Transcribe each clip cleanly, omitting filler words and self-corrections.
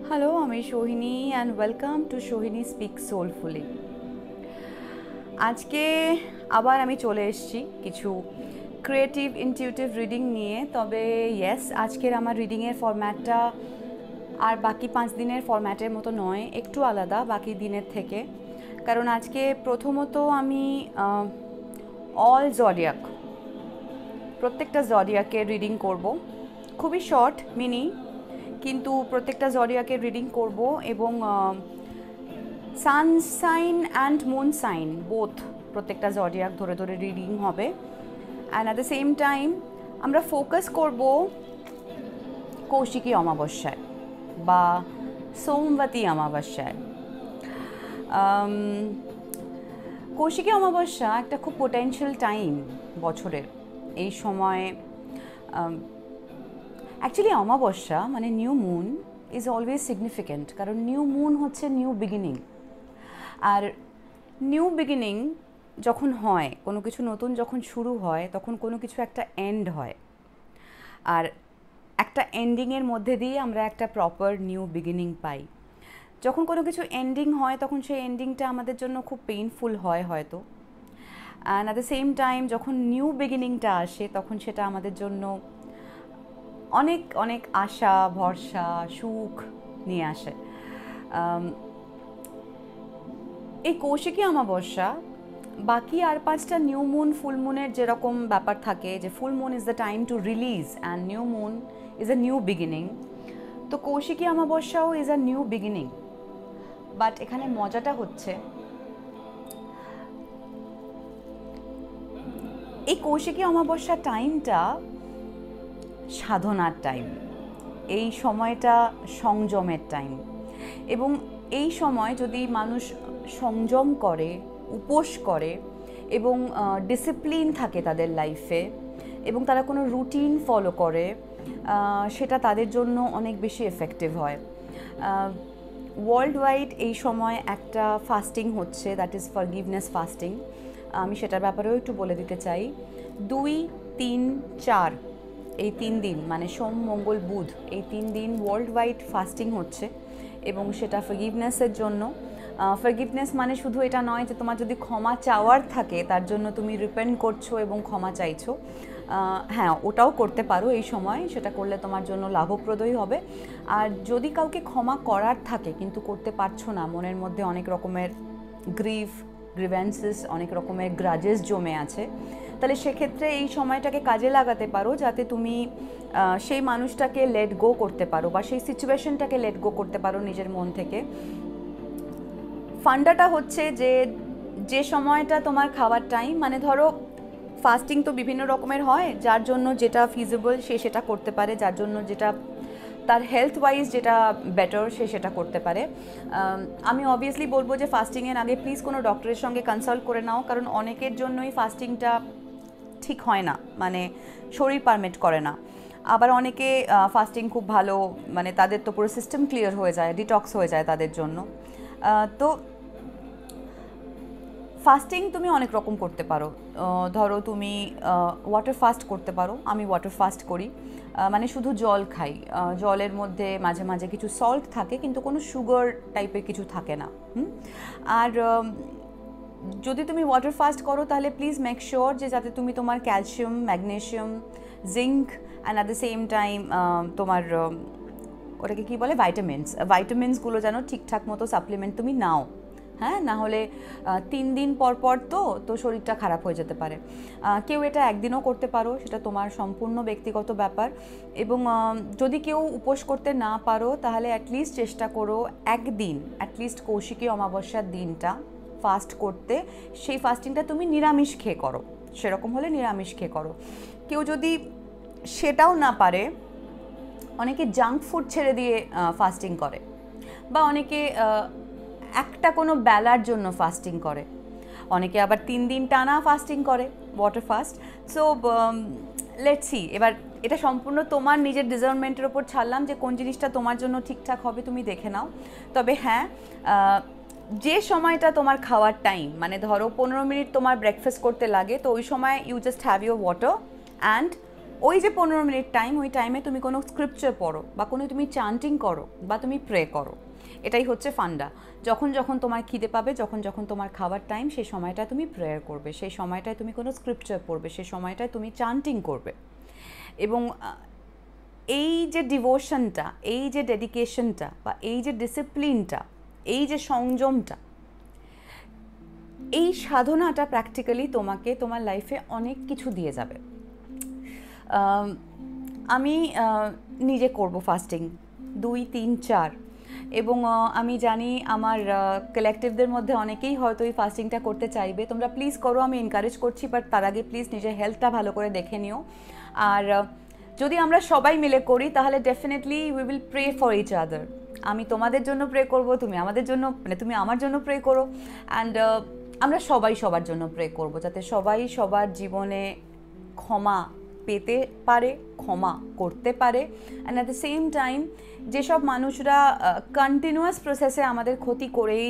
Hello, আমি Sohini and welcome to Sohini speak soulfully. আজকে আবার আমি চলে এসেছি কিছু ক্রিয়েটিভ ইনটিউটিভ রিডিং নিয়ে। তবে ইয়েস, আজকের আমার রিডিংয়ের ফরম্যাটটা আর বাকি 5 দিনের ফরম্যাটের মতো নয়, একটু আলাদা বাকি দিনের থেকে। কারণ আজকে প্রথমত আমি অল জডিয়াক, প্রত্যেকটা জডিয়াকের রিডিং করব। খুবই শর্ট মিনি, কিন্তু প্রত্যেকটা জডিয়াকের রিডিং করব এবং sun sign and moon sign both, প্রত্যেকটা জডিয়াক ধরে ধরে রিডিং হবে। And at the same time আমরা ফোকাস করব কৌশিকী অমাবস্যায় বা সোমবতী অমাবস্যায়। কৌশিকী অমাবস্যা একটা খুব পোটেনশিয়াল টাইম বছরের। এই সময় অ্যাকচুয়ালি অমাবস্যা মানে new moon is always significant, কারণ নিউ মুন হচ্ছে নিউ বিগিনিং। আর নিউ বিগিনিং যখন হয়, কোনো কিছু নতুন যখন শুরু হয়, তখন কোনো কিছু একটা এন্ড হয়। আর একটা এন্ডিংয়ের মধ্যে দিয়ে আমরা একটা প্রপার নিউ বিগিনিং পাই। যখন কোনো কিছু এন্ডিং হয়, তখন সেই এন্ডিংটা আমাদের জন্য খুব পেইনফুল হয় হয়তো। And at the same time যখন নিউ বিগিনিংটা আসে, তখন সেটা আমাদের জন্য অনেক অনেক আশা, ভরসা, সুখ নিয়ে আসে। এই কৌশিকী অমাবস্যা বাকি আর 5টা নিউ মুন, ফুল মুনের যেরকম ব্যাপার থাকে, যে full moon is the time to release and new moon is a new beginning, তো কৌশিকী অমাবস্যাও is a new beginning. But এখানে মজাটা হচ্ছে, এই কৌশিকী অমাবস্যা টাইমটা সাধনার টাইম, এই সময়টা সংযমের টাইম। এবং এই সময় যদি মানুষ সংযম করে, উপোস করে এবং ডিসিপ্লিন থাকে তাদের লাইফে, এবং তারা কোনো রুটিন ফলো করে, সেটা তাদের জন্য অনেক বেশি এফেক্টিভ হয়। ওয়ার্ল্ড ওয়াইড এই সময় একটা ফাস্টিং হচ্ছে, দ্যাট ইজ ফরগিভনেস ফাস্টিং। আমি সেটার ব্যাপারেও একটু বলে দিতে চাই। 2, 3, 4 এই 3 দিন, মানে সোম, মঙ্গল, বুধ, এই 3 দিন ওয়ার্ল্ড ওয়াইড ফাস্টিং হচ্ছে এবং সেটা ফরগিভনেসের জন্য। ফরগিভনেস মানে শুধু এটা নয় যে তোমার যদি ক্ষমা চাওয়ার থাকে তার জন্য তুমি রিপেন্ট করছো এবং ক্ষমা চাইছো। হ্যাঁ, ওটাও করতে পারো এই সময়, সেটা করলে তোমার জন্য লাভপ্রদই হবে। আর যদি কাউকে ক্ষমা করার থাকে কিন্তু করতে পারছো না, মনের মধ্যে অনেক রকমের গ্রিভেন্সেস, অনেক রকমের গ্রাজেস জমে আছে, তাহলে সেক্ষেত্রে এই সময়টাকে কাজে লাগাতে পারো যাতে তুমি সেই মানুষটাকে লেট গো করতে পারো বা সেই সিচুয়েশনটাকে লেট গো করতে পারো নিজের মন থেকে। ফান্ডাটা হচ্ছে যে যে সময়টা তোমার খাওয়ার টাইম, মানে ধরো ফাস্টিং তো বিভিন্ন রকমের হয়, যার জন্য যেটা ফিজিবল সে সেটা করতে পারে, যার জন্য যেটা তার হেলথ ওয়াইজ যেটা বেটার সে সেটা করতে পারে। আমি অবভিয়াসলি বলবো যে ফাস্টিংয়ের আগে প্লিজ কোনো ডক্টরের সঙ্গে কনসাল্ট করে নাও, কারণ অনেকের জন্যই ফাস্টিংটা ঠিক হয় না, মানে শরীর পারমিট করে না। আবার অনেকে ফাস্টিং খুব ভালো, মানে তাদের তো পুরো সিস্টেম ক্লিয়ার হয়ে যায়, ডিটক্স হয়ে যায় তাদের জন্য। তো ফাস্টিং তুমি অনেক রকম করতে পারো। ধরো তুমি ওয়াটার ফাস্ট করতে পারো, আমি ওয়াটার ফাস্ট করি, মানে শুধু জল খাই, জলের মধ্যে মাঝে মাঝে কিছু সল্ট থাকে কিন্তু কোনো সুগার টাইপের কিছু থাকে না। আর যদি তুমি ওয়াটার ফাস্ট করো তাহলে প্লিজ মেক শিওর যে যাতে তুমি তোমার calcium, magnesium, zinc and at the same time তোমার ওটাকে কী বলে, ভাইটামিনসগুলো যেন ঠিকঠাক মতো সাপ্লিমেন্ট তুমি নাও। হ্যাঁ, না হলে 3 দিন পর পর তো শরীরটা খারাপ হয়ে যেতে পারে। কেউ এটা একদিনও করতে পারো, সেটা তোমার সম্পূর্ণ ব্যক্তিগত ব্যাপার। এবং যদি কেউ উপোস করতে না পারো তাহলে অ্যাটলিস্ট চেষ্টা করো একদিন, অ্যাটলিস্ট কৌশিকী অমাবস্যার দিনটা ফাস্ট করতে। সেই ফাস্টিংটা তুমি নিরামিষ খেয়ে করো, সেরকম হলে নিরামিষ খেয়ে করো। কেউ যদি সেটাও না পারে, অনেকে জাঙ্ক ফুড ছেড়ে দিয়ে ফাস্টিং করে, বা অনেকে একটা কোনো বেলার জন্য ফাস্টিং করে, অনেকে আবার 3 দিন টানা ফাস্টিং করে, water fast. So let's see, এবার এটা সম্পূর্ণ তোমার নিজের ডিজার্ভমেন্টের ওপর ছাড়লাম যে কোন জিনিসটা তোমার জন্য ঠিকঠাক হবে, তুমি দেখে নাও। তবে হ্যাঁ, যে সময়টা তোমার খাওয়ার টাইম, মানে ধরো 15 মিনিট তোমার ব্রেকফাস্ট করতে লাগে, তো ওই সময় you just have your water and ওই যে 15 মিনিট টাইম, ওই টাইমে তুমি কোনো স্ক্রিপচার পড়ো বা কোনো তুমি চান্টিং করো বা তুমি প্রে করো। এটাই হচ্ছে ফান্ডা। যখন যখন তোমার খিদে পাবে, যখন যখন তোমার খাবার টাইম, সেই সময়টায় তুমি প্রেয়ার করবে, সেই সময়টায় তুমি কোনো স্ক্রিপচার পড়বে, সেই সময়টায় তুমি চান্টিং করবে। এবং এই যে ডিভোশনটা, এই যে ডেডিকেশনটা বা এই যে ডিসিপ্লিনটা, এই যে সংযমটা, এই সাধনাটা প্র্যাকটিক্যালি তোমাকে তোমার লাইফে অনেক কিছু দিয়ে যাবে। আমি নিজে করব ফাস্টিং 2, 3, 4, এবং আমি জানি আমার কালেকটিভদের মধ্যে অনেকেই হয়তো এই ফাস্টিংটা করতে চাইবে। তোমরা প্লিজ করো, আমি এনকারেজ করছি, বাট তার আগে প্লিজ নিজের হেলথটা ভালো করে দেখে নিও। আর যদি আমরা সবাই মিলে করি তাহলে definitely we will pray for each other. আমি তোমাদের জন্য প্রে করব, তুমি আমাদের জন্য, মানে তুমি আমার জন্য প্রে করো, অ্যান্ড আমরা সবাই সবার জন্য প্রে করব, যাতে সবাই সবার জীবনে ক্ষমা পেতে পারে, ক্ষমা করতে পারে। And at the same time যেসব মানুষরা কন্টিনিউয়াস প্রসেসে আমাদের ক্ষতি করেই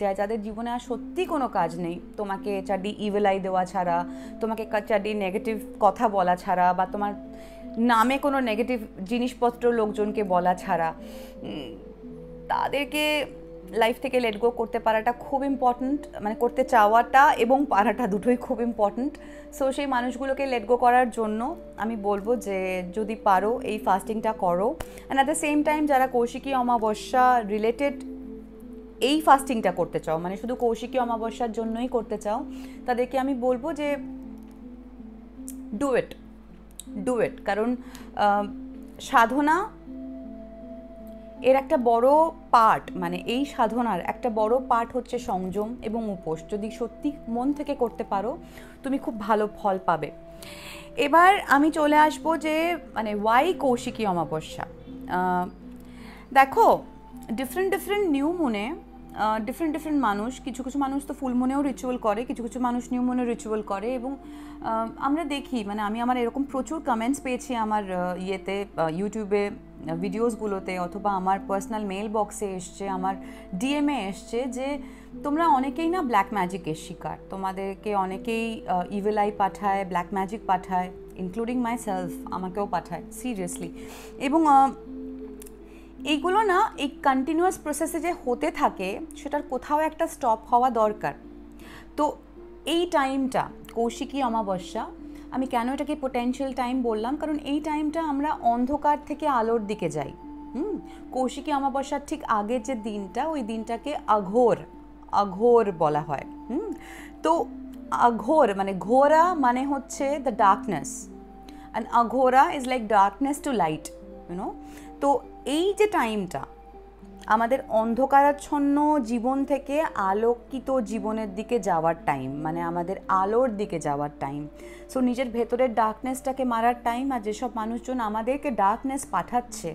যায়, যাদের জীবনে আর সত্যি কোনো কাজ নেই, তোমাকে চারটি ইভিল আই দেওয়া ছাড়া, তোমাকে চারটি নেগেটিভ কথা বলা ছাড়া, বা তোমার নামে কোনো নেগেটিভ জিনিসপত্র লোকজনকে বলা ছাড়া, তাদেরকে লাইফ থেকে লেট গো করতে পারাটা খুব ইম্পর্ট্যান্ট। মানে করতে চাওয়াটা এবং পারাটা দুটোই খুব ইম্পর্ট্যান্ট। সো সেই মানুষগুলোকে লেট গো করার জন্য আমি বলবো যে যদি পারো এই ফাস্টিংটা করো। And at the same time যারা কৌশিকী অমাবস্যা রিলেটেড এই ফাস্টিংটা করতে চাও, মানে শুধু কৌশিকী অমাবস্যার জন্যই করতে চাও, তাদেরকে আমি বলবো যে ডু ইট। কারণ সাধনা এর একটা বড় পার্ট, মানে এই সাধনার একটা বড় পার্ট হচ্ছে সংযম এবং উপোস। যদি সত্যি মন থেকে করতে পারো তুমি খুব ভালো ফল পাবে। এবার আমি চলে আসবো যে মানে ওয়াই কৌশিকী অমাবস্যা। দেখো, ডিফারেন্ট নিউ মুনে ডিফারেন্ট মানুষ, কিছু মানুষ তো ফুল মুনেও রিচুয়াল করে, কিছু মানুষ নিউ মুনে রিচুয়াল করে। এবং আমরা দেখি, মানে আমি আমার এরকম প্রচুর কমেন্টস পেয়েছি আমার ইয়েতে, ইউটিউবে ভিডিওসগুলোতে, অথবা আমার পার্সোনাল মেল বক্সে এসছে, আমার ডিএমএ এসছে, যে তোমরা অনেকেই না ব্ল্যাক ম্যাজিকের শিকার, তোমাদেরকে অনেকেই ইভিল আই পাঠায়, ব্ল্যাক ম্যাজিক পাঠায়, ইনক্লুডিং মাই সেলফ, আমাকেও পাঠায় সিরিয়াসলি। এবং এইগুলো না এই কন্টিনিউয়াস প্রসেসে যে হতে থাকে সেটার কোথাও একটা স্টপ হওয়া দরকার। তো এই টাইমটা কৌশিকী অমাবস্যা, আমি কেন এটাকে পোটেনশিয়াল টাইম বললাম, কারণ এই টাইমটা আমরা অন্ধকার থেকে আলোর দিকে যাই। কৌশিকী অমাবস্যার ঠিক আগের যে দিনটা, ওই দিনটাকে অঘোর বলা হয়। তো অঘোর মানে ঘোরা মানে হচ্ছে the darkness, and Aghora is like darkness to light, you know. তো এই যে টাইমটা আমাদের অন্ধকারাচ্ছন্ন জীবন থেকে আলোকিত জীবনের দিকে যাওয়ার টাইম, মানে আমাদের আলোর দিকে যাওয়ার টাইম। সো নিজের ভেতরের ডার্কনেসটাকে মারার টাইম। আর যেসব মানুষজন আমাদেরকে ডার্কনেস পাঠাচ্ছে,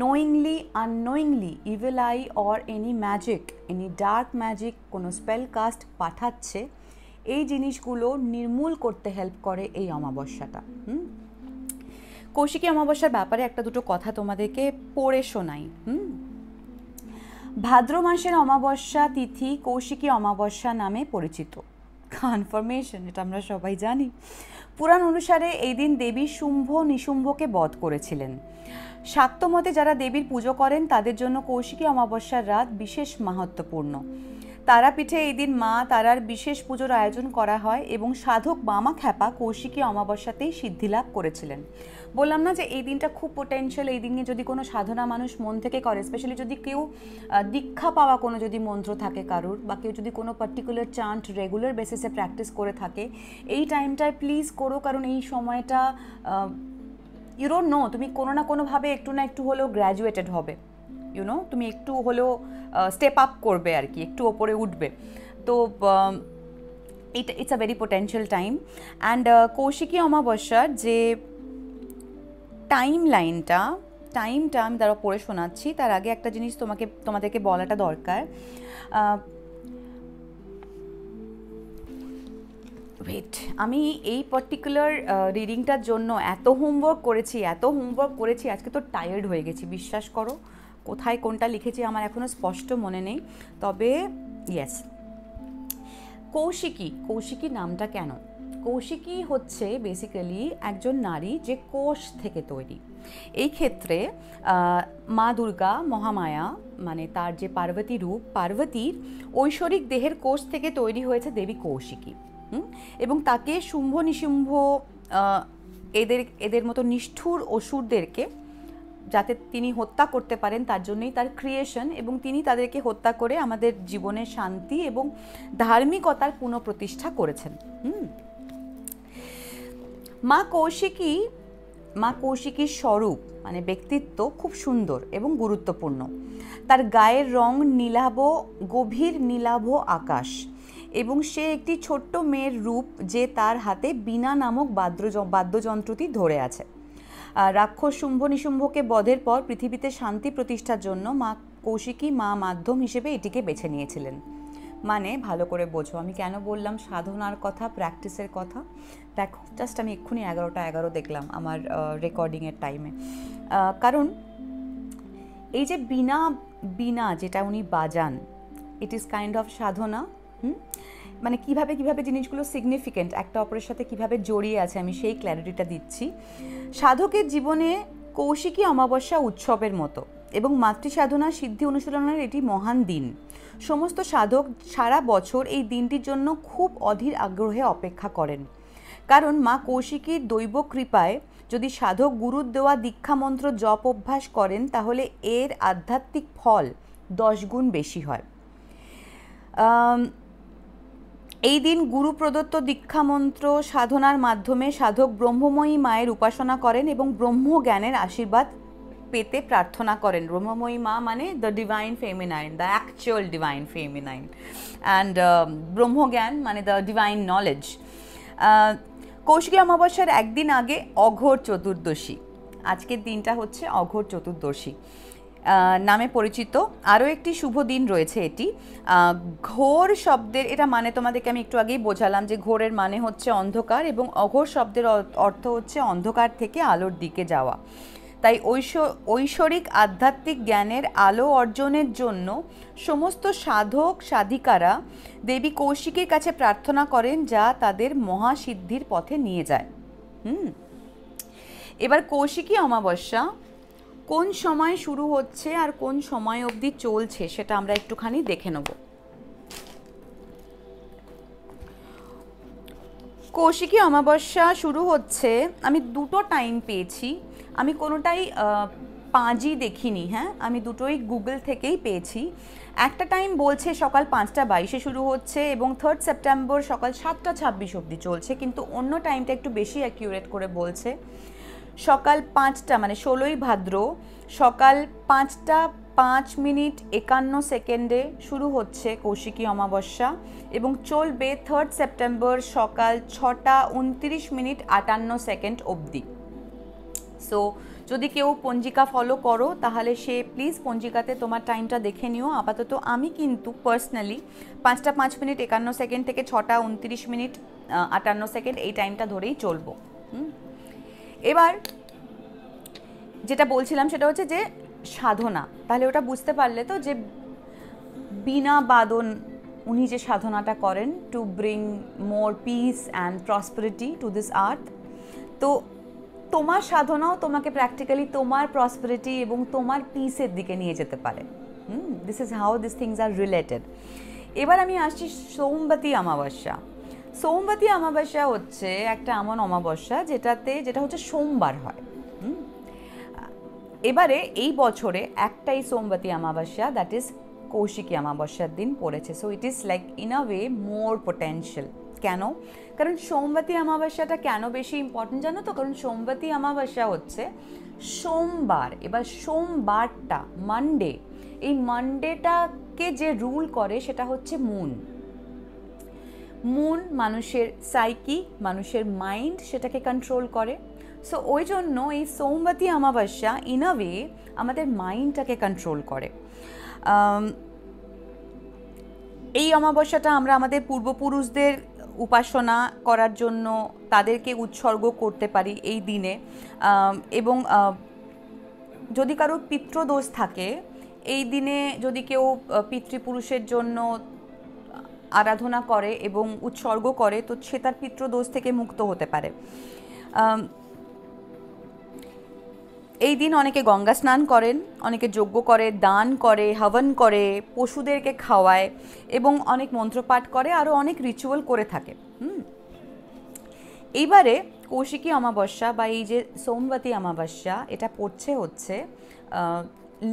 knowingly unknowingly, evil I or any magic, any dark magic, কোনো স্পেল কাস্ট পাঠাচ্ছে, এই জিনিসগুলো নির্মূল করতে হেল্প করে এই অমাবস্যাটা। কৌশিকী অমাবস্যার ব্যাপারে একটা দুটো কথা তোমাদেরকে পড়ে শোনাই। ভাদ্র মাসের অমাবস্যা তিথি কৌশিকী অমাবস্যা নামে পরিচিত। কনফার্মেশন, এটা আমরা সবাই জানি। পুরাণ অনুসারে এই দিন দেবী শুম্ভ নিশুম্ভকে বধ করেছিলেন। শাক্তমতে যারা দেবীর পুজো করেন তাদের জন্য কৌশিকী অমাবস্যার রাত বিশেষ মাহাত্ম্যপূর্ণ। তারাপীঠে এই দিন মা তারার বিশেষ পুজোর আয়োজন করা হয় এবং সাধক বামা খ্যাপা কৌশিকী অমাবস্যাতেই সিদ্ধিলাভ করেছিলেন। বললাম না যে এই দিনটা খুব পোটেনশিয়াল। এই দিনে যদি কোনো সাধনা মানুষ মন থেকে করে, স্পেশালি যদি কেউ দীক্ষা পাওয়া কোনো যদি মন্ত্র থাকে কারুর, বা কেউ যদি কোনো পার্টিকুলার চান্ট রেগুলার বেসিসে প্র্যাকটিস করে থাকে, এই টাইমটায় প্লিজ করো। কারণ এই সময়টা ইউ ডোন্ট নো, তুমি কোনো না কোনোভাবে একটু না একটু হলেও গ্র্যাজুয়েটেড হবে, ইউনো, তুমি একটু হলেও স্টেপ আপ করবে আর কি, একটু ওপরে উঠবে। তো it's a very potential time. And Kaushiki অমাবস্যার যে টাইমটা আমি তারা পড়ে শোনাচ্ছি। তার আগে একটা জিনিস তোমাদেরকে বলাটা দরকার। ওয়েট, আমি এই পার্টিকুলার রিডিংটার জন্য এত হোমওয়ার্ক করেছি, আজকে তো টায়ার্ড হয়ে গেছি, বিশ্বাস করো। কোথায় কোনটা লিখেছি আমার এখনও স্পষ্ট মনে নেই, তবে ইয়েস, কৌশিকী নামটা কেন? কৌশিকী হচ্ছে বেসিক্যালি একজন নারী যে কোষ থেকে তৈরি। এই ক্ষেত্রে মা দুর্গা মহামায়া মানে তার যে পার্বতী রূপ, পার্বতীর ঐশ্বরিক দেহের কোষ থেকে তৈরি হয়েছে দেবী কৌশিকী। এবং তাকে শুম্ভ নিশুম্ভ এদের মতো নিষ্ঠুর অসুরদেরকে যাতে তিনি হত্যা করতে পারেন তার জন্যই তার ক্রিয়েশন, এবং তিনি তাদেরকে হত্যা করে আমাদের জীবনের শান্তি এবং ধার্মিকতার পুনঃপ্রতিষ্ঠা করেছেন। মা কৌশিকীর স্বরূপ মানে ব্যক্তিত্ব খুব সুন্দর এবং গুরুত্বপূর্ণ। তার গায়ের রং নীলাভ, গভীর নীলাভ আকাশ, এবং সে একটি ছোট্ট মেয়ের রূপ যে তার হাতে বীণা নামক বাদ্যযন্ত্রটি ধরে আছে। রাক্ষস শুম্ভ নিশুম্ভকে বধের পর পৃথিবীতে শান্তি প্রতিষ্ঠার জন্য মা কৌশিকী মা মাধ্যম হিসেবে এটিকে বেছে নিয়েছিলেন। মানে ভালো করে বোঝো আমি কেন বললাম সাধনার কথা, প্র্যাকটিসের কথা। দেখো জাস্ট আমি এক্ষুনি 11টা 11 দেখলাম আমার রেকর্ডিংয়ের টাইমে। কারণ এই যে বীণা যেটা উনি বাজান, ইট ইজ কাইন্ড অফ সাধনা। মানে কিভাবে জিনিসগুলো সিগনিফিকেন্ট, একটা অপরের সাথে কিভাবে জড়িয়ে আছে, আমি সেই ক্ল্যারিটিটা দিচ্ছি। সাধকের জীবনে কৌশিকী অমাবস্যা উৎসবের মতো, এবং মাতৃসাধনা সিদ্ধি অনুশীলনের এটি মহান দিন। সমস্ত সাধক সারা বছর এই দিনটির জন্য খুব অধীর আগ্রহে অপেক্ষা করেন, কারণ মা কৌশিকীর দৈব কৃপায় যদি সাধক গুরুর দেওয়া দীক্ষামন্ত্র জপ অভ্যাস করেন তাহলে এর আধ্যাত্মিক ফল 10 গুণ বেশি হয়। এই দিন গুরু প্রদত্ত দীক্ষামন্ত্র সাধনার মাধ্যমে সাধক ব্রহ্মময়ী মায়ের উপাসনা করেন এবং ব্রহ্মজ্ঞানের আশীর্বাদ পেতে প্রার্থনা করেন। ব্রহ্মময়ী মা মানে the divine feminine, the actual divine feminine, and Brahmagyan মানে দ্য ডিভাইন নলেজ। কৌশিকী অমাবস্যার একদিন আগে অঘোর চতুর্দশী, আজকের দিনটা হচ্ছে অঘোর চতুর্দশী নামে পরিচিত। আরও একটি শুভ দিন রয়েছে এটি। ঘোর শব্দের এটা মানে তোমাদেরকে আমি একটু আগেই বোঝালাম যে ঘোরের মানে হচ্ছে অন্ধকার, এবং অঘোর শব্দের অর্থ হচ্ছে অন্ধকার থেকে আলোর দিকে যাওয়া। তাই ঐশ্বরিক আধ্যাত্মিক জ্ঞানের আলো অর্জনের জন্য সমস্ত সাধক সাধিকারা দেবী কৌশিকীর কাছে প্রার্থনা করেন, যা তাদের মহাসিদ্ধির পথে নিয়ে যায়। এবার কৌশিকী অমাবস্যা কোন সময় শুরু হচ্ছে আর কোন সময় অবধি চলছে সেটা আমরা একটুখানি দেখে নেব। কৌশিকী অমাবস্যা শুরু হচ্ছে, আমি দুটো টাইম পেয়েছি, আমি কোনোটাই পাঁজি দেখিনি, হ্যাঁ আমি দুটোই গুগল থেকেই পেয়েছি। একটা টাইম বলছে সকাল 5:22 শুরু হচ্ছে এবং 3 সেপ্টেম্বর সকাল 7:26 অবধি চলছে, কিন্তু অন্য টাইমটা একটু বেশি অ্যাকিউরেট করে বলছে সকাল 5টা মানে 16ই ভাদ্র সকাল 5:05:51 শুরু হচ্ছে কৌশিকী অমাবস্যা এবং চলবে 3 সেপ্টেম্বর সকাল 6:29:58 অবধি। সো যদি কেউ পঞ্জিকা ফলো করো তাহলে সে প্লিজ পঞ্জিকাতে তোমার টাইমটা দেখে নিও। আপাতত আমি কিন্তু পার্সোনালি 5:05:51 থেকে 6:29:58 এই টাইমটা ধরেই চলবো। এবার যেটা বলছিলাম সেটা হচ্ছে যে সাধনা, তাহলে ওটা বুঝতে পারলে তো যে বিনা বাদন উনি যে সাধনাটা করেন two bring more piece and prosperity to this আর্থ। তো তোমার সাধনাও তোমাকে প্র্যাকটিক্যালি তোমার প্রসপারিটি এবং তোমার পিসের দিকে নিয়ে যেতে পারে। This is how this things are related. এবার আমি আসছি সোমবতী অমাবস্যা। সোমবতী অমাবস্যা হচ্ছে একটা এমন অমাবস্যা যেটা হচ্ছে সোমবার হয়। এবারে এই বছরে একটাই সোমবতী অমাবস্যা, দ্যাট ইজ কৌশিকী অমাবস্যার দিন পড়েছে। So it is like in a way more potential. কেন? কারণ সোমবতী অমাবস্যাটা কেন বেশি ইম্পর্টেন্ট জানো তো? কারণ সোমবতী অমাবস্যা হচ্ছে সোমবার। এবার সোমবারটা মানডে, এই মানডেটাকে যে রুল করে সেটা হচ্ছে মুন। মুন মানুষের সাইকি, মানুষের মাইন্ড সেটাকে কন্ট্রোল করে। সো ওই জন্য এই সোমবতী অমাবস্যা ইন আ ওয়ে আমাদের মাইন্ডটাকে কন্ট্রোল করে। এই অমাবস্যাটা আমরা আমাদের পূর্বপুরুষদের উপাসনা করার জন্য তাদেরকে উৎসর্গ করতে পারি এই দিনে। এবং যদি কারোর পিতৃদোষ থাকে এই দিনে, যদি কেউ পিতৃপুরুষের জন্য আরাধনা করে এবং উৎসর্গ করে, তো সে তার পিতৃদোষ থেকে মুক্ত হতে পারে। এই দিন অনেকে গঙ্গা স্নান করেন, অনেকে যজ্ঞ করে, দান করে, হবন করে, পশুদেরকে খাওয়ায় এবং অনেক মন্ত্রপাঠ করে, আরও অনেক রিচুয়াল করে থাকে। এইবারে কৌশিকী অমাবস্যা বা এই যে সোমবতী অমাবস্যা, এটা পড়ছে হচ্ছে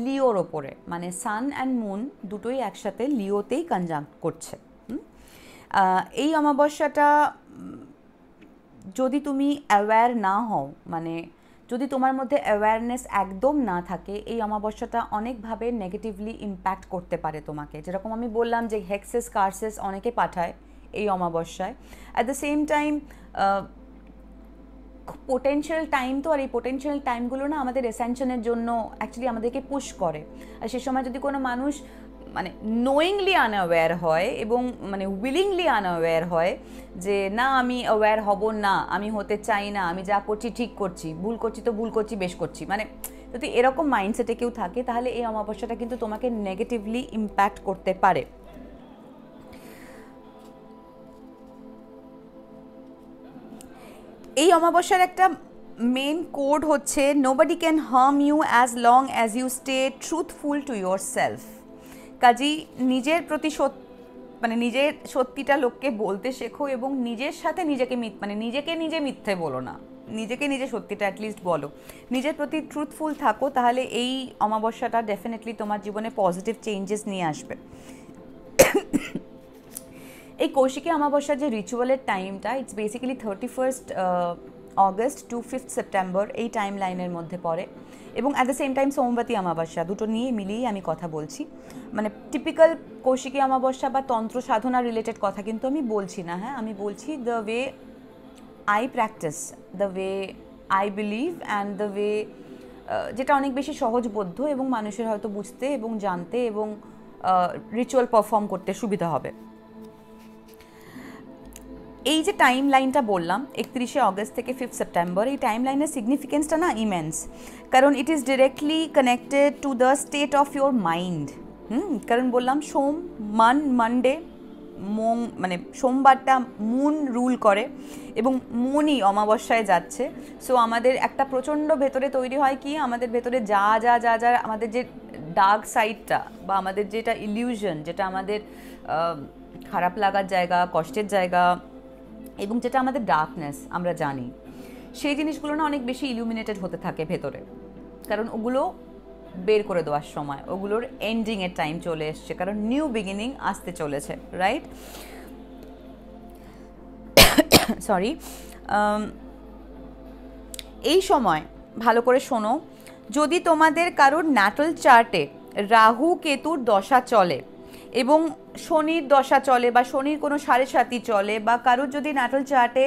লিওর ওপরে, মানে সান অ্যান্ড মুন দুটোই একসাথে লিওতেই কনজাঙ্ক্ট করছে। এই অমাবস্যাটা যদি তুমি অ্যাওয়্যার না হও, মানে যদি তোমার মধ্যে অ্যাওয়্যারনেস একদম না থাকে, এই অমাবস্যাটা অনেকভাবে নেগেটিভলি ইম্প্যাক্ট করতে পারে তোমাকে। যেরকম আমি বললাম যে হেক্সেস কার্সেস অনেকে পাঠায় এই অমাবস্যায়। At the same time potential time তো, আর এই পোটেনশিয়াল টাইমগুলো না আমাদের এসেনশনের জন্য অ্যাকচুয়ালি আমাদেরকে পুশ করে। আর সে সময় যদি কোনো মানুষ মানে নোয়িংলি আনঅ্যাওয়্যার হয় এবং মানে উইলিংলি আনঅ্যাওয়্যার হয় যে না আমি অ্যাওয়্যার হব না, আমি হতে চাই না, আমি যা করছি ঠিক করছি, ভুল করছি তো ভুল করছি, বেশ করছি, মানে যদি এরকম মাইন্ডসেটে কেউ থাকে তাহলে এই অমাবস্যাটা কিন্তু তোমাকে নেগেটিভলি ইম্প্যাক্ট করতে পারে। এই অমাবস্যার একটা মেন কোড হচ্ছে nobody can harm you as long as you stay truthful to your self. কাজেই নিজের প্রতি মানে নিজের সত্যিটা লোককে বলতে শেখো এবং নিজের সাথে নিজেকে মানে নিজেকে নিজে মিথ্যে বলো না, নিজেকে নিজে সত্যিটা অ্যাটলিস্ট বলো, নিজের প্রতি ট্রুথফুল থাকো, তাহলে এই অমাবস্যাটা ডেফিনেটলি তোমার জীবনে পজিটিভ চেঞ্জেস নিয়ে আসবে। এই কৌশিকী অমাবস্যার যে রিচুয়ালের টাইমটা, it's basically 31 August to 5 September, এই টাইম লাইনের মধ্যে পড়ে এবং at the same time Somvati Amavasya, দুটো নিয়ে মিলিয়েই আমি কথা বলছি। মানে টিপিক্যাল কৌশিকী অমাবস্যা বা তন্ত্র সাধনা রিলেটেড কথা কিন্তু আমি বলছি না, হ্যাঁ, আমি বলছি the way I practice, the way I believe and the way যেটা অনেক বেশি সহজবোধ্য এবং মানুষের হয়তো বুঝতে এবং জানতে এবং রিচুয়াল পারফর্ম করতে সুবিধা হবে। এই যে টাইম লাইনটা বললাম 31 অগস্ট থেকে 5 সেপ্টেম্বর, এই টাইম লাইনের সিগনিফিকেন্সটা না ইমেন্স, কারণ it is directly connected to the state of your mind. কারণ বললাম মানডে মানে সোমবারটা মুন রুল করে এবং মুনই অমাবস্যায় যাচ্ছে। সো আমাদের একটা প্রচণ্ড ভেতরে তৈরি হয় কি, আমাদের ভেতরে যা যা যা যা আমাদের যে ডার্ক সাইডটা বা আমাদের যেটা ইলিউশন, যেটা আমাদের খারাপ লাগার জায়গা, কষ্টের জায়গা এবং যেটা আমাদের ডার্কনেস আমরা জানি, সেই জিনিসগুলো না অনেক বেশি ইলুমিনেটেড হতে থাকে ভেতরে, কারণ ওগুলো বের করে দেওয়ার সময়, ওগুলোর এন্ডিংয়ের টাইম চলে এসছে, কারণ নিউ বিগিনিং আসতে চলেছে, রাইট? সরি। এই সময় ভালো করে শোনো, যদি তোমাদের কারোর ন্যাটাল চার্টে রাহু কেতুর দশা চলে এবং শনির দশা চলে বা শনির কোনো 7.5 চলে, বা কারোর যদি ন্যাটাল চার্টে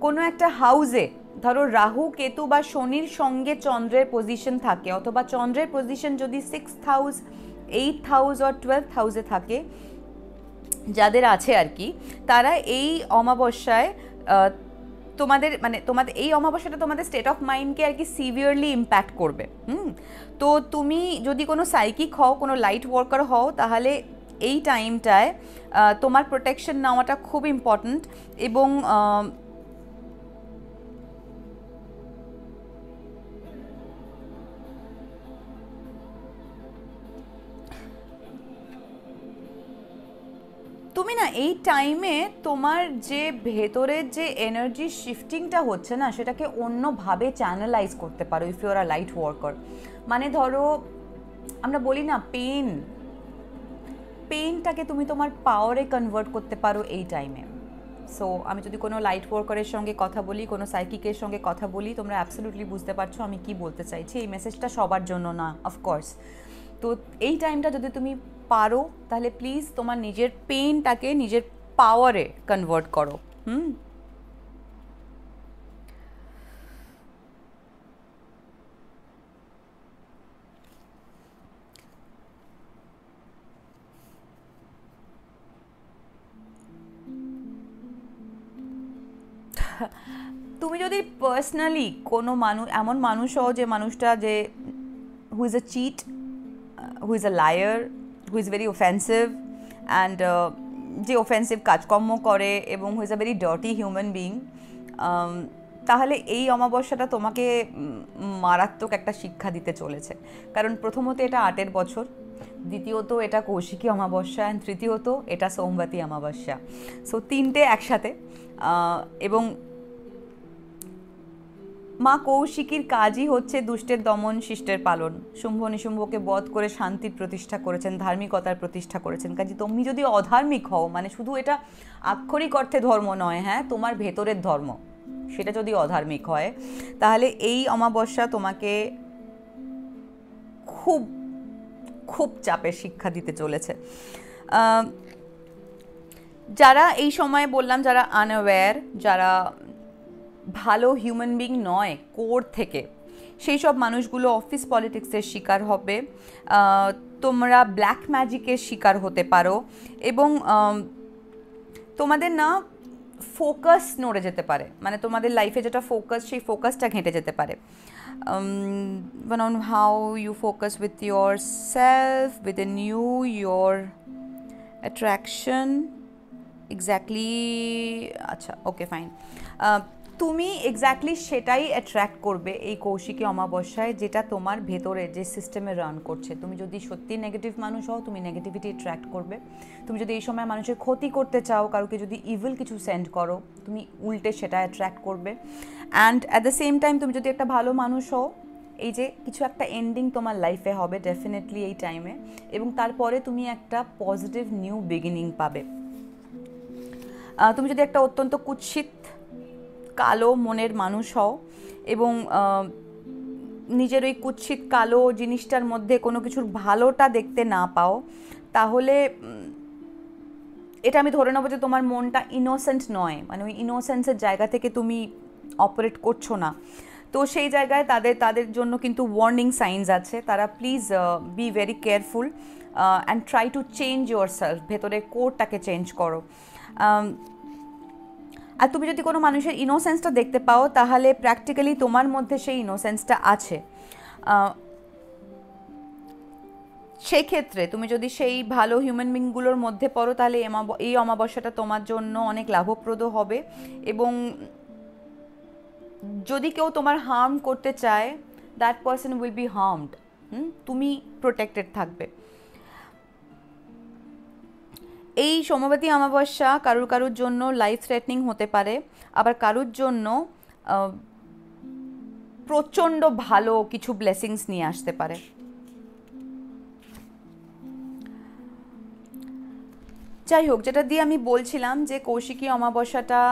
কোনো একটা হাউসে ধরো রাহু কেতু বা শনির সঙ্গে চন্দ্রের পজিশন থাকে, অথবা চন্দ্রের পজিশন যদি 6th হাউস, 8th হাউস আর 12th হাউসে থাকে, যাদের আছে আর কি, তারা এই অমাবস্যায় তোমাদের এই অমাবস্যাটা তোমাদের স্টেট অফ মাইন্ডকে আর কি সিভিয়ারলি ইম্প্যাক্ট করবে। তো তুমি যদি কোনো সাইকিক হও, কোনো লাইট ওয়ার্কার হও, তাহলে এই টাইমটায় তোমার প্রোটেকশন নেওয়াটা খুব ইম্পর্ট্যান্ট। এবং তুমি না এই টাইমে তোমার যে ভেতরের যে এনার্জি শিফটিংটা হচ্ছে না, সেটাকে অন্যভাবে চ্যানেলাইজ করতে পারো if you are a light worker. মানে ধরো আমরা বলি না পেইনটাকে তুমি তোমার পাওয়ারে কনভার্ট করতে পারো এই টাইমে। সো আমি যদি কোনো লাইট ওয়ার্কারের সঙ্গে কথা বলি, কোনো সাইকিকের সঙ্গে কথা বলি, তোমরা অ্যাবসলিউটলি বুঝতে পারছো আমি কি বলতে চাইছি। এই মেসেজটা সবার জন্য না, অফকোর্স। তো এই টাইমটা যদি তুমি পারো তাহলে প্লিজ তোমার নিজের পেইনটাকে নিজের পাওয়ারে কনভার্ট করো। তুমি যদি পার্সোনালি কোনো এমন মানুষ হও যে মানুষটা যে who is a cheat, who is a liar, who is very offensive and যে অফেন্সিভ কাজকর্ম করে এবং হু is a very dirty human being, তাহলে এই অমাবস্যাটা তোমাকে মারাত্মক একটা শিক্ষা দিতে চলেছে। কারণ প্রথমত এটা 8-এর বছর, দ্বিতীয়ত এটা কৌশিকী অমাবস্যা, অ্যান্ড তৃতীয়ত এটা সোমবতী অমাবস্যা। সো 3টে একসাথে। এবং মা কৌশিকীর কাজই হচ্ছে দুষ্টের দমন, শিষ্টের পালন। শুম্ভ নিশুম্ভকে বধ করে শান্তির প্রতিষ্ঠা করেছেন, ধার্মিকতার প্রতিষ্ঠা করেছেন। কাজে তুমি যদি অধার্মিক হও, মানে শুধু এটা আক্ষরিক অর্থে ধর্ম নয়, হ্যাঁ, তোমার ভেতরের ধর্ম, সেটা যদি অধার্মিক হয়, তাহলে এই অমাবস্যা তোমাকে খুব খুব চাপের শিক্ষা দিতে চলেছে। যারা এই সময়ে বললাম, যারা আনঅ্যাওয়্যার, যারা ভালো হিউম্যান বিং নয় কোর থেকে, সেই সব মানুষগুলো অফিস পলিটিক্সের শিকার হবে। তোমরা ব্ল্যাক ম্যাজিকের শিকার হতে পারো এবং তোমাদের না ফোকাস নড়ে যেতে পারে, মানে তোমাদের লাইফে যেটা ফোকাস, সেই ফোকাসটা ঘেঁটে যেতে পারে। on how you focus with yourself, within you, your attraction, exactly, আচ্ছা, ওকে, ফাইন। তুমি এক্স্যাক্টলি সেটাই অ্যাট্রাক্ট করবে এই কৌশিকী অমাবস্যায়, যেটা তোমার ভেতরে যে সিস্টেমে রান করছে। তুমি যদি সত্যি নেগেটিভ মানুষ হও, তুমি নেগেটিভিটি অ্যাট্রাক্ট করবে। তুমি যদি এই সময় মানুষের ক্ষতি করতে চাও, কারোকে যদি ইভিল কিছু সেন্ড করো, তুমি উল্টে সেটা অ্যাট্রাক্ট করবে। And at the same time তুমি যদি একটা ভালো মানুষ হও, এই যে কিছু একটা এন্ডিং তোমার লাইফে হবে ডেফিনেটলি এই টাইমে, এবং তারপরে তুমি একটা পজিটিভ নিউ বিগিনিং পাবে। তুমি যদি একটা অত্যন্ত কুৎসিত কালো মনের মানুষ হও এবং নিজের ওই কুৎসিত কালো জিনিসটার মধ্যে কোনো কিছুর ভালোটা দেখতে না পাও, তাহলে এটা আমি ধরে নেবো যে তোমার মনটা ইনোসেন্ট নয়, মানে ওই ইনোসেন্সের জায়গা থেকে তুমি অপারেট করছো না। তো সেই জায়গায় তাদের জন্য কিন্তু ওয়ার্নিং সাইনস আছে। তারা please be very careful and try to change your self, ভেতরের কোরটাকে চেঞ্জ করো। আর তুমি যদি কোনো মানুষের ইনোসেন্সটা দেখতে পাও, তাহলে প্র্যাকটিক্যালি তোমার মধ্যে সেই ইনোসেন্সটা আছে। সেই ক্ষেত্রে তুমি যদি সেই ভালো হিউম্যান বিংগুলোর মধ্যে পড়ো, তাহলে এই অমাবস্যাটা তোমার জন্য অনেক লাভপ্রদ হবে। এবং যদি কেউ তোমার হার্ম করতে চায়, that person will be harmed. তুমি প্রোটেক্টেড থাকবে। এই সোমবতী অমাবস্যা কারুর জন্য লাইফ থ্রেটনিং হতে পারে, আবার কারুর জন্য প্রচণ্ড ভালো কিছু ব্লেসিংস নিয়ে আসতে পারে। যাই হোক, যেটা দিয়ে আমি বলছিলাম যে কৌশিকী অমাবস্যাটা,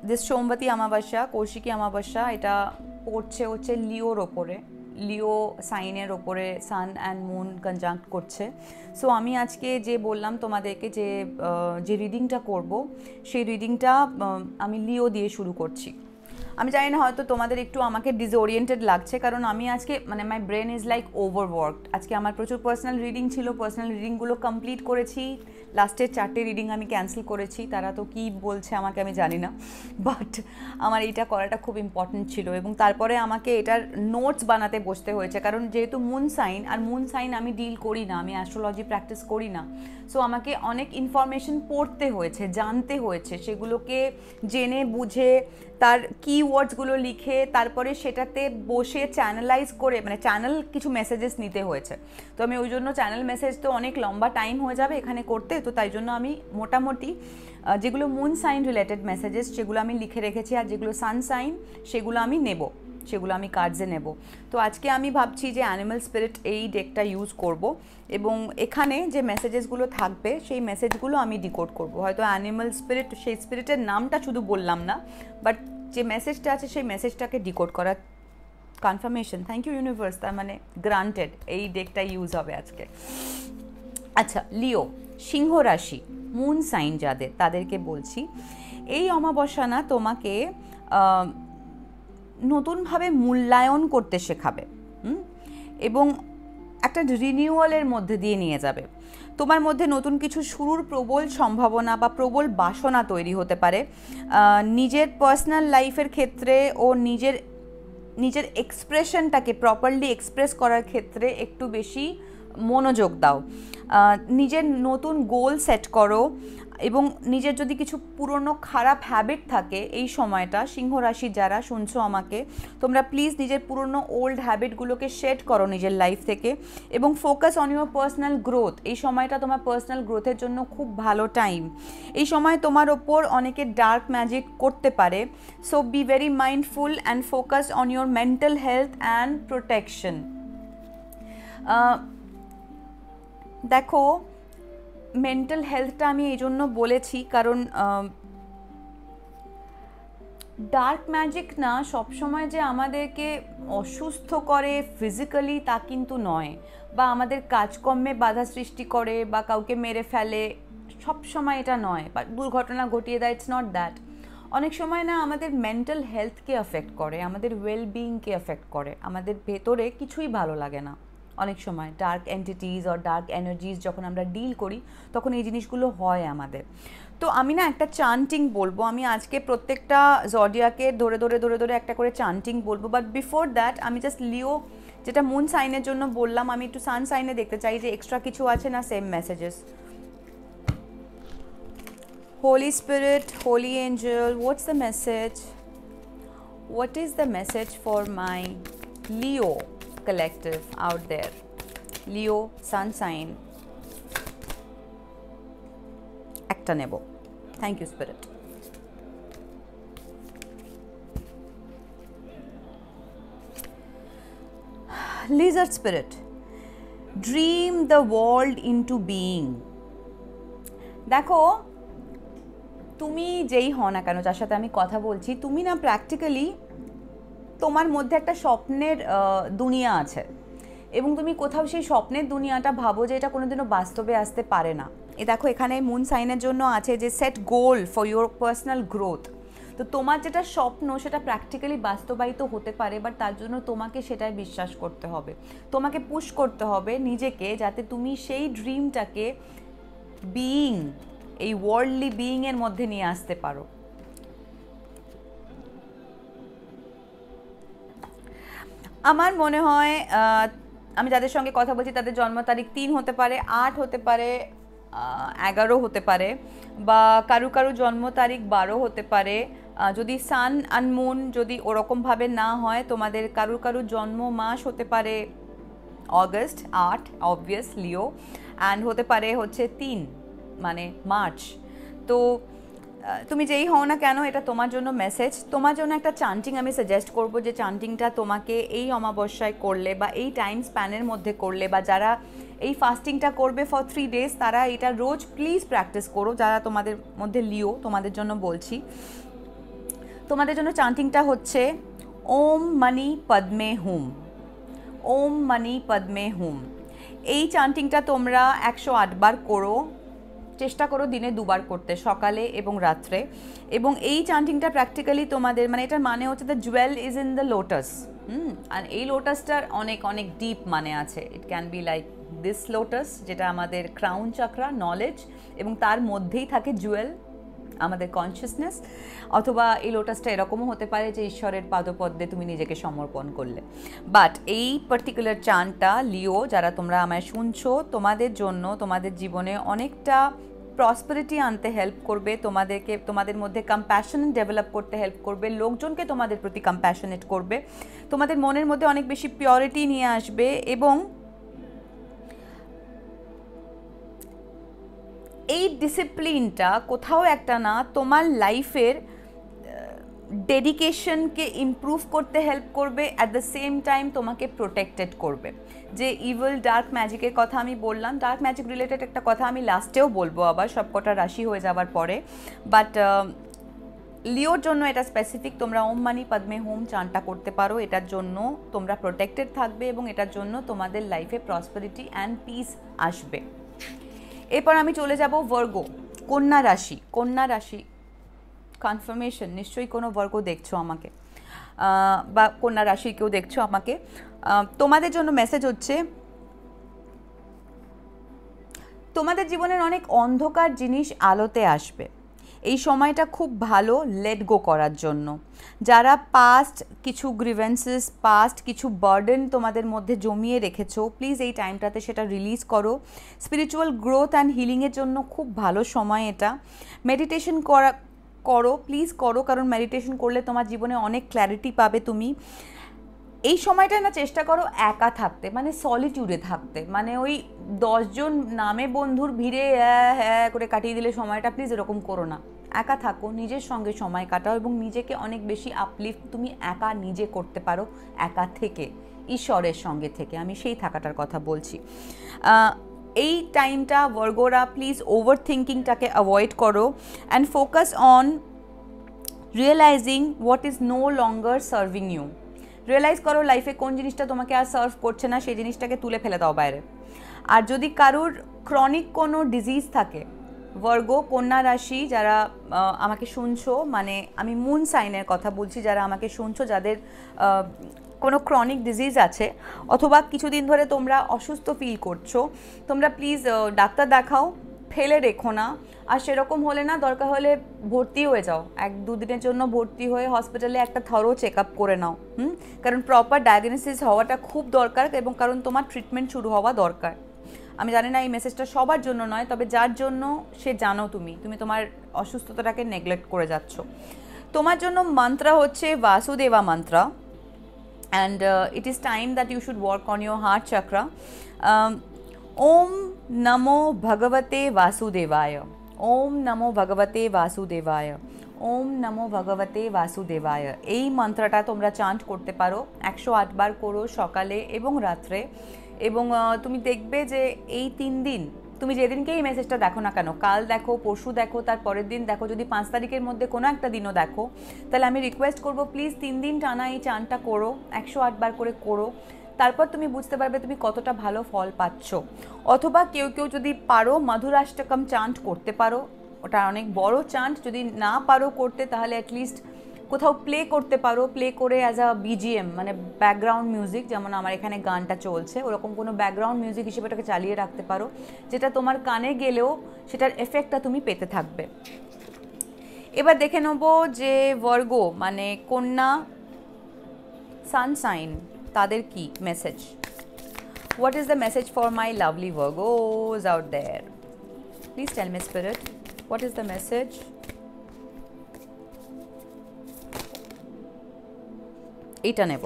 যে সোমবতী অমাবস্যা, কৌশিকী অমাবস্যা, এটা পড়ছে হচ্ছে লিওর ওপরে, লিও সাইনের ওপরে সান অ্যান্ড মুন কনজাঙ্ক্ট করছে। সো আমি আজকে যে বললাম তোমাদেরকে যে রিডিংটা করব, সেই রিডিংটা আমি লিও দিয়ে শুরু করছি। আমি জানি না, হয়তো তোমাদের একটু আমাকে ডিসওরিয়েন্টেড লাগছে, কারণ আমি আজকে, মানে মাই ব্রেন ইজ লাইক ওভারওয়ার্কড। আজকে আমার প্রচুর পার্সোনাল রিডিং ছিল, পার্সোনাল রিডিংগুলো কমপ্লিট করেছি, লাস্টের 4টে রিডিং আমি ক্যান্সেল করেছি। তারা তো কী বলছে আমাকে আমি জানি না, বাট আমার এইটা করাটা খুব ইম্পর্টেন্ট ছিল। এবং তারপরে আমাকে এটার নোটস বানাতে বসতে হয়েছে, কারণ যেহেতু মুন সাইন, আর মুন সাইন আমি ডিল করি না, আমি অ্যাস্ট্রোলজি প্র্যাকটিস করি না। সো আমাকে অনেক ইনফরমেশন পড়তে হয়েছে, জানতে হয়েছে, সেগুলোকে জেনে বুঝে তার কিওয়ার্ডসগুলো লিখে তারপরে সেটাতে বসে চ্যানেলাইজ করে, মানে চ্যানেল কিছু মেসেজেস নিতে হয়েছে। তো আমি ওই জন্য চ্যানেল মেসেজ তো অনেক লম্বা টাইম হয়ে যাবে এখানে করতে, তো তাই জন্য আমি মোটামুটি যেগুলো মুন সাইন রিলেটেড মেসেজেস সেগুলো আমি লিখে রেখেছি, আর যেগুলো সান সাইন সেগুলো আমি নেব, সেগুলো আমি কার্ডসে নেব। তো আজকে আমি ভাবছি যে অ্যানিম্যাল স্পিরিট এই ডেকটা ইউজ করব, এবং এখানে যে মেসেজেসগুলো থাকবে সেই মেসেজগুলো আমি ডিকোড করব। হয়তো অ্যানিম্যাল স্পিরিট, সেই স্পিরিটের নামটা শুধু বললাম না, বাট যে মেসেজটা আছে সেই মেসেজটাকে ডিকোড করার কনফার্মেশন। থ্যাংক ইউ ইউনিভার্স, তার মানে গ্রান্টেড, এই ডেকটা ইউজ হবে আজকে। আচ্ছা, লিও, সিংহ রাশি, মুন সাইন যাদের, তাদেরকে বলছি এই অমাবস্যা না তোমাকে নতুনভাবে মূল্যায়ন করতে শেখাবে এবং একটা রিনিউয়ালের মধ্যে দিয়ে নিয়ে যাবে। তোমার মধ্যে নতুন কিছু শুরুর প্রবল সম্ভাবনা বা প্রবল বাসনা তৈরি হতে পারে। নিজের পার্সোনাল লাইফের ক্ষেত্রে ও নিজের এক্সপ্রেশনটাকে প্রপারলি এক্সপ্রেস করার ক্ষেত্রে একটু বেশি মনোযোগ দাও। নিজের নতুন গোল সেট করো, এবং নিজের যদি কিছু পুরনো খারাপ হ্যাবিট থাকে এই সময়টা, সিংহ রাশি যারা শুনছো আমাকে, তোমরা প্লিজ নিজের পুরনো ওল্ড হ্যাবিটগুলোকে শেড করো নিজের লাইফ থেকে, এবং focus on your personal growth. এই সময়টা তোমার পার্সোনাল গ্রোথের জন্য খুব ভালো টাইম। এই সময় তোমার ওপর অনেকে ডার্ক ম্যাজিক করতে পারে, so be very mindful and focus on your mental health and protection. দেখো, মেন্টাল হেলথটা আমি এই জন্য বলেছি কারণ ডার্ক ম্যাজিক না সবসময় যে আমাদেরকে অসুস্থ করে ফিজিক্যালি তা কিন্তু নয়, বা আমাদের কাজকর্মে বাধা সৃষ্টি করে বা কাউকে মেরে ফেলে, সবসময় এটা নয়, বা দুর্ঘটনা ঘটিয়ে দেয়, ইটস নট দ্যাট। অনেক সময় না আমাদের মেন্টাল হেলথকে এফেক্ট করে, আমাদের ওয়েলবিংকে এফেক্ট করে, আমাদের ভেতরে কিছুই ভালো লাগে না। অনেক সময় ডার্ক এন্টিটিজ আর ডার্ক এনার্জিজ যখন আমরা ডিল করি তখন এই জিনিসগুলো হয় আমাদের। তো আমি না একটা চান্টিং বলবো, আমি আজকে প্রত্যেকটা জডিয়াকে ধরে ধরে ধরে ধরে একটা করে চান্টিং বলবো, বাট বিফোর দ্যাট আমি জাস্ট লিও যেটা মুন সাইনের জন্য বললাম, আমি একটু সান সাইনে দেখতে চাই যে এক্সট্রা কিছু আছে না same messages. Holy Spirit, Holy Angel, what's the message? What is the message for my Leo collective out there? Leo sun sign. একটা নেব। Thank you, Spirit. Lizard Spirit, dream the world into being. দেখো, তুমি যেই হও না কেন, যার সাথে আমি কথা বলছি, তুমি না প্র্যাকটিক্যালি তোমার মধ্যে একটা স্বপ্নের দুনিয়া আছে, এবং তুমি কোথাও সেই স্বপ্নের দুনিয়াটা ভাবো যে এটা কোনোদিনও বাস্তবে আসতে পারে না। দেখো, এখানে মুন সাইনের জন্য আছে যে set goal for your personal growth. তো তোমার যেটা স্বপ্ন সেটা প্র্যাকটিক্যালি বাস্তবায়িত হতে পারে, বাট তার জন্য তোমাকে সেটাই বিশ্বাস করতে হবে, তোমাকে পুশ করতে হবে নিজেকে, যাতে তুমি সেই ড্রিমটাকে বিইং, এই ওয়ার্ল্ডলি বিইংয়ের মধ্যে নিয়ে আসতে পারো। আমার মনে হয় আমি যাদের সঙ্গে কথা বলছি তাদের জন্ম তারিখ 3 হতে পারে, 8 হতে পারে, 11 হতে পারে, বা কারু কারু জন্ম তারিখ 12 হতে পারে। যদি সান আর মুন যদি ওরকমভাবে না হয়, তোমাদের কারু কারু জন্ম মাস হতে পারে অগস্ট 8, অবভিয়াস লিও, অ্যান্ড হতে পারে হচ্ছে 3 মানে মার্চ। তো তুমি যেই হও না কেন, এটা তোমার জন্য মেসেজ। তোমার জন্য একটা চান্টিং আমি সাজেস্ট করব, যে চান্টিংটা তোমাকে এই অমাবস্যায় করলে বা এই টাইম স্প্যানের মধ্যে করলে, বা যারা এই ফাস্টিংটা করবে ফর 3 days তারা এটা রোজ প্লিজ প্র্যাকটিস করো। যারা তোমাদের মধ্যে লিও, তোমাদের জন্য বলছি, তোমাদের জন্য চান্টিংটা হচ্ছে ওম মানি পদ্মে হুম, ওম মানি পদ্মে হুম। এই চান্টিংটা তোমরা 108 বার করো, চেষ্টা করো দিনে 2 বার করতে, সকালে এবং রাত্রে। এবং এই চান্টিংটা প্র্যাকটিক্যালি তোমাদের মানে এটার মানে হচ্ছে the jewel is in the lotus. আর এই লোটাসটার অনেক অনেক ডিপ মানে আছে। It can be like this lotus, যেটা আমাদের ক্রাউন চাকরা, নলেজ, এবং তার মধ্যেই থাকে জুয়েল, আমাদের কনসিয়াসনেস। অথবা এই লোটাসটা এরকমও হতে পারে যে ঈশ্বরের পাদপদ্মে তুমি নিজেকে সমর্পণ করলে। বাট এই পার্টিকুলার চানটা লিও, যারা তোমরা আমায় শুনছো, তোমাদের জন্য তোমাদের জীবনে অনেকটা প্রসপারিটি আনতে হেল্প করবে, তোমাদেরকে তোমাদের মধ্যে কম্প্যাশন ডেভেলপ করতে হেল্প করবে, লোকজনকে তোমাদের প্রতি কম্প্যাশনেট করবে, তোমাদের মনের মধ্যে অনেক বেশি পিওরিটি নিয়ে আসবে, এবং এই ডিসিপ্লিনটা কোথাও একটা না তোমার লাইফের ডেডিকেশনকে ইমপ্রুভ করতে হেল্প করবে, অ্যাট দ্য সেম টাইম তোমাকে প্রোটেক্টেড করবে। যে ইভিল ডার্ক ম্যাজিকের কথা আমি বললাম, ডার্ক ম্যাজিক রিলেটেড একটা কথা আমি লাস্টেও বলবো আবার, সবকটা রাশি হয়ে যাওয়ার পরে। বাট লিওর জন্য এটা স্পেসিফিক, তোমরা ওম মানি পদ্মে হোম চানটা করতে পারো, এটার জন্য তোমরা প্রোটেক্টেড থাকবে, এবং এটার জন্য তোমাদের লাইফে প্রসপারিটি অ্যান্ড পিস আসবে। এরপর আমি চলে যাব ভার্গো, কন্যা রাশি। কন্যা রাশি কনফার্মেশন, নিশ্চয়ই কোনো ভার্গো দেখছো আমাকে, বা কন্যা রাশি কেউ দেখছো আমাকে। তোমাদের জন্য মেসেজ হচ্ছে, তোমাদের জীবনের অনেক অন্ধকার জিনিস আলোতে আসবে, এই সময়টা খুব ভালো লেট গো করার জন্য। যারা পাস্ট কিছু গ্রিভেন্সেস, পাস্ট কিছু বার্ডেন তোমাদের মধ্যে জমিয়ে রেখেছো, প্লিজ এই টাইমটাতে সেটা রিলিজ করো। স্পিরিচুয়াল গ্রোথ অ্যান্ড হিলিংয়ের জন্য খুব ভালো সময় এটা। মেডিটেশন করো প্লিজ করো, কারণ মেডিটেশন করলে তোমার জীবনে অনেক ক্ল্যারিটি পাবে তুমি। এই সময়টা না চেষ্টা করো একা থাকতে, মানে সলিটিউডে থাকতে, মানে ওই 10 জন নামে বন্ধুর ভিড়ে হ্যাঁ করে কাটিয়ে দিলে সময়টা, প্লিজ এরকম করো না। একা থাকো, নিজের সঙ্গে সময় কাটাও এবং নিজেকে অনেক বেশি আপলিফট তুমি একা নিজে করতে পারো, একা থেকে, ঈশ্বরের সঙ্গে থেকে। আমি সেই থাকাটার কথা বলছি। এই টাইমটা ভার্গোরা প্লিজ ওভার থিঙ্কিংটাকে অ্যাভয়েড করো and focus on realizing what is no longer serving you. Realize করো লাইফে কোন জিনিসটা তোমাকে আর সার্ভ করছে না, সেই জিনিসটাকে তুলে ফেলে দাও বাইরে। আর যদি কারুর ক্রনিক কোনো ডিজিজ থাকে, ভার্গো কন্যা রাশি যারা আমাকে শুনছো, মানে আমি মুন সাইনের কথা বলছি, যারা আমাকে শুনছো, যাদের কোনো ক্রনিক ডিজিজ আছে অথবা কিছুদিন ধরে তোমরা অসুস্থ ফিল করছো, তোমরা প্লিজ ডাক্তার দেখাও, ফেলে রেখো না। আর সেরকম হলে না, দরকার হলে ভর্তি হয়ে যাও, 1-2 দিনের জন্য ভর্তি হয়ে হসপিটালে একটা থরো চেক আপ করে নাও। কারণ প্রপার ডায়াগনোসিস হওয়াটা খুব দরকার, এবং কারণ তোমার ট্রিটমেন্ট শুরু হওয়া দরকার। আমি জানি না এই মেসেজটা সবার জন্য নয়, তবে যার জন্য সে জানো তুমি তোমার অসুস্থতাটাকে নেগলেক্ট করে যাচ্ছ। তোমার জন্য মন্ত্র হচ্ছে বাসুদেবা মন্ত্র, and it is time that you should work on your heart chakra. Om Namo Bhagavate Vasudevaya. Om Namo Bhagavate Vasudevaya. ওম নমো ভগবতে বাসুদেবায়। এই মন্ত্রটা তোমরা চান্ট করতে পারো, 108 বার করো সকালে এবং রাত্রে। এবং তুমি দেখবে যে এই 3 দিন, তুমি যেদিনকে এই মেসেজটা দেখো না কেন, কাল দেখো, পরশু দেখো, তার পরের দিন দেখো, যদি 5 তারিখের মধ্যে কোনো একটা দিনও দেখো, তাহলে আমি রিকোয়েস্ট করবো প্লিজ 3 দিন টানা এই চানটা করো, 108 বার করে করো। তারপর তুমি বুঝতে পারবে তুমি কতটা ভালো ফল পাচ্ছ। অথবা কেউ যদি পারো মধুরাষ্টকম চান্ট করতে পারো, ওটা অনেক বড় চান্ট। যদি না পারো করতে, তাহলে অ্যাটলিস্ট কোথাও প্লে করতে পারো, প্লে করে অ্যাজ আ বিজিএম, মানে ব্যাকগ্রাউন্ড মিউজিক, যেমন আমার এখানে গানটা চলছে ওরকম কোনো ব্যাকগ্রাউন্ড মিউজিক হিসেবে ওটাকে চালিয়ে রাখতে পারো, যেটা তোমার কানে গেলেও সেটার এফেক্টটা তুমি পেতে থাকবে। এবার দেখে নেবো যে ভার্গো মানে কন্যা সানসাইন, তাদের কি message. What is the message for my lovely Virgos out there? Please tell me spirit, what is the message? এটা নেব।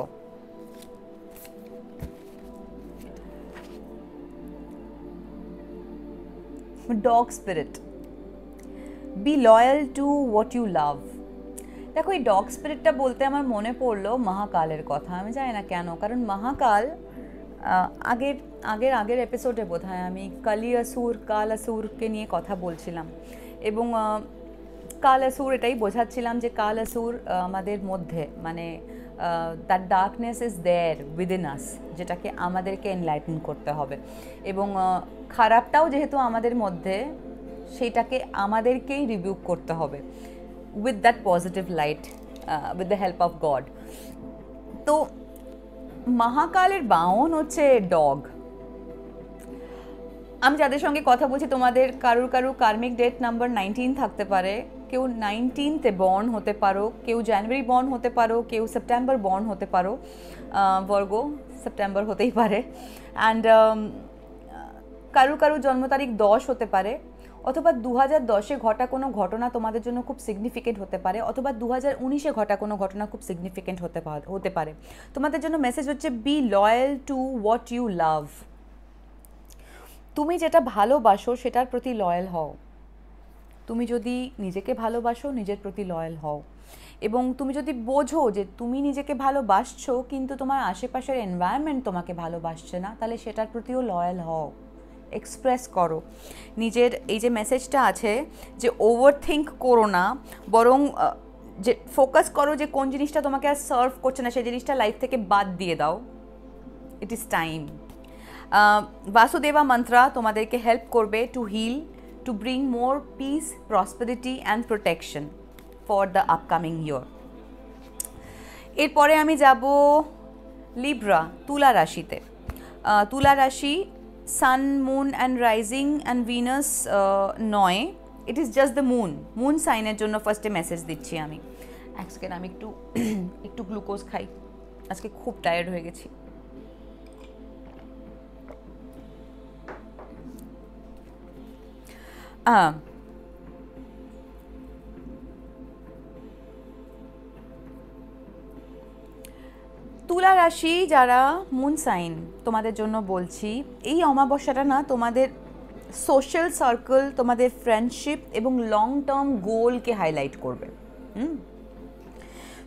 Dog spirit, be loyal to what you love. দেখো এই ডগ স্পিরিটটা বলতে আমার মনে পড়লো মহাকালের কথা। আমি জানি না কেন, কারণ মহাকাল আগের এপিসোডে বোধহয় আমি কালাসুরকে নিয়ে কথা বলছিলাম, এবং কালাসুর এটাই বোঝাচ্ছিলাম যে কালাসুর আমাদের মধ্যে, মানে that darkness is there within us, যেটাকে আমাদেরকে এনলাইটেন করতে হবে। এবং খারাপটাও যেহেতু আমাদের মধ্যে, সেইটাকে আমাদেরকেই রিবিউক করতে হবে with that positive light, with the help of god. তো মহাকালের বাহন হচ্ছে ডগ। আমি যাদের সঙ্গে কথা বলছি, তোমাদের কারুর কার্মিক ডেট নাম্বার 19 থাকতে পারে। কেউ 19th বর্ন হতে পারো, কেউ জানুয়ারি বর্ন হতে পারো, কেউ সেপ্টেম্বর বর্ন হতে পারো। ভার্গো সেপ্টেম্বর হতেই পারে। অ্যান্ড কারুর জন্ম তারিখ 10 হতে পারে, অথবা 2010-এ ঘটা কোনো ঘটনা তোমাদের জন্য খুব সিগনিফিকেন্ট হতে পারে, অথবা 2019-এ ঘটা কোনো ঘটনা খুব সিগনিফিকেন্ট হতে পারে। তোমাদের জন্য মেসেজ হচ্ছে be loyal to what you love. তুমি যেটা ভালোবাসো সেটার প্রতি লয়াল হও। তুমি যদি নিজেকে ভালোবাসো, নিজের প্রতি লয়াল হও। এবং তুমি যদি বোঝো যে তুমি নিজেকে ভালোবাসছো কিন্তু তোমার আশেপাশের এনভায়রনমেন্ট তোমাকে ভালোবাসছে না, তাহলে সেটার প্রতিও লয়াল হও, এক্সপ্রেস করো নিজের। এই যে মেসেজটা আছে যে ওভার থিঙ্ক করো না, বরং যে ফোকাস করো যে কোন জিনিসটা তোমাকে আর সার্ভ করছে না, সেই জিনিসটা লাইফ থেকে বাদ দিয়ে দাও। It is time. Vasudeva mantra তোমাদেরকে হেল্প করবে to heal, to bring more peace, prosperity and protection for the upcoming year. এরপরে আমি যাব লিব্রা, তুলা রাশিতে। তুলা রাশি sun, moon and rising and Venus 9, it is just the moon সাইনের জন্য ফার্স্টে মেসেজ দিচ্ছি আমি। এক সেকেন্ড, আমি একটু একটু গ্লুকোজ খাই, আজকে খুব টায়ার্ড হয়ে গেছি। তুলা রাশি যারা মুন সাইন, তোমাদের জন্য বলছি এই অমাবস্যাটা না তোমাদের সোশ্যাল সার্কেল, তোমাদের ফ্রেন্ডশিপ এবং লং টার্ম গোলকে হাইলাইট করবে।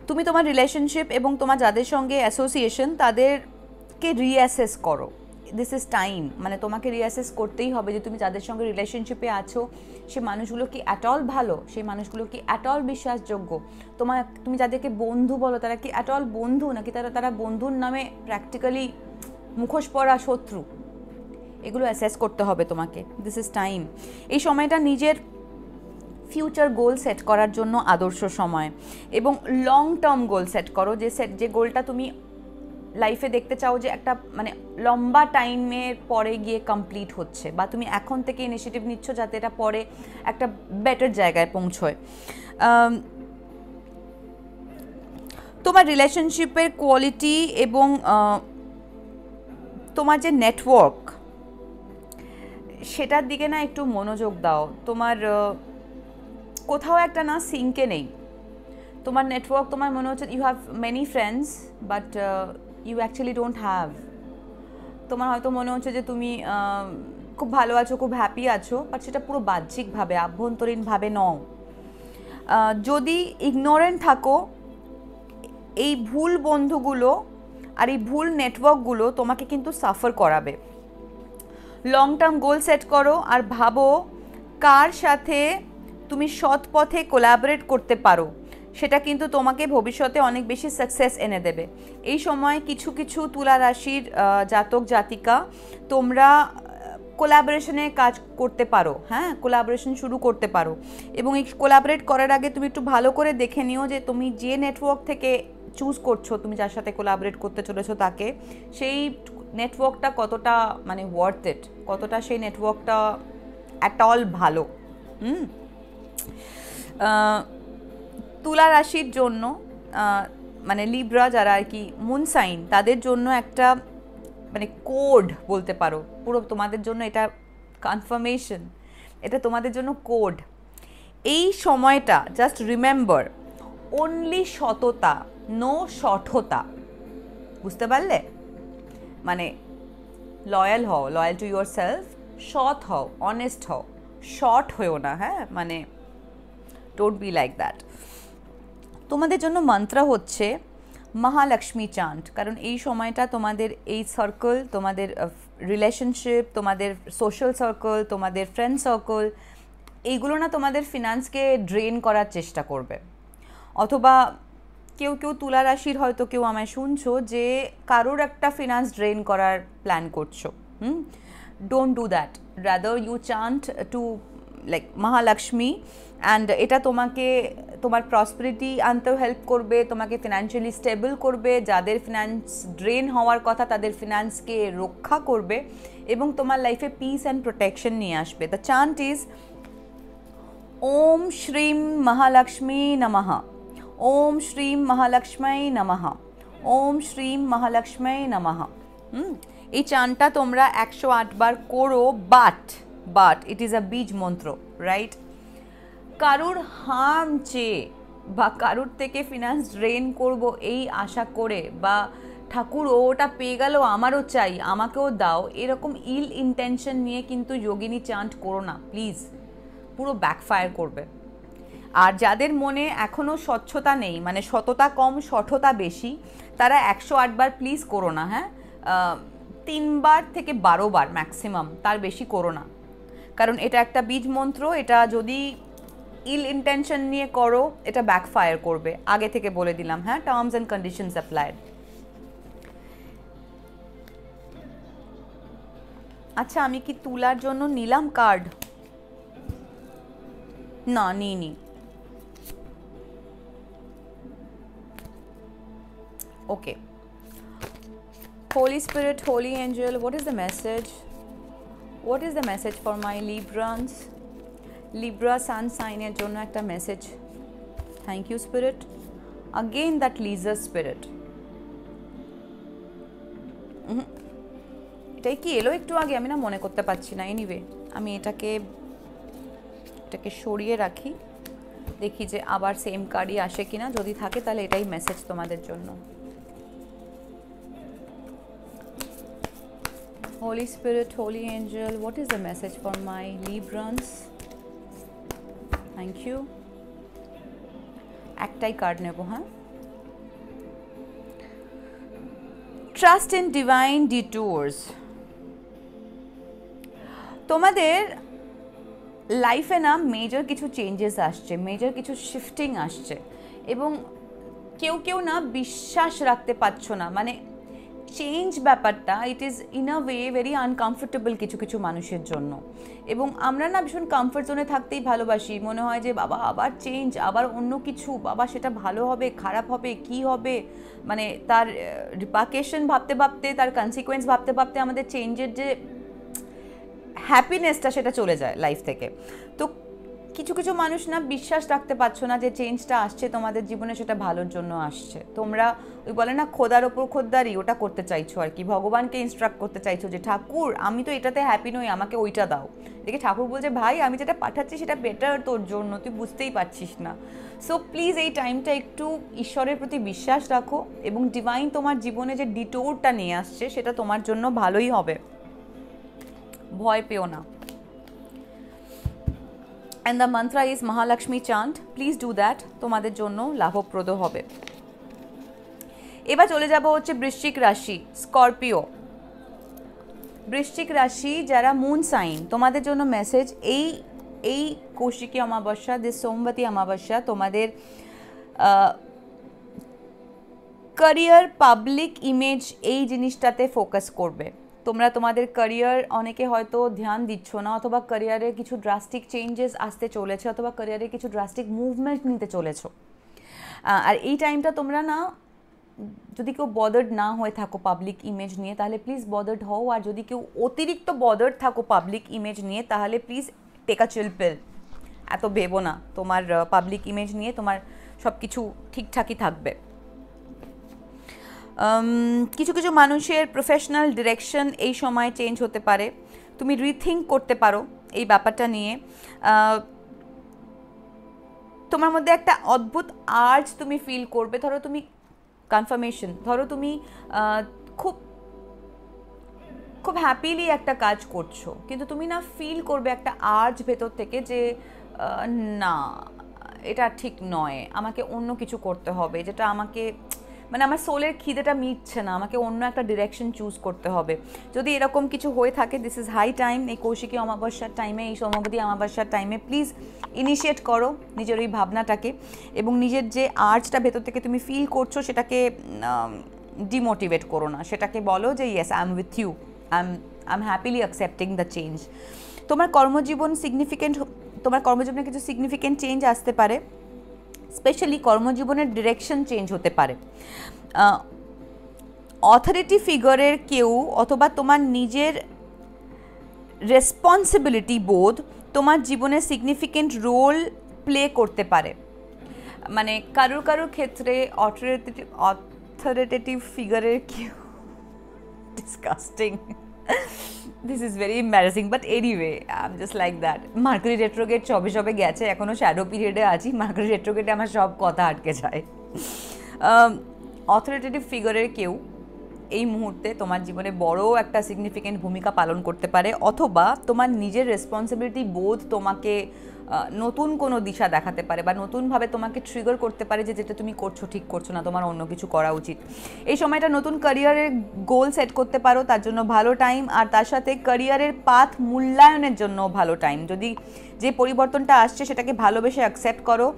তুমি তোমার রিলেশনশিপ এবং তোমার যাদের সঙ্গে অ্যাসোসিয়েশন তাদেরকে রিঅ্যাসেস করো। দিস ইজ টাইম, মানে তোমাকে রিঅ্যাসেস করতেই হবে যে তুমি যাদের সঙ্গে রিলেশনশিপে আছো সে মানুষগুলো কি অ্যাট অল ভালো, সেই মানুষগুলো কি অ্যাট অল বিশ্বাসযোগ্য, তুমি যাদেরকে বন্ধু বলো তারা কি অ্যাট অল বন্ধু, নাকি তারা বন্ধুর নামে প্র্যাকটিক্যালি মুখোশ পরা শত্রু, এগুলো অ্যাসেস করতে হবে তোমাকে। This is time. এই সময়টা নিজের ফিউচার গোল সেট করার জন্য আদর্শ সময়, এবং লং টার্ম গোল সেট করো, যে গোলটা তুমি লাইফে দেখতে চাও যে একটা মানে লম্বা টাইমের পরে গিয়ে কমপ্লিট হচ্ছে, বা তুমি এখন থেকে ইনিশিয়েটিভ নিচ্ছ যাতে এটা পরে একটা বেটার জায়গায় পৌঁছয়। তোমার রিলেশনশিপের কোয়ালিটি এবং তোমার যে নেটওয়ার্ক সেটার দিকে না একটু মনোযোগ দাও। তোমার কোথাও একটা না সিঙ্কে নেই তোমার নেটওয়ার্ক। তোমার মনে হচ্ছে you have many friends but you actually don't have. তোমার হয়তো মনে হচ্ছে যে তুমি খুব ভালো আছো, খুব হ্যাপি আছো, বাট সেটা পুরো বাহ্যিকভাবে, আভ্যন্তরীণভাবে নও। যদি ইগনোরেন্ট থাকো, এই ভুল বন্ধুগুলো আর এই ভুল নেটওয়ার্কগুলো তোমাকে কিন্তু সাফার করাবে। লং টার্ম গোল সেট করো আর ভাবো কার সাথে তুমি সৎ পথে কোলাবোরেট করতে পারো, সেটা কিন্তু তোমাকে ভবিষ্যতে অনেক বেশি সাকসেস এনে দেবে। এই সময় কিছু কিছু তুলা রাশির জাতক জাতিকা তোমরা কোলাবোরেশনে কাজ করতে পারো, হ্যাঁ, কোলাবোরেশন শুরু করতে পারো। এবং এই কোলাবোরেট করার আগে তুমি একটু ভালো করে দেখে নিও যে তুমি যে নেটওয়ার্ক থেকে চুজ করছো, তুমি যার সাথে কোলাবোরেট করতে চলেছো তাকে, সেই নেটওয়ার্কটা কতটা মানে ওয়ার্থ ইট, কতটা সেই নেটওয়ার্কটা অ্যাট অল ভালো। তুলা রাশির জন্য মানে লিব্রা যারা আর কি মুন সাইন, তাদের জন্য একটা মানে কোড বলতে পারো, পুরো তোমাদের জন্য এটা কনফার্মেশন, এটা তোমাদের জন্য কোড। এই সময়টা জাস্ট রিমেম্বার অনলি সততা, নো শঠতা। বুঝতে পারলে? মানে লয়াল হও, লয়াল টু ইউর সেলফ, সৎ হও, অনেস্ট হও, শর্ট হয়েও না, হ্যাঁ, মানে ডোন্ট বি লাইক দ্যাট। তোমাদের জন্য মন্ত্র হচ্ছে মহালক্ষ্মী চান্ট, কারণ এই সময়টা তোমাদের এই সার্কেল, তোমাদের রিলেশনশিপ, তোমাদের সোশ্যাল সার্কেল, তোমাদের ফ্রেন্ড সার্কেল, এইগুলো না তোমাদের ফিনান্সকে ড্রেন করার চেষ্টা করবে। অথবা কেউ তুলা রাশির হয়তো কেউ আমায় শুনছো যে কারোর একটা ফিনান্স ড্রেন করার প্ল্যান করছো। Don't do that, rather you chant to like Mahalakshmi, and এটা তোমাকে তোমার প্রসপারিটি আনতেও হেল্প করবে, তোমাকে ফিনান্সিয়ালি স্টেবল করবে, যাদের ফিনান্স ড্রেন হওয়ার কথা তাদের ফিনান্সকে রক্ষা করবে এবং তোমার লাইফে পিস অ্যান্ড প্রোটেকশন নিয়ে আসবে। দ্য চান্ট ইজ ওম শ্রীম মহালক্ষ্মী নমঃ, ওম শ্রীম মহালক্ষ্মী নমঃ, ওম শ্রীম মহালক্ষ্মী নমঃ। এই চানটা তোমরা 108 বার করো, বাট ইট ইজ আ বীজ মন্ত্র, রাইট? কারুর হার্ম চেয়ে বা কারুর থেকে ফিনান্স ড্রেন করব এই আশা করে, বা ঠাকুর ওটা পেয়ে গেল আমারও চাই, আমাকেও দাও, এরকম ইল ইন্টেনশন নিয়ে কিন্তু যোগিনী চান্ট করো না প্লিজ, পুরো ব্যাকফায়ার করবে। আর যাদের মনে এখনও স্বচ্ছতা নেই, মানে সততা কম শঠতা বেশি, তারা 108 বার প্লিজ করো না, হ্যাঁ, 3 বার থেকে 12 বার ম্যাক্সিমাম, তার বেশি করো না, কারণ এটা একটা বীজ মন্ত্র। এটা যদি ইল ইন্টেনশন নিয়ে করো এটা ব্যাকফায়ার করবে, আগে থেকে বলে দিলাম, হ্যাঁ, টার্মস অ্যান্ড কন্ডিশনস অ্যাপ্লাইড। আচ্ছা, আমি কি তুলার জন্য নিলাম কার্ড? না, নিইনি। ওকে, Holy Spirit, Holy Angel, what is the message? What is the message for my Librans? Libra sun সাইনের জন্য একটা message. Thank you spirit. Again that lizard spirit. এটাই কি এলো একটু আগে, আমি না মনে করতে পারছি না। এনিওয়ে আমি এটাকে সরিয়ে রাখি, দেখি যে আবার সেম কার্ডই আসে কিনা। যদি থাকে তাহলে এটাই মেসেজ তোমাদের জন্য। Holy Spirit, Holy Angel, what is the message for my Librans? Thank you. একটাই কার্ড নেব। হ্যাঁ, ট্রাস্ট ইন ডিভাইন ডিটুরস। তোমাদের লাইফে না মেজর কিছু চেঞ্জেস আসছে, মেজর কিছু শিফটিং আসছে, এবং কেউ কেউ না বিশ্বাস রাখতে পারছো না। মানে চেঞ্জ ব্যাপারটা it is in a way very uncomfortable কিছু কিছু মানুষের জন্য। এবং আমরা না ভীষণ কমফোর্ট জোনে থাকতেই ভালোবাসি। মনে হয় যে বাবা আবার চেঞ্জ, আবার অন্য কিছু, বাবা সেটা ভালো হবে খারাপ হবে কি হবে, মানে তার রিপারকেশন ভাবতে ভাবতে, তার কনসিকুয়েন্স ভাবতে ভাবতে আমাদের চেঞ্জের যে হ্যাপিনেসটা সেটা চলে যায় লাইফ থেকে। তো কিছু কিছু মানুষ না বিশ্বাস রাখতে পারছো না যে চেঞ্জটা আসছে তোমাদের জীবনে, সেটা ভালোর জন্য আসছে। তোমরা ওই বলে না খোদার ওপর খোদ্দারি, ওটা করতে চাইছো আর কি। ভগবানকে ইনস্ট্রাক্ট করতে চাইছো যে ঠাকুর আমি তো এটাতে হ্যাপি নই, আমাকে ওইটা দাও। দেখে ঠাকুর বলছে ভাই আমি যেটা পাঠাচ্ছি সেটা বেটার তোর জন্য, তুই বুঝতেই পারছিস না। সো প্লিজ এই টাইমটা একটু ঈশ্বরের প্রতি বিশ্বাস রাখো, এবং ডিভাইন তোমার জীবনে যে ডিটোরটা নিয়ে আসছে সেটা তোমার জন্য ভালোই হবে, ভয় পেও না। And the mantra is Mahalakshmi chant. Please do that. তোমাদের জন্য লাভপ্রদ হবে। এবার চলে যাব হচ্ছে বৃশ্চিক রাশি, স্করপিও। বৃশ্চিক রাশি যারা মুন সাইন, তোমাদের জন্য মেসেজ এই কৌশিকী অমাবস্যা, যে সোমবতী অমাবস্যা তোমাদের ক্যারিয়ার, পাবলিক ইমেজ এই জিনিসটাতে ফোকাস করবে। তোমরা তোমাদের ক্যারিয়ার, অনেকে হয়তো ধ্যান দিচ্ছ না, অথবা ক্যারিয়ারে কিছু ড্রাস্টিক চেঞ্জেস আসতে চলেছে, অথবা ক্যারিয়ারে কিছু ড্রাস্টিক মুভমেন্ট নিতে চলেছ। আর এই টাইমটা তোমরা না, যদি কেউ বদার্ড না হয়ে থাকো পাবলিক ইমেজ নিয়ে তাহলে প্লিজ বদার্ড হও। আর যদি কেউ অতিরিক্ত বদার্ড থাকো পাবলিক ইমেজ নিয়ে তাহলে প্লিজ টেক আ চিল পিল। এত ভেবো না, তোমার পাবলিক ইমেজ নিয়ে তোমার সব কিছু ঠিকঠাকই থাকবে। কিছু কিছু মানুষের প্রফেশনাল ডিরেকশন এই সময় চেঞ্জ হতে পারে। তুমি রিথিঙ্ক করতে পারো এই ব্যাপারটা নিয়ে। তোমার মধ্যে একটা অদ্ভুত আর্জ তুমি ফিল করবে। ধরো তুমি কনফার্মেশন, ধরো তুমি খুব খুব হ্যাপিলি একটা কাজ করছো, কিন্তু তুমি না ফিল করবে একটা আর্জ ভেতর থেকে যে না এটা ঠিক নয়, আমাকে অন্য কিছু করতে হবে, যেটা আমাকে মানে আমার সোলের খিদেটা মিটছে না, আমাকে অন্য একটা ডিরেকশন চুজ করতে হবে। যদি এরকম কিছু হয়ে থাকে, দিস ইজ হাই টাইম এই কৌশিকী অমাবস্যার টাইমে, এই সোমবতী অমাবস্যার টাইমে প্লিজ ইনিশিয়েট করো নিজের ওই ভাবনাটাকে, এবং নিজের যে আর্জটা ভেতর থেকে তুমি ফিল করছো সেটাকে ডিমোটিভেট করো না, সেটাকে বলো যে yes I am with you, I am happily accepting the change. তোমার কর্মজীবনে কিছু সিগনিফিকেন্ট চেঞ্জ আসতে পারে, স্পেশালি কর্মজীবনের ডিরেকশন চেঞ্জ হতে পারে। অথরিটি ফিগারের কেউ অথবা তোমার নিজের রেসপন্সিবিলিটি বোধ তোমার জীবনে সিগনিফিকেন্ট রোল প্লে করতে পারে। মানে কারোর ক্ষেত্রে অথরিটেটিভ ফিগারের কেউ, disgusting, this is very embarrassing, but anyway I am just like that. Mercury retrograde সবে গেছে, এখনও শ্যাডো পিরিয়ডে আছি। মার্কারি রেট্রোগেটে আমার সব কথা আটকে যায়। অথরিটেটিভ ফিগারের কেউ এই মুহূর্তে তোমার জীবনে বড় একটা সিগনিফিকেন্ট ভূমিকা পালন করতে পারে, অথবা তোমার নিজের রেসপন্সিবিলিটি বোধ তোমাকে নতুন কোনো দিশা দেখাতে পারে, বা নতুনভাবে তোমাকে ট্রিগার করতে পারে যে যেটা তুমি করছো ঠিক করছো না, তোমার অন্য কিছু করা উচিত। এই সময়টা নতুন ক্যারিয়ারের গোল সেট করতে পারো, তার জন্য ভালো টাইম। আর তার সাথে ক্যারিয়ারের পাথ মূল্যায়নের জন্য ভালো টাইম। যদি যে পরিবর্তনটা আসছে সেটাকে ভালোবেসে অ্যাকসেপ্ট করো।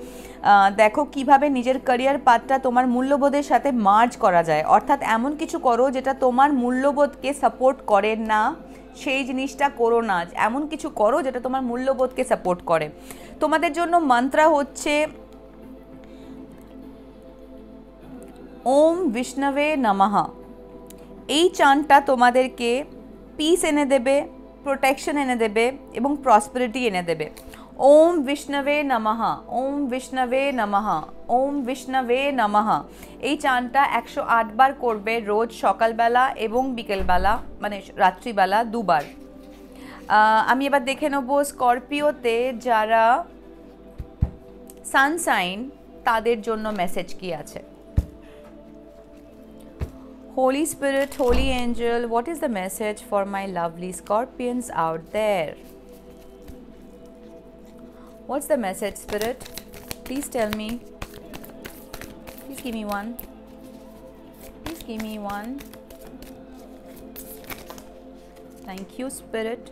দেখো কিভাবে নিজের ক্যারিয়ার পাথটা তোমার মূল্যবোধের সাথে মার্জ করা যায়, অর্থাৎ এমন কিছু করো যেটা তোমার মূল্যবোধকে সাপোর্ট করে না, সেই জিনিসটা করো না। এমন কিছু করো যেটা তোমার মূল্যবোধকে সাপোর্ট করে। তোমাদের জন্য মন্ত্র হচ্ছে ওম বিষ্ণবে নমঃ। এই চানটা তোমাদেরকে পিস এনে দেবে, প্রোটেকশন এনে দেবে এবং প্রসপারিটি এনে দেবে। ওম বিষ্ণবে নমঃ, ওম বিষ্ণবে নমঃ, ওম বিষ্ণবে নমঃ। এই চানটা 108 বার করবে রোজ, সকালবেলা এবং বিকেলবেলা, মানে রাত্রিবেলা দুবার। আমি এবার দেখে নেব স্করপিওতে যারা সানসাইন তাদের জন্য মেসেজ কি আছে। Holy Spirit, Holy Angel, what is the message for my lovely Scorpions out there? What's the message, Spirit? Please tell me. Please give me one. Please give me one. Thank you, Spirit.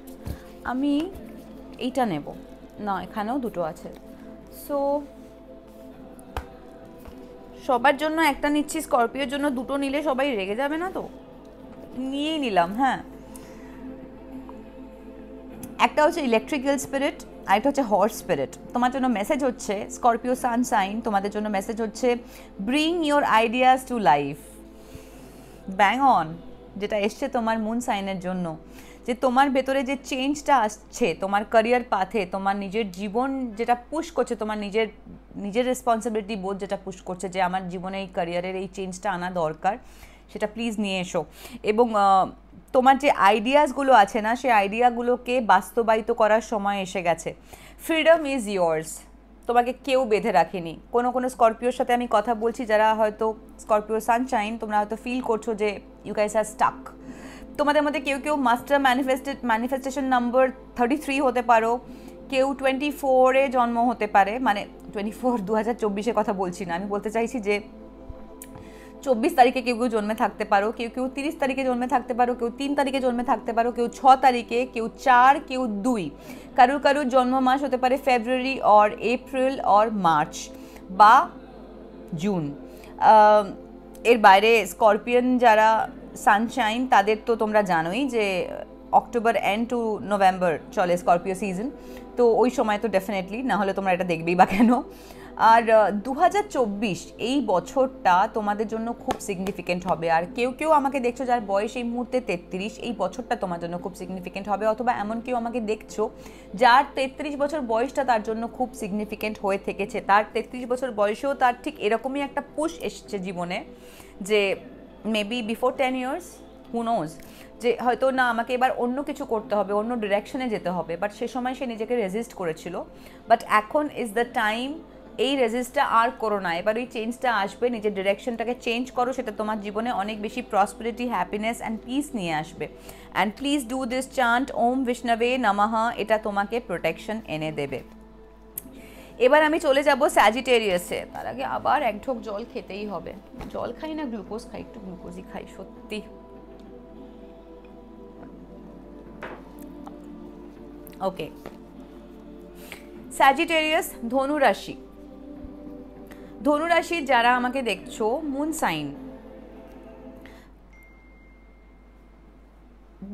আমি এইটা নেব না, এখানেও দুটো আছে। So সবার জন্য একটা নিচ্ছি, স্করপিওর জন্য দুটো নিলে সবাই রেগে যাবে না তো? নিয়েই নিলাম। হ্যাঁ, একটা হচ্ছে ইলেকট্রিক্যাল স্পিরিট, আরেকটা হচ্ছে হর্স স্পিরিট। তোমার জন্য মেসেজ হচ্ছে স্করপিও সানসাইন, তোমাদের জন্য মেসেজ হচ্ছে bring your ideas to life. Bang on, যেটা এসছে তোমার মুন সাইনের জন্য, যে তোমার ভেতরে যে চেঞ্জটা আসছে তোমার ক্যারিয়ার পাথে, তোমার নিজের জীবন যেটা পুশ করছে, তোমার নিজের রেসপন্সিবিলিটি বোধ যেটা পুশ করছে যে আমার জীবনে এই ক্যারিয়ারের এই চেঞ্জটা আনা দরকার, সেটা প্লিজ নিয়ে এসো। এবং তোমার যে আইডিয়াসগুলো আছে না, সেই আইডিয়াগুলোকে বাস্তবায়িত করার সময় এসে গেছে। ফ্রিডম ইজ ইয়োর্স, তোমাকে কেউ বেঁধে রাখেনি। কোনো স্করপিওর সাথে আমি কথা বলছি যারা হয়তো স্করপিও সানশাইন, তোমরা হয়তো ফিল করছো যে ইউ গাইস আর স্টাক। তোমাদের মধ্যে কেউ মাস্টার ম্যানিফেস্টেশন নাম্বার 33 হতে পারো, কেউ 24-এ জন্ম হতে পারে, মানে 24 2024-এর কথা বলছি না, আমি বলতে চাইছি যে 24 তারিখে কেউ জন্মে থাকতে পারো, কেউ 30 তারিখে জন্মে থাকতে পারো, কেউ 3 তারিখে জন্মে থাকতে পারো, কেউ 6 তারিখে, কেউ 4, কেউ 2। কারুর জন্ম মাস হতে পারে ফেব্রুয়ারি অর এপ্রিল অর মার্চ বা জুন। এর বাইরে স্করপিয়ন যারা সানশাইন তাদের তো তোমরা জানোই যে অক্টোবর এন্ড টু নভেম্বর চলে স্করপিও সিজন, তো ওই সময় তো ডেফিনেটলি, না হলে তোমরা এটা দেখবেই বা কেন। আর 2024 এই বছরটা তোমাদের জন্য খুব সিগনিফিকেন্ট হবে। আর কেউ আমাকে দেখছো যার বয়স এই মুহূর্তে 33, এই বছরটা তোমার জন্য খুব সিগনিফিকেন্ট হবে। অথবা এমন কেউ আমাকে দেখছো যার 33 বছর বয়সটা তার জন্য খুব সিগনিফিকেন্ট হয়ে থেকেছে, তার 33 বছর বয়সেও তার ঠিক এরকমই একটা পুশ এসছে জীবনে, যে maybe before 10 years, who knows, যে হয়তো না আমাকে এবার অন্য কিছু করতে হবে, অন্য ডিরেকশনে যেতে হবে, বাট সে সময় সে নিজেকে রেজিস্ট করেছিল। বাট এখন ইজ দ্য টাইম, এই রেজিস্টটা আর করো না, এবার ওই চেঞ্জটা আসবে, নিজের ডিরেকশনটাকে চেঞ্জ করো, সেটা তোমার জীবনে অনেক বেশি প্রসপারিটি, হ্যাপিনেস অ্যান্ড পিস নিয়ে আসবে। And please do this chant, Om Vishnave Namah, এটা তোমাকে প্রোটেকশন এনে দেবে। এবার আমি চলে যাব স্যাজিটেরিয়াসে, তার আগে আবার এক ঢোক জল খেতেই হবে। জল খাই না গ্লুকোজ খাই, একটু গ্লুকোজই খাই সত্যি। ওকে, স্যাজিটেরিয়াস ধনুরাশি। ধনুরাশির যারা আমাকে দেখছো, মুন সাইন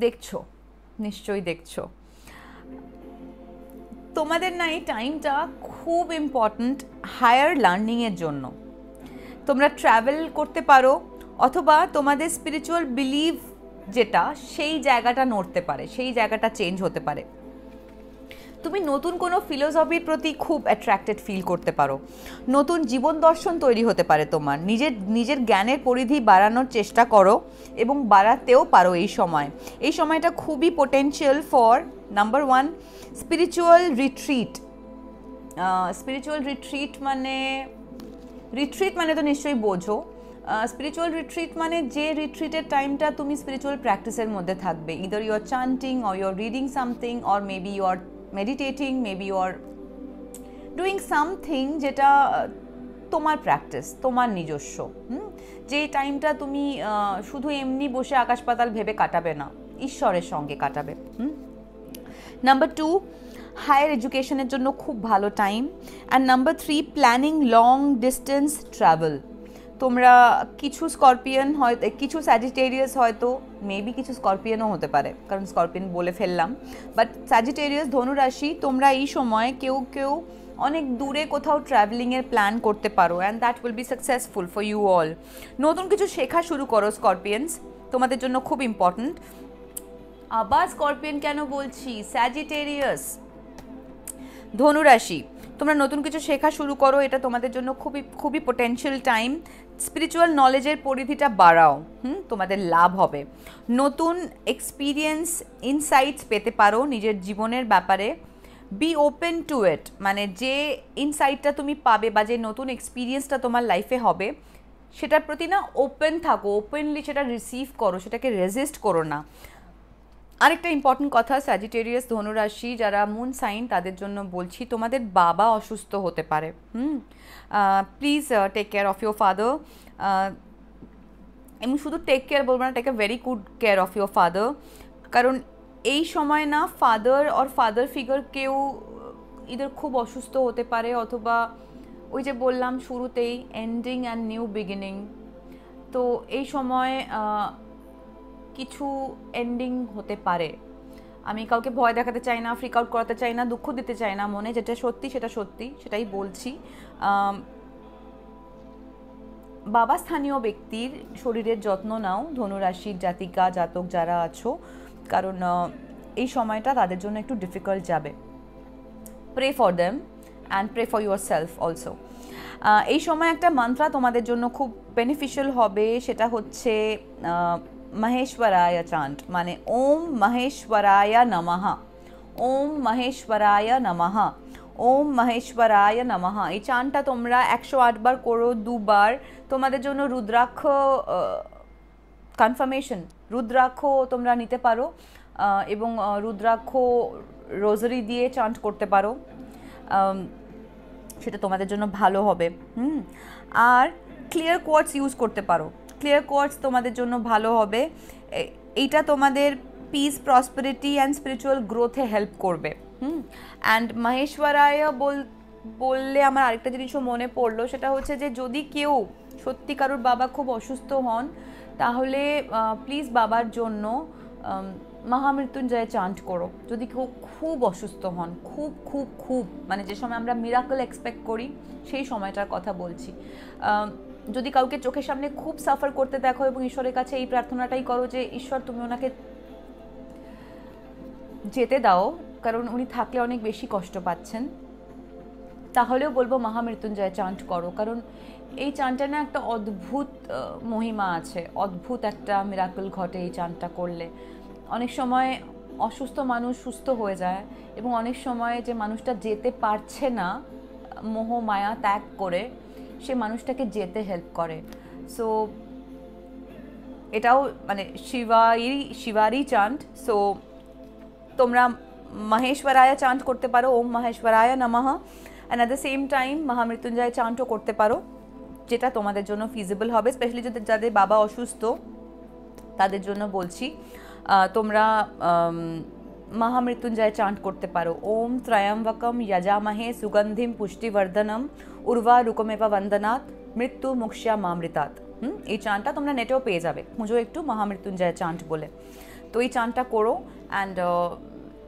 দেখছো, নিশ্চয়ই দেখছো। তোমাদের না এই টাইমটা খুব ইম্পর্ট্যান্ট হায়ার লার্নিংয়ের জন্য। তোমরা ট্রাভেল করতে পারো, অথবা তোমাদের স্পিরিচুয়াল বিলিভ যেটা, সেই জায়গাটা নড়তে পারে, সেই জায়গাটা চেঞ্জ হতে পারে। তুমি নতুন কোনো ফিলোসফির প্রতি খুব অ্যাট্রাক্টেড ফিল করতে পারো, নতুন জীবন দর্শন তৈরি হতে পারে তোমার, নিজের জ্ঞানের পরিধি বাড়ানোর চেষ্টা করো এবং বাড়াতেও পারো। এই সময়টা খুবই potential for number 1 spiritual retreat. Spiritual retreat মানে তো নিশ্চয়ই বোঝো। স্পিরিচুয়াল রিট্রিট মানে যে রিট্রিটের টাইমটা তুমি স্পিরিচুয়াল প্র্যাকটিসের মধ্যে থাকবে, either you are chanting or you are reading something or maybe you are meditating, maybe you are doing something যেটা তোমার প্র্যাকটিস, তোমার নিজস্ব। যে টাইমটা তুমি শুধু এমনি বসে আকাশ পাতাল ভেবে কাটাবে না, ঈশ্বরের সঙ্গে কাটাবে। নাম্বার 2 হায়ার এডুকেশনের জন্য খুব ভালো time. And number 3 planning long distance travel. তোমরা কিছু স্করপিয়ন হয়তো, কিছু স্যাজিটেরিয়াস হয়তো, মেবি কিছু স্করপিয়নও হতে পারে, কারণ স্করপিয়ন বলে ফেললাম, বাট স্যাজিটেরিয়াস ধনুরাশি তোমরা এই সময় কেউ অনেক দূরে কোথাও ট্রাভেলিংয়ের প্ল্যান করতে পারো, and that will be successful for you all. নতুন কিছু শেখা শুরু করো স্করপিয়ন্স, তোমাদের জন্য খুব ইম্পর্ট্যান্ট। আবার স্করপিয়ন কেন বলছি, স্যাজিটেরিয়াস ধনুরাশি, তোমরা নতুন কিছু শেখা শুরু করো, এটা তোমাদের জন্য খুবই খুবই পোটেনশিয়াল টাইম। স্পিরিচুয়াল নলেজের পরিধিটা বাড়াও, তোমাদের লাভ হবে। নতুন এক্সপিরিয়েন্স ইনসাইটস পেতে পারো নিজের জীবনের ব্যাপারে। বি ওপেন টু ইট, মানে যে ইনসাইটটা তুমি পাবে বা যে নতুন এক্সপিরিয়েন্সটা তোমার লাইফে হবে সেটার প্রতি না ওপেন থাকো, ওপেনলি সেটা রিসিভ করো, সেটাকে রেজিস্ট করো না। আরেকটা ইম্পর্টেন্ট কথা, স্যাজিটেরিয়াস ধনুরাশি যারা মুন সাইন তাদের জন্য বলছি, তোমাদের বাবা অসুস্থ হতে পারে। Please take care of your father. এবং শুধু টেক কেয়ার বলবো না, take a very good care of your father. কারণ এই সময় না ফাদার ফিগার কেউ ইদার খুব অসুস্থ হতে পারে, অথবা ওই যে বললাম শুরুতেই এন্ডিং অ্যান্ড নিউ বিগিনিং, তো এই সময় কিছু এন্ডিং হতে পারে। আমি কাউকে ভয় দেখাতে চাই না, ফ্রিক আউট করাতে চাই না, দুঃখ দিতে চাই না, মনে যেটা সত্যি সেটা সত্যি, সেটাই বলছি। বাবা স্থানীয় ব্যক্তির শরীরের যত্ন নাও, ধনুরাশির জাতিকা জাতক যারা আছো, কারণ এই সময়টা তাদের জন্য একটু ডিফিকাল্ট যাবে। Pray for them and pray for your self also. এই সময় একটা মন্ত্রা তোমাদের জন্য খুব বেনিফিশিয়াল হবে, সেটা হচ্ছে মহেশ্বরায় চান্ট, মানে ওম মহেশ্বরায় নমঃ, ওম মহেশ্বরায় নমঃ, ওম মহেশ্বরায় নমঃ। এই চানটা তোমরা 108 বার করো, 2 বার। তোমাদের জন্য রুদ্রাক্ষ কনফার্মেশন, রুদ্রাক্ষ তোমরা নিতে পারো এবং রুদ্রাক্ষ রোজারি দিয়ে চান্ট করতে পারো, সেটা তোমাদের জন্য ভালো হবে। আর ক্লিয়ার কোয়ার্টস ইউজ করতে পারো, ক্লিয়ার কোয়ার্টস তোমাদের জন্য ভালো হবে। এইটা তোমাদের পিস, প্রসপারিটি অ্যান্ড স্পিরিচুয়াল গ্রোথে হেল্প করবে। অ্যান্ড মহেশ্বরায় বললে আমার আরেকটা জিনিসও মনে পড়লো, সেটা হচ্ছে যে যদি কেউ সত্যি কারোর বাবা খুব অসুস্থ হন, তাহলে প্লিজ বাবার জন্য মহামৃত্যুঞ্জয় চান্ট করো। যদি কেউ খুব অসুস্থ হন, খুব খুব খুব, মানে যে সময় আমরা মিরাকল এক্সপেক্ট করি সেই সময়টার কথা বলছি। যদি কাউকে চোখের সামনে খুব সাফার করতে দেখো, এবং ঈশ্বরের কাছে এই প্রার্থনাটাই করো যে ঈশ্বর তুমি ওনাকে যেতে দাও, কারণ উনি থাকলে অনেক বেশি কষ্ট পাচ্ছেন, তাহলেও বলবো মহামৃত্যুঞ্জয় চান্ট করো। কারণ এই চানটা না একটা অদ্ভুত মহিমা আছে, অদ্ভুত একটা মিরাকল ঘটে এই চানটা করলে। অনেক সময় অসুস্থ মানুষ সুস্থ হয়ে যায়, এবং অনেক সময় যে মানুষটা যেতে পারছে না মোহ মায়া ত্যাগ করে, সে মানুষটাকে যেতে হেল্প করে। সো এটাও মানে শিবারই চান্ট। সো তোমরা মহেশ্বরায় চান্ট করতে পারো, Om Maheshwaraya Namah, and at the same time Mahamrityunjaya চান্টও করতে পারো, যেটা তোমাদের জন্য ফিজিবল হবে। স্পেশালি যাদের বাবা অসুস্থ তাদের জন্য বলছি, তোমরা মহামৃত্যুঞ্জয় চান্ট করতে পারো। ওম ত্রয়ম্বকম যজামহে সুগন্ধিম পুষ্টিবর্ধনম উর্বা রুকমেবা বন্দনাৎ মৃত্যু মুক্ষ্যা মামৃতাৎ। এই চানটা তোমরা নেটেও পেয়ে যাবে, খুঁজো একটু মহামৃত্যুঞ্জয় চান্ট বলে। তো এই চানটা করো, and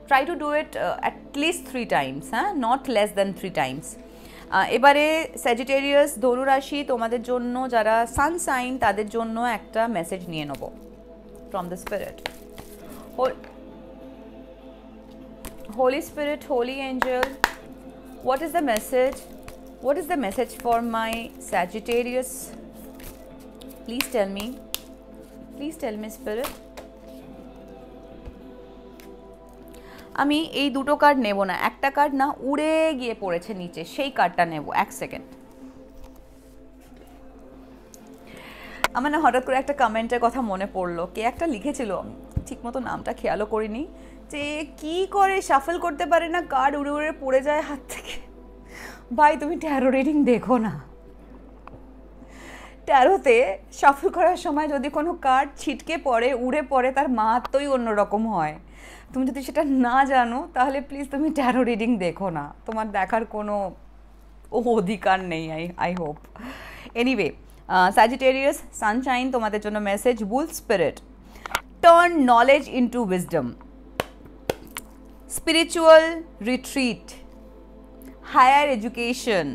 try to do it at least 3 Times, হ্যাঁ, নট লেস দ্যান 3 টাইমস। এবারে স্যাজিটেরিয়াস ধনুরাশি, তোমাদের জন্য যারা সান সাইন তাদের জন্য একটা মেসেজ নিয়ে নেব from the spirit. Holy Spirit, Holy Angel, what is the message? What is the message for my Sagittarius? Please tell me. Please tell me, Spirit. আমি এই দুটো কার্ড নেব না, একটা কার্ড না উড়ে গিয়ে পড়েছে নিচে, সেই কার্ডটা নেব। 1 সেকেন্ড। আমার না হঠাৎ করে একটা কমেন্টের কথা মনে পড়লো, কে একটা লিখেছিল, ঠিকমতো নামটা খেয়ালও করিনি, যে কি করে শাফল করতে পারে না, কার্ড উড়ে উড়ে পড়ে যায় হাত থেকে। ভাই তুমি ট্যারো রিডিং দেখো না, ট্যারোতে শাফল করার সময় যদি কোনো কার্ড ছিটকে পড়ে, উড়ে পড়ে, তার মাহাত্ম্যই অন্যরকম হয়। তুমি যদি সেটা না জানো তাহলে প্লিজ তুমি ট্যারো রিডিং দেখো না, তোমার দেখার কোনো অধিকার নেই। I hope. Anyway, Sagittarius sunshine, তোমাদের জন্য message, bull spirit, turn knowledge into wisdom, spiritual retreat, higher education,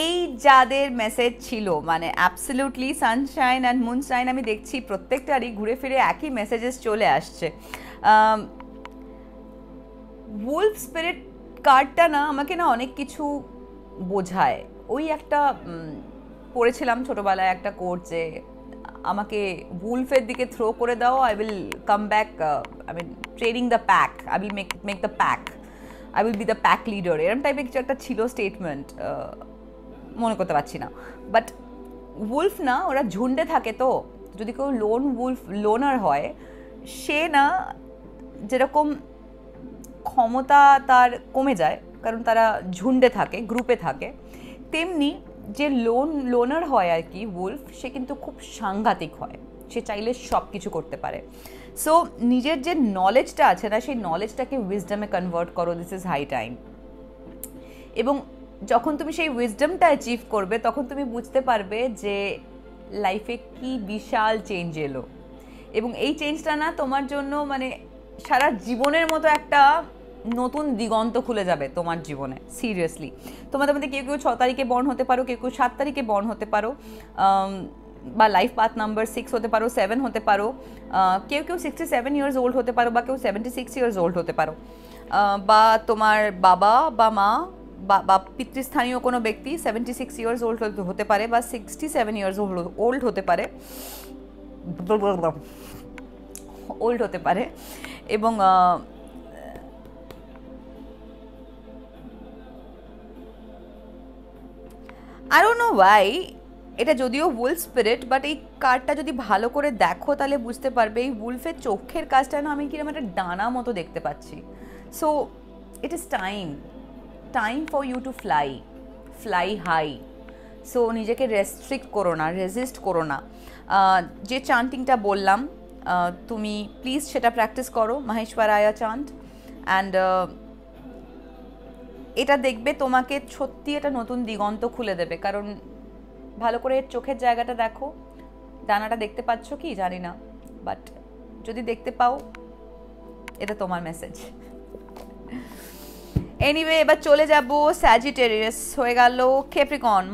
এই যাদের মেসেজ ছিল, মানে অ্যাবসলিউটলি সানশাইন অ্যান্ড মুনশাইন, আমি দেখছি প্রত্যেকটারই ঘুরে ফিরে একই মেসেজেস চলে আসছে। উলফ স্পিরিট কার্ডটা না আমাকে না অনেক কিছু বোঝায়। ওই একটা পড়েছিলাম ছোটোবেলায় একটা কোর্সে, আমাকে উলফের দিকে থ্রো করে দাও, I will come back, I mean training the pack, I will make the pack, I will be the pack leader, এরম টাইপের কিছু একটা ছিল স্টেটমেন্ট, মনে করতে পারছি না। বাট উলফ না, ওরা ঝুন্ডে থাকে, তো যদি কেউ লোনার হয়, সে না যেরকম ক্ষমতা তার কমে যায় কারণ তারা ঝুন্ডে থাকে, গ্রুপে থাকে, তেমনি যে লোনার হয় আর কি উলফ, সে কিন্তু খুব সাংঘাতিক হয়, সে চাইলে সব কিছু করতে পারে। সো নিজের যে নলেজটা আছে না, সেই নলেজটাকে উইজডমে কনভার্ট করো, দিস ইজ হাই টাইম। এবং যখন তুমি সেই উইজডমটা অ্যাচিভ করবে, তখন তুমি বুঝতে পারবে যে লাইফে কি বিশাল চেঞ্জ এলো, এবং এই চেঞ্জটা না তোমার জন্য মানে সারা জীবনের মতো একটা নতুন দিগন্ত খুলে যাবে তোমার জীবনে। সিরিয়াসলি, তোমাদের মধ্যে কেউ কেউ 6 তারিখে বর্ন হতে পারো, কেউ কেউ 7 তারিখে বর্ন হতে পারো, বা লাইফ পাথ নাম্বার 6 হতে পারো, 7 হতে পারো, কেউ কেউ 67 ইয়ার্স ওল্ড হতে পারো, বা কেউ 76 ইয়ার্স ওল্ড হতে পারো, বা তোমার বাবা বা মা বা পিতৃস্থানীয় কোনো ব্যক্তি 76 ইয়ার্স ওল্ড হতে পারে, বা 67 ইয়ার্স ওল্ড হতে পারে, ওল্ড হতে পারে। এবং আই ডোন্ট নো ওয়াই, এটা যদিও উলফ স্পিরিট, বাট এই কার্ডটা যদি ভালো করে দেখো তাহলে বুঝতে পারবে এই উলফের চোখের কাজটা না আমি কিরকম একটা ডানা মতো দেখতে পাচ্ছি। So it is time for you to fly high. So নিজেকে রেস্ট্রিক্ট করো না, রেজিস্ট করো না। যে চান্টিংটা বললাম, তুমি প্লিজ সেটা প্র্যাকটিস করো, মহেশ্বরায়া চান্ট, অ্যান্ড এটা দেখবে তোমাকে সত্যি এটা নতুন দিগন্ত খুলে দেবে। কারণ ভালো করে চোখের জায়গাটা দেখো, ডানাটা দেখতে পাচ্ছ কি জানি না, বাট যদি দেখতে পাও এটা তোমার মেসেজ। এনিওয়ে, এবার চলে যাব স্যাজিটেরিয়াস, হয়ে গেল ক্যাপ্রিকন,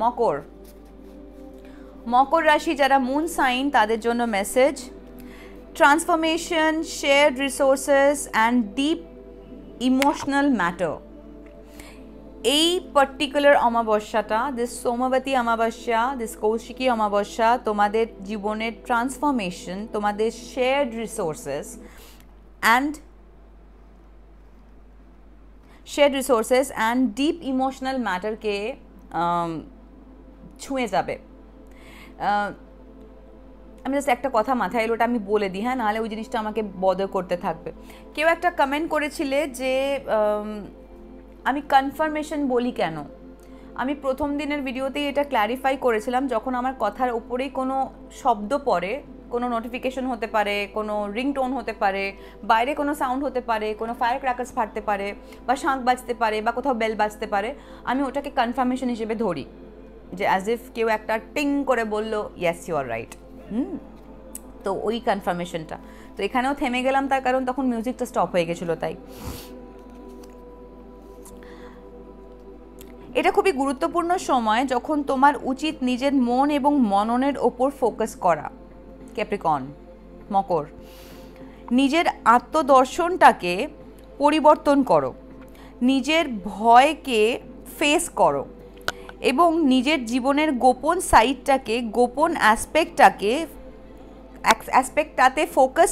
মকর রাশি যারা মুন সাইন, তাদের জন্য message transformation, shared resources and deep emotional matter. এই পার্টিকুলার অমাবস্যাটা, দিস সোমবতী অমাবস্যা, দিস কৌশিকী অমাবস্যা, তোমাদের জীবনের ট্রান্সফরমেশন, তোমাদের shared resources and deep emotional ম্যাটারকে ছুঁয়ে যাবে। আমি জাস্ট একটা কথা মাথায় এলো, ওটা আমি বলে দিই, হ্যাঁ, নাহলে ওই জিনিসটা আমাকে বদর করতে থাকবে। কেউ একটা কমেন্ট করেছিলে যে আমি কনফার্মেশন বলি কেন। আমি প্রথম দিনের ভিডিওতেই এটা ক্ল্যারিফাই করেছিলাম, যখন আমার কথার উপরেই কোনো শব্দ পড়ে, কোনো নোটিফিকেশন হতে পারে, কোনো রিংটোন হতে পারে, বাইরে কোনো সাউন্ড হতে পারে, কোনো ফায়ার ক্র্যাকার্স ফাটতে পারে, বা শাঁখ বাজতে পারে, বা কোথাও বেল বাজতে পারে, আমি ওটাকে কনফার্মেশন হিসেবে ধরি, যে অ্যাজ ইফ কেউ একটা টিং করে বললো ইয়েস ইউ আর রাইট। তো ওই কনফার্মেশনটা, তো এখানেও থেমে গেলাম, তার কারণ তখন মিউজিকটা স্টপ হয়ে গেছিলো। তাই এটা খুবই গুরুত্বপূর্ণ সময়, যখন তোমার উচিত নিজের মন এবং মননের ওপর ফোকাস করা। ক্যাপ্রিকন, মকর, নিজের আত্মদর্শনটাকে পরিবর্তন করো, নিজের ভয়কে ফেস করো, এবং নিজের জীবনের গোপন সাইডটাকে, গোপন অ্যাসপেক্টটাতে ফোকাস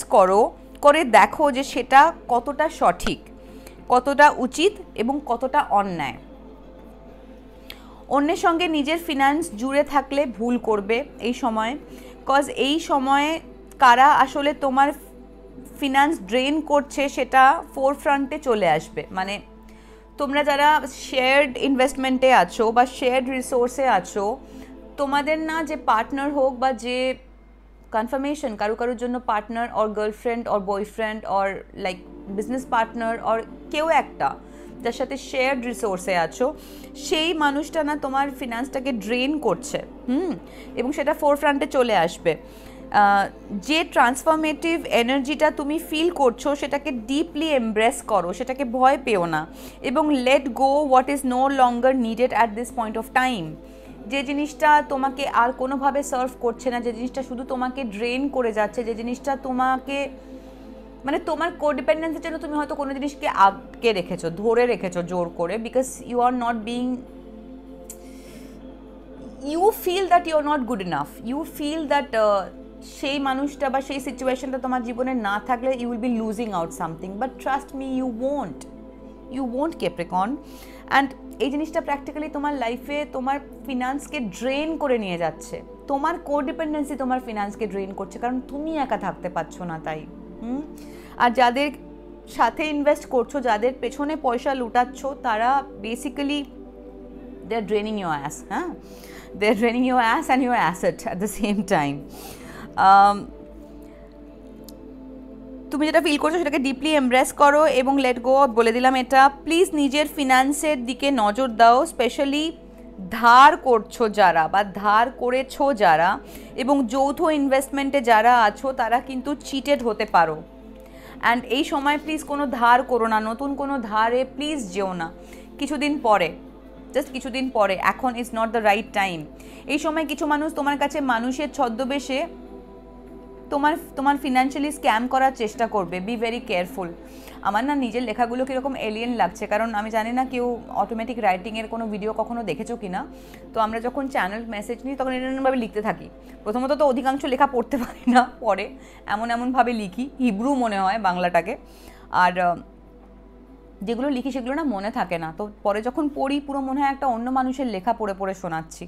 করে দেখো যে সেটা কতটা সঠিক, কতটা উচিত এবং কতটা অন্যায়। অন্যের সঙ্গে নিজের ফিনান্স জুড়ে থাকলে ভুল করবে এই সময়ে, কজ এই সময়ে কারা আসলে তোমার ফিনান্স ড্রেন করছে সেটা ফোরফ্রন্টে চলে আসবে। মানে তোমরা যারা শেয়ার্ড ইনভেস্টমেন্টে আছো বা শেয়ার্ড রিসোর্সে আছো, তোমাদের না যে পার্টনার হোক বা যে কনফার্মেশন, কারোর জন্য partner or girlfriend or boyfriend or like business partner or কেউ একটা যার সাথে শেয়ার্ড রিসোর্সে আছো, সেই মানুষটা না তোমার ফিনান্সটাকে ড্রেন করছে, এবং সেটা ফোরফ্রন্টে চলে আসবে। যে ট্রান্সফরমেটিভ এনার্জিটা তুমি ফিল করছো সেটাকে ডিপলি এমব্রেস করো, সেটাকে ভয় পেও না, এবং let go what is no longer needed at this point of time. যে জিনিসটা তোমাকে আর কোনোভাবে সার্ভ করছে না, যে জিনিসটা শুধু তোমাকে ড্রেন করে যাচ্ছে, যে জিনিসটা তোমাকে মানে তোমার কোডিপেন্ডেন্সির জন্য তুমি হয়তো কোনো জিনিসকে আটকে রেখেছো, ধরে রেখেছো জোর করে, because you are not being, you feel that you are not good enough, you feel that সেই মানুষটা বা সেই সিচুয়েশনটা তোমার জীবনে না থাকলে you will be losing out something, but trust me, you won't Capricorn. And এই জিনিসটা প্র্যাকটিক্যালি তোমার লাইফে তোমার ফিনান্সকে ড্রেন করে নিয়ে যাচ্ছে, তোমার কোডিপেন্ডেন্সি তোমার ফিনান্সকে ড্রেন করছে, কারণ তুমি একা থাকতে পারছো না তাই। আর যাদের সাথে ইনভেস্ট করছো, যাদের পেছনে পয়সা লুটাচ্ছ, তারা basically they are draining your ass, হ্যাঁ, they are draining your ass and your asset at the same time. তুমি যেটা ফিল করছো সেটাকে ডিপলি এমব্রেস করো এবং লেট গো। বলে দিলাম এটা, প্লিজ নিজের ফিনান্সের দিকে নজর দাও, স্পেশালি ধার করছো যারা বা ধার করেছো যারা এবং যৌথ ইনভেস্টমেন্টে যারা আছো, তারা কিন্তু চিটেড হতে পারো। অ্যান্ড এই সময় প্লিজ কোনো ধার করো না, নতুন কোনো ধারে প্লিজ যেও না, কিছুদিন পরে, জাস্ট কিছুদিন পরে, এখন is not the right time. এই সময় কিছু মানুষ তোমার কাছে মানুষের ছদ্মবেশে তোমার ফিনান্সিয়ালি স্ক্যাম করার চেষ্টা করবে, বি ভেরি কেয়ারফুল। আমার না নিজের লেখাগুলো কীরকম এলিয়েন লাগছে, কারণ আমি জানি না কেউ অটোমেটিক রাইটিংয়ের কোনো ভিডিও কখনো দেখেছো কি না। তো আমরা যখন চ্যানেল মেসেজ নিই তখন এরকমভাবে লিখতে থাকি। প্রথমত তো অধিকাংশ লেখা পড়তে পারি না, পরে এমনভাবে লিখি, হিব্রু মনে হয় বাংলাটাকে, আর যেগুলো লিখি সেগুলো না মনে থাকে না, তো পরে যখন পড়ি পুরো মনে হয় একটা অন্য মানুষের লেখা পড়ে পড়ে শোনাচ্ছি।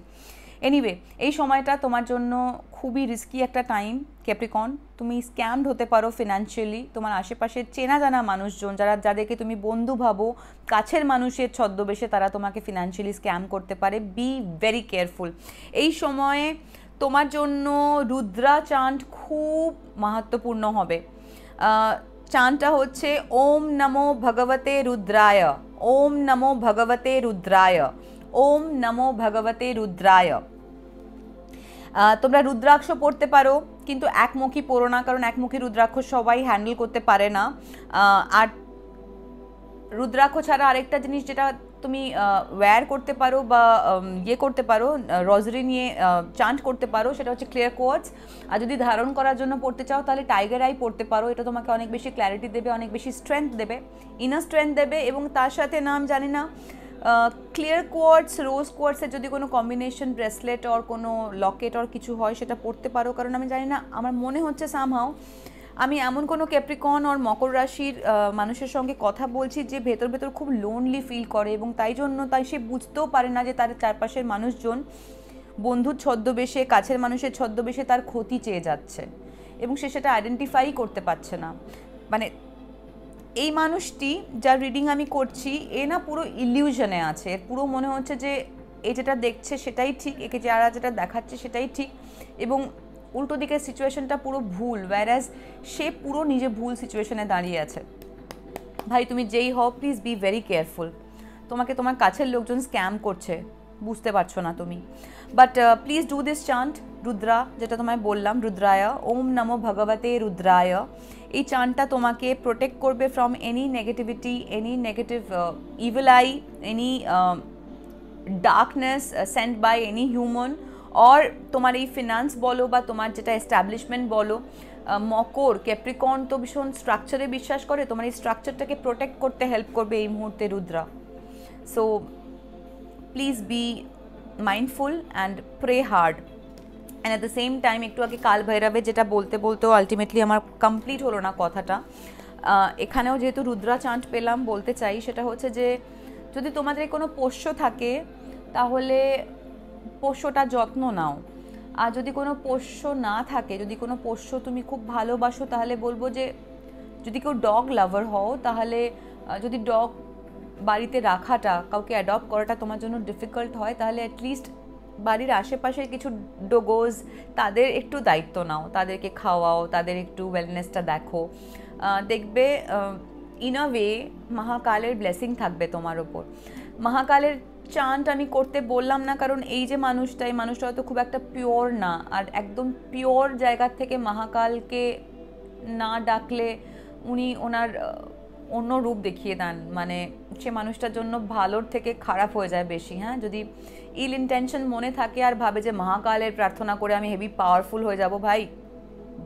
এনিওয়ে, এই সময়টা তোমার জন্য খুবই রিস্কি একটা টাইম ক্যাপ্রিকর্ন। তুমি স্ক্যামড হতে পারো ফিনান্সিয়ালি। তোমার আশেপাশের চেনা জানা মানুষজন, যাদেরকে তুমি বন্ধু ভাবো, কাছের মানুষের ছদ্মবেশে তারা তোমাকে ফিনান্সিয়ালি স্ক্যাম করতে পারে। Be very careful. এই সময়ে তোমার জন্য রুদ্রা চান্ট খুব মাহাত্ম্যপূর্ণ হবে। চান্টটা হচ্ছে ওম নমো ভগবতে রুদ্রায়, ওম নমো ভগবতে রুদ্রায়, ওম নমো ভগবতে রুদ্রায়। তোমরা রুদ্রাক্ষ পড়তে পারো, কিন্তু একমুখী পড়ো না, কারণ একমুখী রুদ্রাক্ষ সবাই হ্যান্ডেল করতে পারে না। আর রুদ্রাক্ষ ছাড়া আরেকটা জিনিস যেটা তুমি ওয়্যার করতে পারো বা করতে পারো, রজরি নিয়ে চান্ট করতে পারো, সেটা হচ্ছে ক্লিয়ার কোয়ার্টজ। আর যদি ধারণ করার জন্য পড়তে চাও তাহলে টাইগার আই পড়তে পারো। এটা তোমাকে অনেক বেশি ক্ল্যারিটি দেবে, অনেক বেশি স্ট্রেংথ দেবে, ইনার স্ট্রেংথ দেবে। এবং তার সাথে নাম জানি না, ক্লিয়ার কোয়ার্টজ, রোজ কোয়ার্টসের যদি কোনো কম্বিনেশন ব্রেসলেট আর কোনো লকেট আর কিছু হয় সেটা পড়তে পারো। কারণ আমি জানি না, আমার মনে হচ্ছে সামহাও আমি এমন কোনো ক্যাপ্রিকর্ন আর মকর রাশির মানুষের সঙ্গে কথা বলছি যে ভেতর ভেতর খুব লোনলি ফিল করে, এবং তাই সে বুঝতেও পারে না যে তার চারপাশের মানুষজন বন্ধুর ছদ্মবেশে, কাছের মানুষের ছদ্মবেশে তার ক্ষতি চেয়ে যাচ্ছে, এবং সে সেটা আইডেন্টিফাই করতে পারছে না। মানে এই মানুষটি যার রিডিং আমি করছি, এ না পুরো ইলিউশনে আছে। এর পুরো মনে হচ্ছে যে এ যেটা দেখছে সেটাই ঠিক, একে যারা যেটা দেখাচ্ছে সেটাই ঠিক, এবং উল্টো দিকের সিচুয়েশনটা পুরো ভুল, ওয়্যারাজ সে পুরো নিজে ভুল সিচুয়েশনে দাঁড়িয়ে আছে। ভাই তুমি যেই হও, প্লিজ বি ভেরি কেয়ারফুল। তোমাকে তোমার কাছের লোকজন স্ক্যাম করছে, বুঝতে পারছো না তুমি, but please do this chant Rudra, যেটা তোমায় বললাম, রুদ্রায়, ওম নমো ভগবতে রুদ্রায়। এই চান্টটা তোমাকে প্রোটেক্ট করবে from any negativity, any negative evil eye, any darkness sent by any human. और তোমার এই ফিনান্স বলো বা তোমার যেটা এস্টাবলিশমেন্ট বলো, মকর ক্যাপ্রিকর্ন তো ভীষণ স্ট্রাকচারে বিশ্বাস করে, তোমার এই স্ট্রাকচারটাকে প্রোটেক্ট করতে হেল্প করবে এই মুহূর্তে Rudra. So please be mindful and pray hard. And at the same time, একটু আগে কাল ভৈরবে যেটা বলতেও আলটিমেটলি আমার কমপ্লিট হলো না কথাটা, এখানেও যেহেতু রুদ্রা চান্ট পেলাম, বলতে চাই সেটা হচ্ছে যে যদি তোমাদের কোনো পোষ্য থাকে তাহলে পোষ্যটা যত্ন নাও। আর যদি কোনো পোষ্য না থাকে, যদি কোনো পোষ্য তুমি খুব ভালোবাসো, তাহলে বলবো যে যদি কেউ ডগ লাভার হও, তাহলে যদি ডগ বাড়িতে রাখাটা, কাউকে অ্যাডপ্ট করাটা তোমার জন্য ডিফিকাল্ট হয়, তাহলে অ্যাটলিস্ট বাড়ির আশেপাশের কিছু ডোগোজ, তাদের একটু দায়িত্ব নাও, তাদেরকে খাওয়াও, তাদের একটু ওয়েলনেসটা দেখো। দেখবে ইন আ ওয়ে মহাকালের ব্লেসিং থাকবে তোমার ওপর। মহাকালের চান্ট আমি করতে বললাম না, কারণ এই যে মানুষটা, এই মানুষটা হয়তো খুব একটা পিওর না, আর একদম পিওর জায়গার থেকে মহাকালকে না ডাকলে উনি ওনার অন্য রূপ দেখিয়ে দেন, মানে সে মানুষটার জন্য ভালোর থেকে খারাপ হয়ে যায় বেশি। হ্যাঁ, যদি ইল ইন্টেনশন মনে থাকে আর ভাবে যে মহাকালের প্রার্থনা করে আমি হেভি পাওয়ারফুল হয়ে যাব, ভাই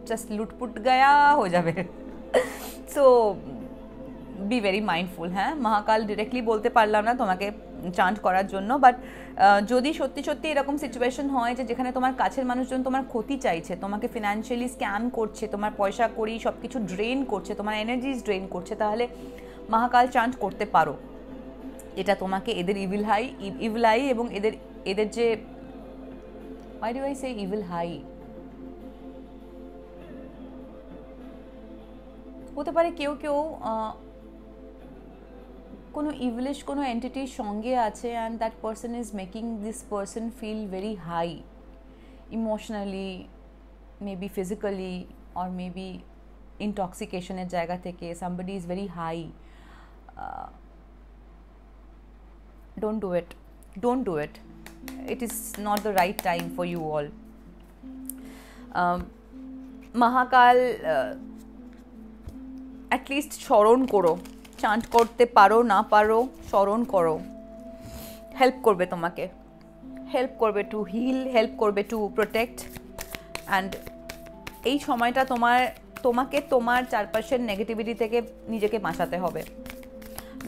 জাস্ট লুটপুট গায়া হয়ে যাবে। So be very mindful. হ্যাঁ, মহাকাল ডিরেক্টলি বলতে পারলাম না তোমাকে চান্ট করার জন্য, বাট যদি সত্যি সত্যি এরকম সিচুয়েশন হয় যে যেখানে তোমার কাছের মানুষজন তোমার ক্ষতি চাইছে, তোমাকে ফিনান্সিয়ালি স্ক্যাম করছে, তোমার পয়সা কড়ি সব কিছু ড্রেন করছে, তোমার এনার্জিজ ড্রেন করছে, তাহলে মহাকাল চান্ট করতে পারো। এটা তোমাকে এদের ইভিল আই এবং এদের যে why do I say evil high, হতে পারে কেউ কোনো ইভিলিশ কোনো এন্টিটির সঙ্গে আছে and that person is making this person feel very high emotionally, maybe physically, or maybe ইনটক্সিকেশনের জায়গা থেকে somebody is very high. don't do it. It is not the right time for you all. Mahakal at least স্মরণ করো, chant করতে পারো না পারো স্মরণ করো, হেল্প করবে তোমাকে, হেল্প করবে টু হিল, হেল্প করবে টু প্রোটেক্ট। অ্যান্ড এই সময়টা তোমাকে তোমার চারপাশের নেগেটিভিটি থেকে নিজেকে বাঁচাতে হবে,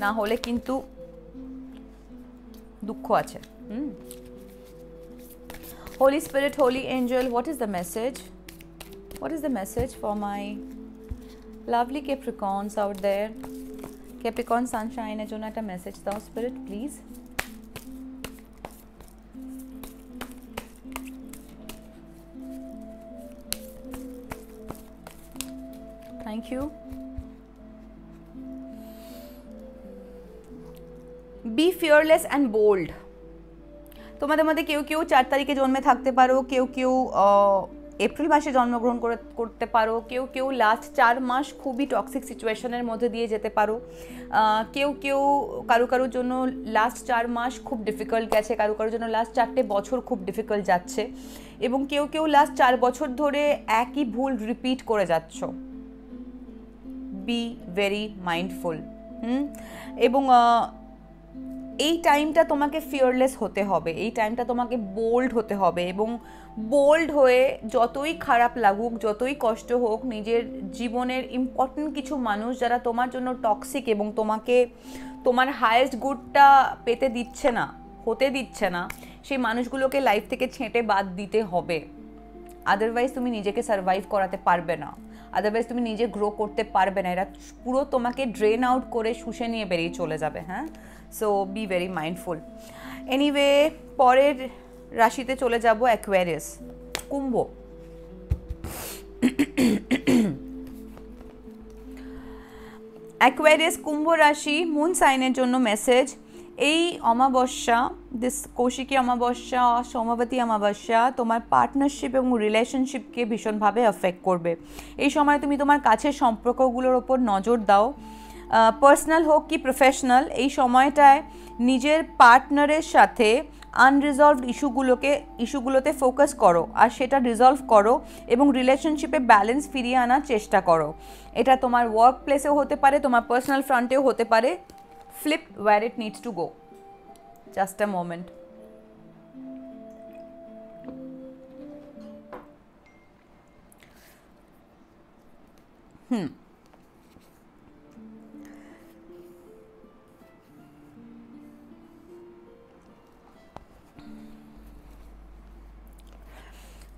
না হলে কিন্তু দুঃখ আছে। Holy Spirit, Holy Angel, what is the message? What is the message for my lovely Capricorns out there? Capricorn sunshine এর জন্য একটা মেসেজ দাও Spirit, please. Thank you. Be fearless and bold. তোমাদের মধ্যে কেউ 4 তারিখে জন্মে থাকতে পারো, কেউ এপ্রিল মাসে জন্মগ্রহণ করতে পারো, কেউ লাস্ট 4 মাস খুবই টক্সিক সিচুয়েশনের মধ্যে দিয়ে যেতে পারো, কারোর জন্য লাস্ট 4 মাস খুব ডিফিকাল্ট গেছে, কারোর জন্য লাস্ট 4টে বছর খুব ডিফিকাল্ট যাচ্ছে, এবং কেউ লাস্ট 4 বছর ধরে একই ভুল রিপিট করে যাচ্ছ। Be very mindful. এবং এই টাইমটা তোমাকে ফিয়ারলেস হতে হবে, এই টাইমটা তোমাকে বোল্ড হতে হবে, এবং বোল্ড হয়ে যতই খারাপ লাগুক, যতই কষ্ট হোক, নিজের জীবনের ইম্পর্টেন্ট কিছু মানুষ যারা তোমার জন্য টক্সিক এবং তোমাকে তোমার হায়েস্ট গুডটা পেতে দিচ্ছে না, হতে দিচ্ছে না, সেই মানুষগুলোকে লাইফ থেকে ছেঁটে বাদ দিতে হবে। আদারওয়াইজ তুমি নিজেকে সার্ভাইভ করাতে পারবে না, আদারওয়াইজ তুমি নিজে গ্রো করতে পারবে না, এরা পুরো তোমাকে ড্রেন আউট করে শুষে নিয়ে বেরিয়ে চলে যাবে। হ্যাঁ, so be very mindful. Anyway, পরের রাশিতে চলে যাব, অ্যাকোয়ারিয়াস, কুম্ভ। অ্যাকোয়ারিয়াস কুম্ভ রাশি মুন সাইনের জন্য মেসেজ। এই অমাবস্যা, দিস কৌশিকী অমাবস্যা, সোমবতী অমাবস্যা তোমার পার্টনারশিপ এবং রিলেশনশিপকে ভীষণভাবে এফেক্ট করবে। এই সময় তুমি তোমার কাছের সম্পর্কগুলোর ওপর নজর দাও, পার্সোনাল হোক কি প্রফেশনাল। এই সময়টায় নিজের পার্টনারের সাথে আনরিজলভড ইস্যুগুলোতে ফোকাস করো, আর সেটা রিজলভ করো এবং রিলেশনশিপে ব্যালেন্স ফিরিয়ে আনার চেষ্টা করো। এটা তোমার ওয়ার্ক প্লেসেও হতে পারে, তোমার পার্সোনাল ফ্রন্টেও হতে পারে। Flip where it needs to go. Just a moment.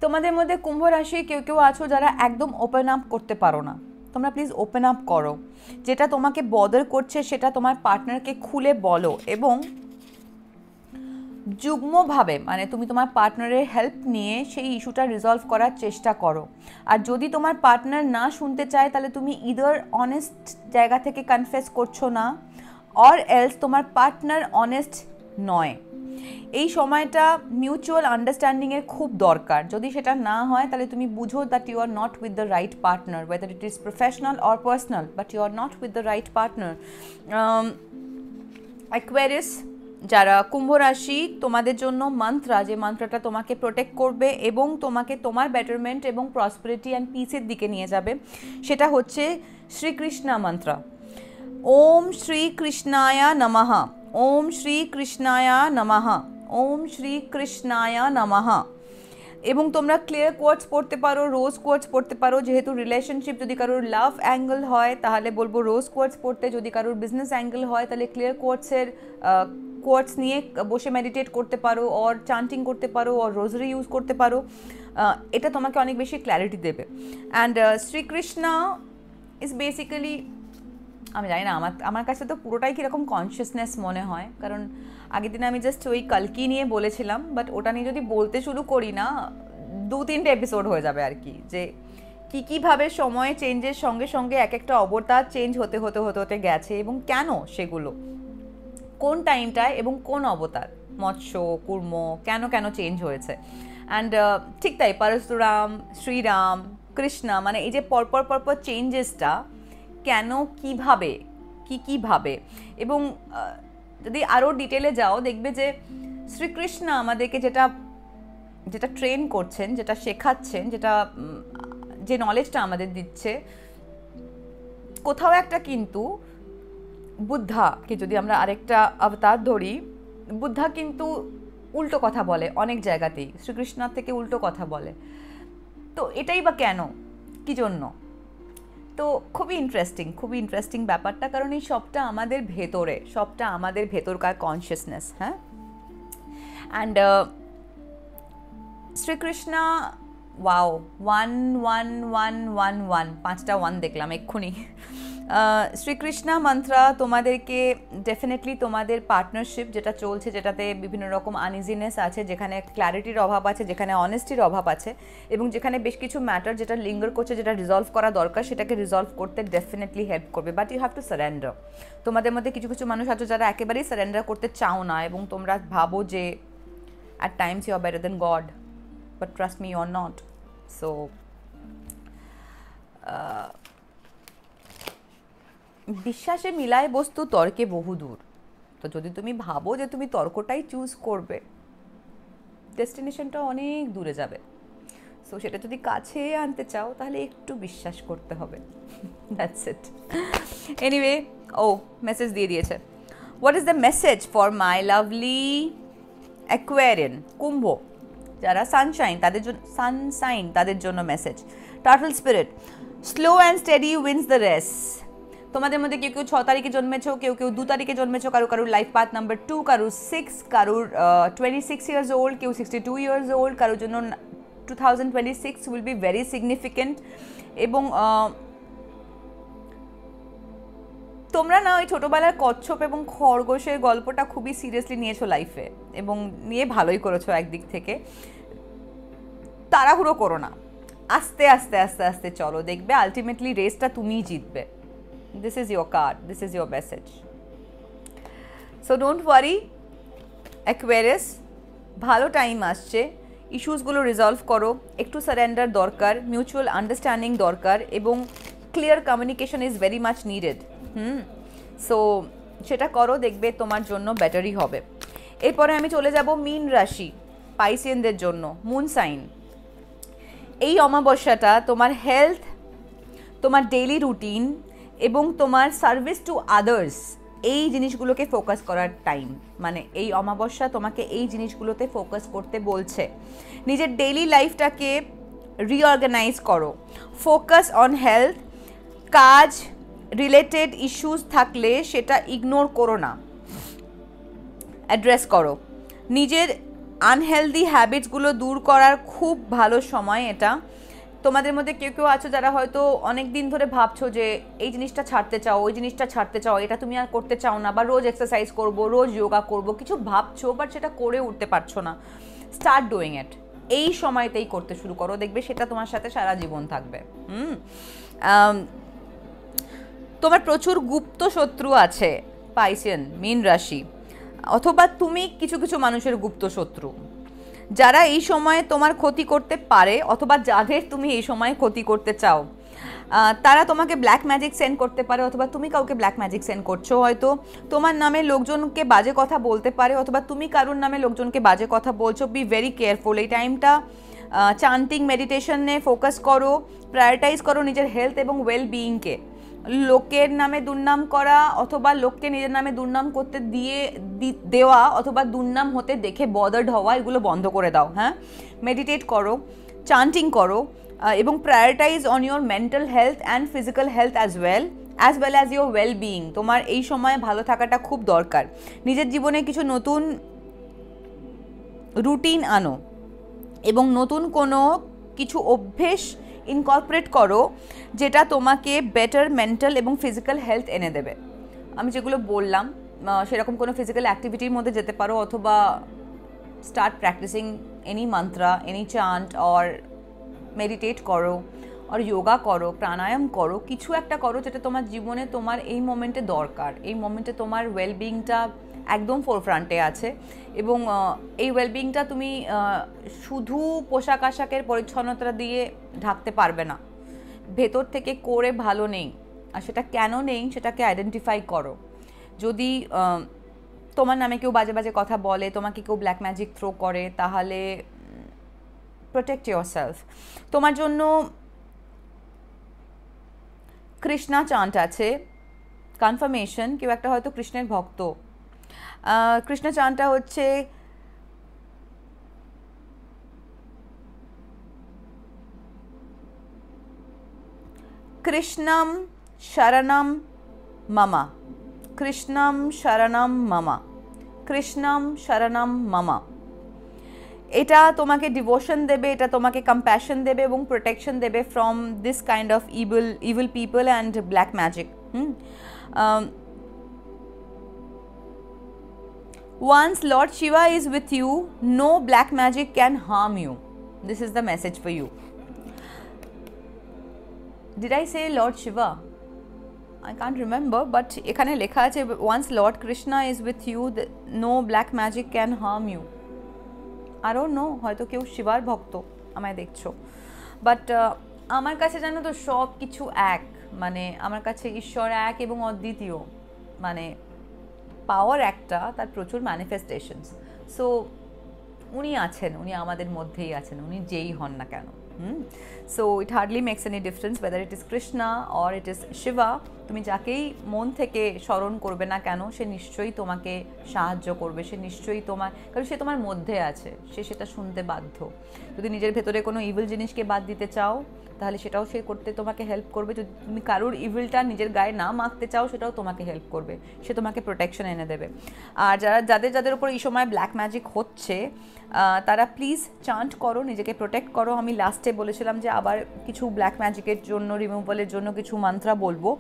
তোমাদের মধ্যে কুম্ভ রাশি কেউ আছো যারা একদম ওপেন আপ করতে পারো না, তোমরা প্লিজ ওপেন আপ করো। যেটা তোমাকে বদর করছে সেটা তোমার পার্টনারকে খুলে বলো, এবং যুগ্মভাবে মানে তুমি তোমার পার্টনারের হেল্প নিয়ে সেই ইস্যুটা রিজলভ করার চেষ্টা করো। আর যদি তোমার পার্টনার না শুনতে চায়, তাহলে তুমি ইদার অনেস্ট জায়গা থেকে কনফেস করছো না, অর এলস তোমার পার্টনার অনেস্ট নয়। এই সময়টা মিউচুয়াল আন্ডারস্ট্যান্ডিংয়ের খুব দরকার। যদি সেটা না হয়, তাহলে তুমি বুঝো that you are not with the right partner, whether it is professional or personal, but you are not with the right partner. Aquarius যারা কুম্ভ রাশি, তোমাদের জন্য মন্ত্রা, যে মন্ত্রটা তোমাকে প্রোটেক্ট করবে এবং তোমাকে তোমার বেটারমেন্ট এবং প্রসপারিটি অ্যান্ড পিসের দিকে নিয়ে যাবে, সেটা হচ্ছে শ্রীকৃষ্ণ মন্ত্র। ওম শ্রীকৃষ্ণায় নমঃ, ওম শ্রীকৃষ্ণায় নমঃ, ওম শ্রীকৃষ্ণায় নমঃ। এবং তোমরা ক্লিয়ার কোয়ার্টস পড়তে পারো, রোজ কোয়ার্টস পড়তে পারো। যেহেতু রিলেশনশিপ যদি কারোর লাভ অ্যাঙ্গেল হয় তাহলে বলবো রোজ কোয়ার্টস পড়তে, যদি কারোর বিজনেস অ্যাঙ্গেল হয় তাহলে ক্লিয়ার কোয়ার্টসের কোয়ার্টস নিয়ে বসে মেডিটেট করতে পারো, অর চান্টিং করতে পারো, অর রোজারি ইউজ করতে পারো। এটা তোমাকে অনেক বেশি ক্ল্যারিটি দেবে। অ্যান্ড শ্রীকৃষ্ণ ইজ বেসিক্যালি, আমি জানি না, আমার কাছে তো পুরোটাই কীরকম কনসিয়াসনেস মনে হয়, কারণ আগের দিন আমি জাস্ট ওই কালকি নিয়ে বলেছিলাম, বাট ওটা নিয়ে যদি বলতে শুরু করি না 2-3টে এপিসোড হয়ে যাবে আর কি, যে কীভাবে সময় চেঞ্জের সঙ্গে সঙ্গে এক একটা অবতার চেঞ্জ হতে হতে হতে হতে গেছে এবং কেন সেগুলো, কোন টাইমটায় এবং কোন অবতার, মৎস্য, কুর্ম, কেন কেন চেঞ্জ হয়েছে। অ্যান্ড ঠিক তাই পরশুরাম, শ্রীরাম, কৃষ্ণা, মানে এই যে পরপর পরপর চেঞ্জেসটা কেন, কীভাবে এবং যদি আরও ডিটেলে যাও দেখবে যে শ্রীকৃষ্ণ আমাদেরকে যেটা ট্রেন করছেন, যেটা শেখাচ্ছেন, যে নলেজটা আমাদের দিচ্ছে, কোথাও একটা কিন্তু বুদ্ধাকে যদি আমরা আরেকটা অবতার ধরি, বুদ্ধা কিন্তু উল্টো কথা বলে অনেক জায়গাতেই, শ্রীকৃষ্ণর থেকে উল্টো কথা বলে। তো এটাই বা কেন, কী জন্য? তো খুবই ইন্টারেস্টিং ব্যাপারটা, কারণ এই সবটা আমাদের ভেতরকার কনসিয়াসনেস। হ্যাঁ, অ্যান্ড শ্রীকৃষ্ণ, ওয়াও, 1 5টা 1 দেখলাম এক্ষুনি। শ্রীকৃষ্ণ মন্ত্র তোমাদেরকে ডেফিনেটলি তোমাদের পার্টনারশিপ যেটা চলছে, যেটাতে বিভিন্ন রকম আনইজিনেস আছে, যেখানে ক্ল্যারিটির অভাব আছে, যেখানে অনেস্টির অভাব আছে, এবং যেখানে বেশ কিছু ম্যাটার যেটা লিঙ্গার করছে, যেটা রিজলভ করা দরকার, সেটাকে রিজলভ করতে ডেফিনেটলি হেল্প করবে। But you have to surrender. তোমাদের মধ্যে কিছু কিছু মানুষ আছে যারা একেবারেই সারেন্ডার করতে চাও না, এবং তোমরা ভাবো যে at times you are better than God, but trust me you are not. So বিশ্বাসে মিলায় বস্তু তর্কে বহুদূর। তো যদি তুমি ভাবো যে তুমি তর্কটাই চুজ করবে, ডেস্টিনেশনটা অনেক দূরে যাবে। সো সেটা যদি কাছে আনতে চাও তাহলে একটু বিশ্বাস করতে হবে। That's it. এনিওয়ে, মেসেজ দিয়ে দিয়েছে। What is the message for my lovely Aquarian, Kumbh, যারা সানশাইন তাদের জন্য message. Turtle spirit, slow and steady wins the race. তোমাদের মধ্যে কেউ 6 তারিখে জন্মেছো, কেউ 2 তারিখে জন্মেছো, কারুর লাইফ পাথ নাম্বার 2, কারুর 6, কারুর 26 ইয়ার্স ওল্ড, কেউ 62 ইয়ার্স ওল্ড, কারোর জন্য 2026 উইল বি ভেরি সিগনিফিকেন্ট। এবং তোমরা না ওই ছোটোবেলার কচ্ছপ এবং খরগোশের গল্পটা খুবই সিরিয়াসলি নিয়েছো লাইফে, এবং নিয়ে ভালোই করেছো একদিক থেকে। তাড়াহুড়ো করো না, আস্তে আস্তে আস্তে আস্তে চলো, দেখবে আলটিমেটলি রেসটা তুমিই জিতবে। This is your card, this is your message. So don't worry, Aquarius, ভালো টাইম আসছে, ইস্যুসগুলো রিজলভ করো, একটু সারেন্ডার দরকার, মিউচুয়াল আন্ডারস্ট্যান্ডিং দরকার, এবং clear communication is very much needed. So সেটা করো, দেখবে তোমার জন্য বেটারই হবে। এরপরে আমি চলে যাব মীন রাশি, পাইসিয়ানদের জন্য, মুন সাইন। এই অমাবস্যাটা তোমার হেলথ, তোমার ডেইলি রুটিন এবং তোমার সার্ভিস টু আদার্স, এই জিনিসগুলোকে ফোকাস করার টাইম। মানে এই অমাবস্যা তোমাকে এই জিনিসগুলোতে ফোকাস করতে বলছে। নিজের ডেইলি লাইফটাকে রিঅর্গানাইজ করো, ফোকাস অন হেলথ। কাজ রিলেটেড ইস্যুস থাকলে সেটা ইগনোর করো না, অ্যাড্রেস করো। নিজের আনহেলদি হ্যাবিটসগুলো দূর করার খুব ভালো সময় এটা। তোমাদের মধ্যে কেউ আছো যারা হয়তো অনেক দিন ধরে ভাবছো যে এই জিনিসটা ছাড়তে চাও, ওই জিনিসটা ছাড়তে চাও, এটা তুমি আর করতে চাও না, বা রোজ এক্সারসাইজ করবো, রোজ যোগা করবো, কিছু ভাবছো বাট সেটা করে উঠতে পারছো না। স্টার্ট ডুইং ইট, এই সময়তেই করতে শুরু করো, দেখবে সেটা তোমার সাথে সারা জীবন থাকবে। তোমার প্রচুর গুপ্ত শত্রু আছে পাইসিয়ান, মীন রাশি, অথবা তুমি কিছু কিছু মানুষের গুপ্ত শত্রু, যারা এই সময়ে তোমার ক্ষতি করতে পারে, অথবা যাদের তুমি এই সময়ে ক্ষতি করতে চাও। তারা তোমাকে ব্ল্যাক ম্যাজিক সেন্ড করতে পারে, অথবা তুমি কাউকে ব্ল্যাক ম্যাজিক সেন্ড করছো। হয়তো তোমার নামে লোকজনকে বাজে কথা বলতে পারে, অথবা তুমি কারুর নামে লোকজনকে বাজে কথা বলছো। বি ভেরি কেয়ারফুল, এই টাইমটা চান্টিং মেডিটেশনে ফোকাস করো, প্রায়োরিটাইজ করো নিজের হেলথ এবং ওয়েল বিইংকে। লোকের নামে দুর্নাম করা অথবা লোককে নিজের নামে দুর্নাম করতে দেওয়া অথবা দুর্নাম হতে দেখে বদার্ড হওয়া, এগুলো বন্ধ করে দাও। হ্যাঁ, মেডিটেট করো, চান্টিং করো এবং prioritise on your mental health and physical health as well as your well being. তোমার এই সময় ভালো থাকাটা খুব দরকার। নিজের জীবনে কিছু নতুন রুটিন আনো এবং নতুন কোনো কিছু অভ্যেস ইনকর্পোরেট করো যেটা তোমাকে বেটার মেন্টাল এবং ফিজিক্যাল হেলথ এনে দেবে। আমি যেগুলো বললাম সেরকম কোনো ফিজিক্যাল অ্যাক্টিভিটির মধ্যে যেতে পারো, অথবা start practicing any mantra, any chant, or meditate করো, আর যোগা করো, প্রাণায়াম করো, কিছু একটা করো যেটা তোমার জীবনে তোমার এই মোমেন্টে দরকার। এই মোমেন্টে তোমার ওয়েলবিংটা একদম ফোরফ্রন্টে আছে এবং এই ওয়েলবিংটা তুমি শুধু পোশাক আশাকের পরিচ্ছন্নতা দিয়ে ঢাকতে পারবে না, ভেতর থেকে করে ভালো নেই। আর সেটা কেন নেই সেটাকে আইডেন্টিফাই করো। যদি তোমার নামে কেউ বাজে বাজে কথা বলে, তোমাকে কেউ ব্ল্যাক ম্যাজিক থ্রো করে, তাহলে প্রোটেক্ট ইয়োর সেলফ। তোমার জন্য কৃষ্ণা চান্ট আছে, কনফার্মেশন, কেউ একটা হয়তো কৃষ্ণের ভক্ত। কৃষ্ণ চান্টটা হচ্ছে কৃষ্ণম শরণম মম, কৃষ্ণম শরণম মম, কৃষ্ণম শরণম মম। এটা তোমাকে ডিভোশন দেবে, এটা তোমাকে কম্প্যাশন দেবে এবং প্রোটেকশন দেবে from this kind of evil people and black magic. Once Lord Shiva is with you, no black magic can harm you. This is the message for you. Did I say Lord Shiva? I can't remember, but ekhane lekha ache once Lord Krishna is with you, no black magic can harm you. I don't know, হয়তো কেউ শিবার ভক্ত আমায় দেখছো, but আমার কাছে জানো তো সব কিছু এক, মানে আমার কাছে ঈশ্বর এক এবং অদ্বিতীয়, মানে পাওয়ার একটা, তার প্রচুর ম্যানিফেস্টেশনস। সো উনি আছেন, উনি আমাদের মধ্যেই আছেন, উনি যেই হন না কেন। So it hardly makes any difference whether it is Krishna or it is Shiva. তুমি যাকেই মন থেকে স্মরণ করবে না কেন, সে নিশ্চয়ই তোমাকে সাহায্য করবে, সে নিশ্চয়ই তোমার, কারণ সে তোমার মধ্যে আছে, সে সেটা শুনতে বাধ্য। যদি নিজের ভেতরে কোনো ইভিল জিনিসকে বাদ দিতে চাও তাহলে সেটাও সে করতে তোমাকে হেল্প করবে। যদি তুমি কারোর ইভিলটা নিজের গায়ে না মাখতে চাও সেটাও তোমাকে হেল্প করবে, সে তোমাকে প্রোটেকশন এনে দেবে। আর যাদের উপর এই সময় ব্ল্যাক ম্যাজিক হচ্ছে তারা প্লিজ চান্ট করো, নিজেকে প্রোটেক্ট করো। আমি লাস্টে বলেছিলাম যে আবার কিছু ব্ল্যাক ম্যাজিকের জন্য, রিমুভালের জন্য কিছু মন্ত্র বলবো,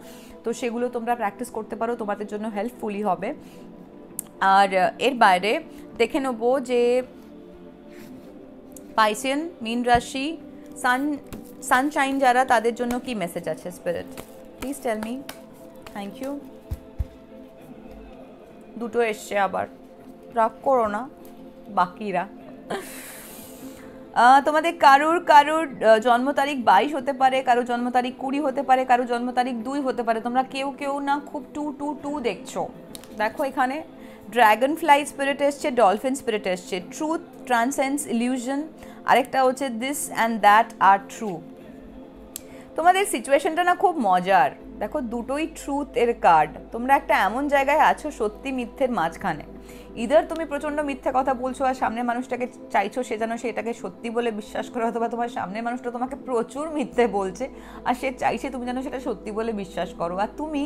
তো সেগুলো তোমরা প্র্যাকটিস করতে পারো, তোমাদের জন্য হেল্পফুলি হবে। আর এর বাইরে দেখে নেবো যে পাইসিয়ান, মীন রাশি, সানশাইন যারা, তাদের জন্য কি মেসেজ আছে spirit, please tell me. Thank you. দুটো এসছে আবার, রাগ করো না বাকিরা। তোমাদের কারুর জন্ম তারিখ 22 হতে পারে, কারোর জন্ম তারিখ 20 হতে পারে, কারোর জন্ম তারিখ 2 হতে পারে। তোমরা কেউ না খুব 2 দেখছো। দেখো এখানে ড্র্যাগন ফ্লাই স্পিরিট এসছে, ডলফিন স্পিরিট এসছে, ট্রুথ ট্রান্সেন্ডস ইলিউশন, আরেকটা হচ্ছে this and that are true. তোমাদের সিচুয়েশনটা না খুব মজার, দেখো দুটোই ট্রুথ এর কার্ড। তোমরা একটা এমন জায়গায় আছো সত্যি মিথ্যের মাঝখানে। ইদার তুমি প্রচণ্ড মিথ্যে কথা বলছো আর সামনের মানুষটাকে চাইছো সে যেন সে এটাকে সত্যি বলে বিশ্বাস করে, অথবা তোমার সামনের মানুষটা তোমাকে প্রচুর মিথ্যে বলছে আর সে চাইছে তুমি যেন সেটা সত্যি বলে বিশ্বাস করো। আর তুমি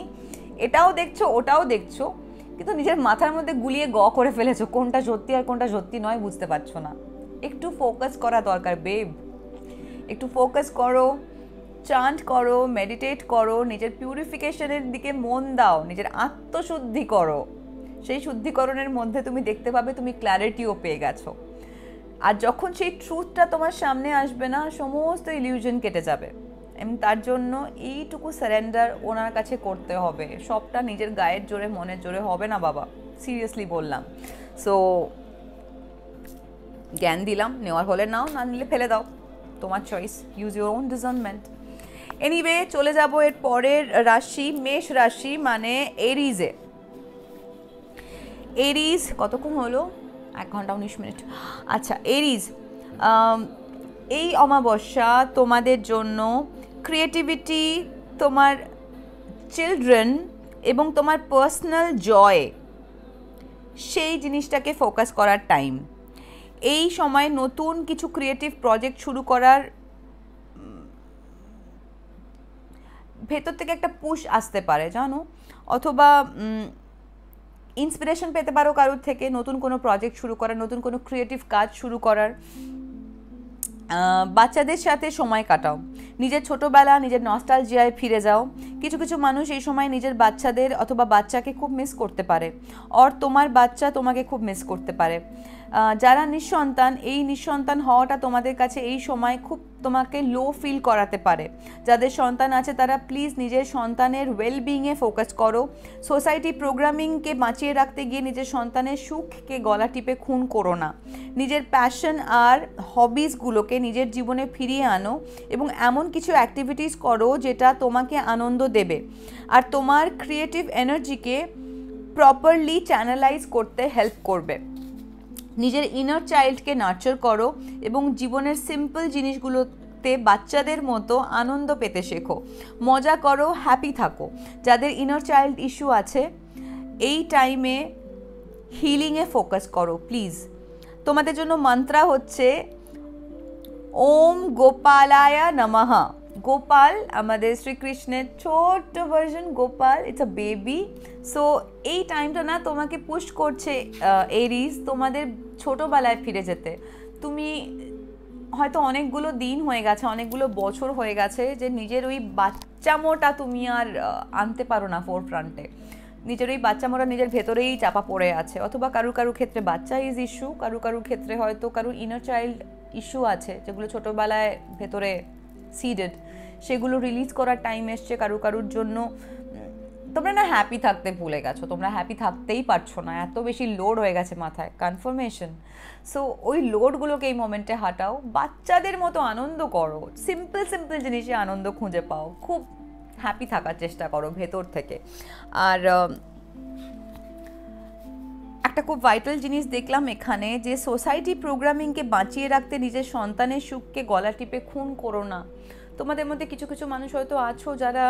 এটাও দেখছো ওটাও দেখছো, কিন্তু নিজের মাথার মধ্যে গুলিয়ে করে ফেলেছো, কোনটা সত্যি আর কোনটা সত্যি নয় বুঝতে পারছো না। একটু ফোকাস করা দরকার বেব, একটু ফোকাস করো, চান্ট করো, মেডিটেট করো, নিজের পিউরিফিকেশনের দিকে মন দাও, নিজের আত্মশুদ্ধি করো। সেই শুদ্ধিকরণের মধ্যে তুমি দেখতে পাবে তুমি ক্ল্যারিটিও পেয়ে গেছো। আর যখন সেই ট্রুথটা তোমার সামনে আসবে না, সমস্ত ইলিউশন কেটে যাবে। এবং তার জন্য এইটুকু সারেন্ডার ওনার কাছে করতে হবে। সবটা নিজের গায়ের জোরে মনের জোরে হবে না বাবা, সিরিয়াসলি বললাম। সো জ্ঞান দিলাম, নেওয়ার হলে নাও, না নিলে ফেলে দাও, তোমার choice, use your own discernment. Anyway চলে যাব এর পরের রাশি, মেষ রাশি, মানে এরিজে। এরিজ কতক্ষণ হলো? 1 ঘন্টা 19 মিনিট। আচ্ছা, এরিজ এই অমাবস্যা তোমাদের জন্য ক্রিয়েটিভিটি, তোমার চিলড্রেন এবং তোমার পার্সোনাল জয়, সেই জিনিসটাকে ফোকাস করার টাইম। এই সময় নতুন কিছু ক্রিয়েটিভ প্রজেক্ট শুরু করার ভেতর থেকে একটা পুশ আসতে পারে জানো, অথবা ইন্সপিরেশন পেতে পারো কারোর থেকে নতুন কোনো প্রজেক্ট শুরু করার, নতুন কোনো ক্রিয়েটিভ কাজ শুরু করার। বাচ্চাদের সাথে সময় কাটাও, নিজের ছোটোবেলা, নিজের নস্টালজিয়ায় ফিরে যাও। কিছু কিছু মানুষ এই সময় নিজের বাচ্চাদের অথবা বাচ্চাকে খুব মিস করতে পারে, আর তোমার বাচ্চা তোমাকে খুব মিস করতে পারে। যারা নিঃসন্তান, এই নিঃসন্তান হওয়াটা তোমাদের কাছে এই সময় খুব তোমাকে লো ফিল করাতে পারে। যাদের সন্তান আছে তারা প্লিজ নিজের সন্তানের ওয়েলবিংয়ে ফোকাস করো। সোসাইটি প্রোগ্রামিংকে বাঁচিয়ে রাখতে গিয়ে নিজের সন্তানের সুখকে গলা টিপে খুন করো না। নিজের প্যাশন আর হবিসগুলোকে নিজের জীবনে ফিরিয়ে আনো এবং এমন কিছু অ্যাক্টিভিটিস করো যেটা তোমাকে আনন্দ দেবে আর তোমার ক্রিয়েটিভ এনার্জিকে প্রপারলি চ্যানেলাইজ করতে হেল্প করবে। নিজের ইনার চাইল্ডকে নার্চার করো এবং জীবনের সিম্পল জিনিসগুলোতে বাচ্চাদের মতো আনন্দ পেতে শেখো। মজা করো, হ্যাপি থাকো। যাদের ইনার চাইল্ড ইস্যু আছে এই টাইমে হিলিংয়ে ফোকাস করো প্লিজ। তোমাদের জন্য মন্ত্র হচ্ছে ওম গোপালায় নমঃ। গোপাল আমাদের শ্রীকৃষ্ণের ছোট্ট version, Gopal it's a baby. So এই টাইমটা না তোমাকে পুশ করছে এরিজ তোমাদের ছোটোবেলায় ফিরে যেতে। তুমি হয়তো অনেকগুলো দিন হয়ে গেছে, অনেকগুলো বছর হয়ে গেছে যে নিজের ওই বাচ্চামোটা তুমি আর আনতে পারো না ফোর ফ্রন্টে। নিজের ওই বাচ্চামোটা নিজের ভেতরেই চাপা পড়ে আছে, অথবা কারুর ক্ষেত্রে বাচ্চা ইজ ইস্যু, কারুর ক্ষেত্রে হয়তো কারুর ইনার চাইল্ড ইস্যু আছে যেগুলো ছোটোবেলায় ভেতরে সিডেড, সেগুলো রিলিজ করার টাইম এসছে কারুর জন্য। তোমরা না হ্যাপি থাকতে ভুলে গেছো, তোমরা হ্যাপি থাকতেই পারছো না, এত বেশি লোড হয়ে গেছে মাথায়, কনফার্মেশন। সো ওই লোডগুলোকে এই মোমেন্টে হাঁটাও, বাচ্চাদের মতো আনন্দ করো, সিম্পল জিনিসে আনন্দ খুঁজে পাও, খুব হ্যাপি থাকার চেষ্টা করো ভেতর থেকে। আর একটা খুব ভাইটাল জিনিস দেখলাম এখানে, যে সোসাইটি প্রোগ্রামিংকে বাঁচিয়ে রাখতে নিজের সন্তানের সুখকে গলা টিপে খুন করো না। তোমাদের মধ্যে কিছু কিছু মানুষ হয়তো আছো যারা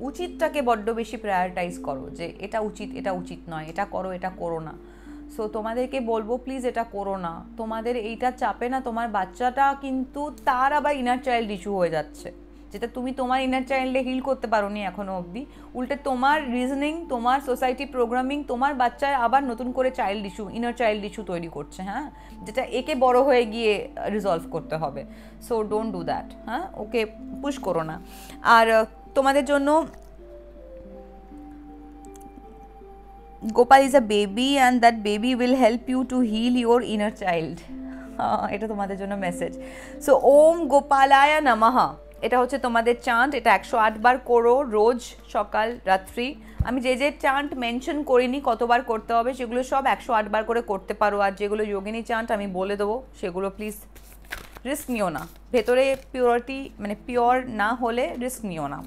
উচিতটাকে বড্ড বেশি প্রায়োরিটাইজ করো, যে এটা উচিত নয়, এটা করো, এটা করো না। সো তোমাদেরকে বলবো প্লিজ এটা করো না। তোমাদের এইটা চাপে না তোমার বাচ্চাটা কিন্তু তার আবার ইনার চাইল্ড ইস্যু হয়ে যাচ্ছে, যেটা তুমি তোমার ইনার চাইল্ডে হিল করতে পারো নি এখনো অবধি। উল্টে তোমার রিজনিং, তোমার সোসাইটি প্রোগ্রামিং তোমার বাচ্চায় আবার নতুন করে ইনার চাইল্ড ইস্যু তৈরি করছে, হ্যাঁ, যেটা একে বড় হয়ে গিয়ে রিজলভ করতে হবে। সো ডোন্ট ডু দ্যাট, হ্যাঁ, ওকে পুশ করো না। আর তোমাদের জন্য Gopal is a baby and that baby will help you to heal your inner child. এটা তোমাদের জন্য মেসেজ। সো ওম গোপালায় নমঃ, এটা হচ্ছে তোমাদের চান্ট। এটা 108 বার করো রোজ, সকাল রাত্রি। আমি যে চান্ট মেনশন করিনি কতবার করতে হবে সেগুলো সব 108 বার করে করতে পারো। আর যেগুলো যোগিনী চান্ট আমি বলে দেবো সেগুলো প্লিজ রিস্ক নিও না, ভেতরে পিওরিটি মানে পিওর না হলে রিস্ক নিও না।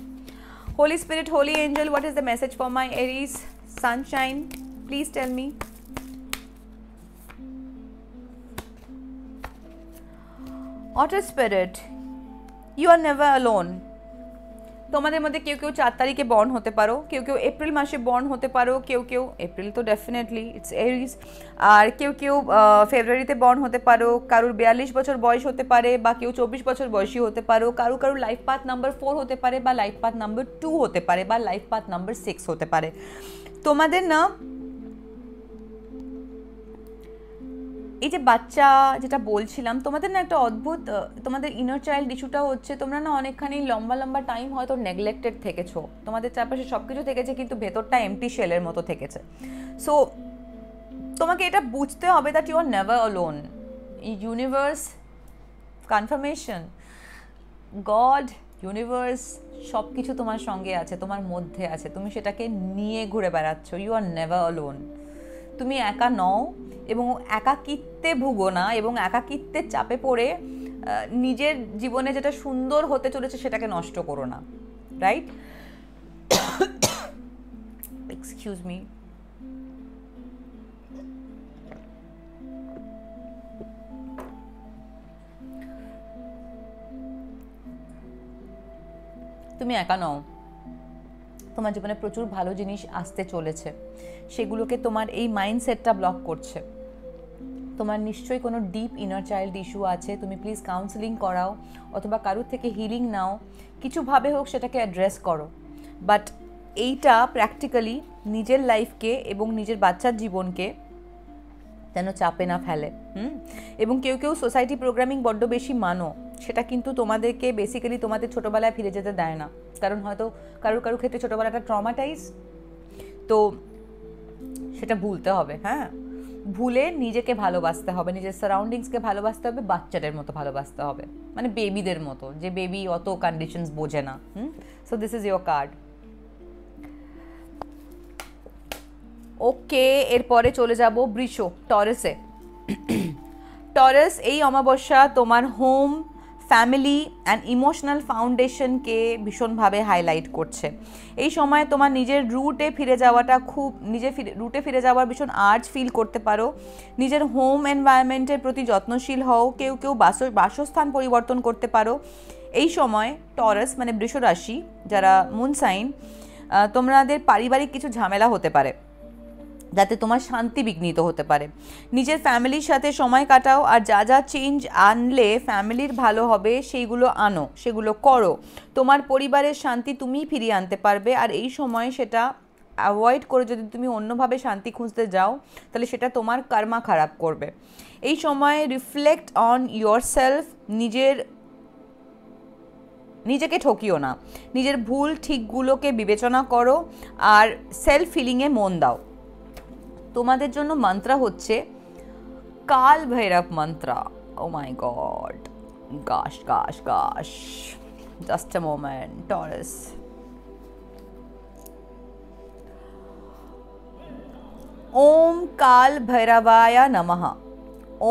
Holy spirit, holy angel, what is the message for my Aries sunshine, please tell me. Otter spirit, you are never alone. তোমাদের মধ্যে কেউ 4 তারিখে বর্ন হতে পারো, কেউ এপ্রিল মাসে বর্ন হতে পারো, কেউ এপ্রিল তো ডেফিনেটলি ইটস এরিজ, আর কেউ ফেব্রুয়ারিতে বর্ন হতে পারো। কারুর 42 বছর বয়স হতে পারে, বা কেউ 24 বছর বয়সী হতে পারো। কারুর লাইফ পাথ নাম্বার 4 হতে পারে, বা লাইফ পাথ নাম্বার 2 হতে পারে, বা লাইফ পাথ নাম্বার 6 হতে পারে। তোমাদের না এই যে বাচ্চা যেটা বলছিলাম, তোমাদের না একটা অদ্ভুত তোমাদের ইনার চাইল্ড ইস্যুটা হচ্ছে তোমরা না অনেকখানি লম্বা টাইম হয়তো নেগলেক্টেড থেকেছো, তোমাদের চারপাশে সব কিছু থেকেছে কিন্তু ভেতরটা এমটি শেলের মতো থেকেছে। সো তোমাকে এটা বুঝতে হবে that you are never alone. Universe, confirmation, God, universe সব কিছু তোমার সঙ্গে আছে, তোমার মধ্যে আছে, তুমি সেটাকে নিয়ে ঘুরে বেড়াচ্ছ। You are never alone. তুমি একা নও এবং একাকিত্বে ভুগো না, এবং একাকিত্বের চাপে পড়ে নিজের জীবনে যেটা সুন্দর হতে চলেছে সেটাকে নষ্ট করো না, রাইট? Excuse me. তুমি একা নও, তোমার জীবনে প্রচুর ভালো জিনিস আসতে চলেছে, সেগুলোকে তোমার এই মাইন্ডসেটটা ব্লক করছে। তোমার নিশ্চয়ই কোনো ডিপ ইনার চাইল্ড ইস্যু আছে, তুমি প্লিজ কাউন্সেলিং করাও অথবা কারোর থেকে হিলিং নাও, কিছুভাবে হোক সেটাকে অ্যাড্রেস করো। বাট এইটা প্র্যাকটিক্যালি নিজের লাইফকে এবং নিজের বাচ্চার জীবনকে যেন চাপে না ফেলে। এবং কেউ কেউ সোসাইটি প্রোগ্রামিং বড্ড বেশি মানো, সেটা কিন্তু তোমাদেরকে বেসিক্যালি তোমাদের ছোটোবেলায় ফিরে যেতে দেয় না, কারণ হয়তো কারোর ক্ষেত্রে ছোটোবেলাটা ট্রমাটাইজ, তো সেটা ভুলতে হবে। হ্যাঁ, ভুলে নিজেকে ভালোবাসতে হবে, নিজের সারাউন্ডিংসকে ভালোবাসতে হবে, বাচ্চাদের মতো ভালোবাসতে হবে, মানে বেবিদের মতো, যে বেবি অত কন্ডিশনস বোঝে না। So this is your card. Okay, এরপরে চলে যাব বৃষ, টরাসে। টরাস এই অমাবস্যা তোমার হোম, ফ্যামিলি অ্যান্ড ইমোশনাল ফাউন্ডেশনকে ভীষণভাবে হাইলাইট করছে। এই সময় তোমার নিজের রুটে ফিরে যাওয়াটা রুটে ফিরে যাওয়ার ভীষণ আর্জ ফিল করতে পারো। নিজের হোম এনভায়রনমেন্টের প্রতি যত্নশীল হও, কেউ বাসস্থান পরিবর্তন করতে পারো এই সময়। টরাস মানে বৃষ রাশি যারা মুন সাইন, তোমাদের পারিবারিক কিছু ঝামেলা হতে পারে যাতে তোমার শান্তি বিঘ্নিত হতে পারে। নিজের ফ্যামিলির সাথে সময় কাটাও, আর যা যা চেঞ্জ আনলে ফ্যামিলির ভালো হবে সেইগুলো আনো, সেগুলো করো। তোমার পরিবারের শান্তি তুমিই ফিরিয়ে আনতে পারবে, আর এই সময় সেটা অ্যাভয়েড করে যদি তুমি অন্যভাবে শান্তি খুঁজতে যাও তাহলে সেটা তোমার কর্মা খারাপ করবে। এই সময় রিফ্লেক্ট অন ইয়োরসেলফ, নিজেকে ঠকিও না, নিজের ভুল ঠিকগুলোকে বিবেচনা করো আর সেলফ হিলিংয়ে মন দাও। তোমাদের জন্য মন্ত্র হচ্ছে কাল ভৈরব মন্ত্র। Oh my God, gosh gosh gosh, just a moment. Taurus, Om Kaal Bhairavaya নমঃ,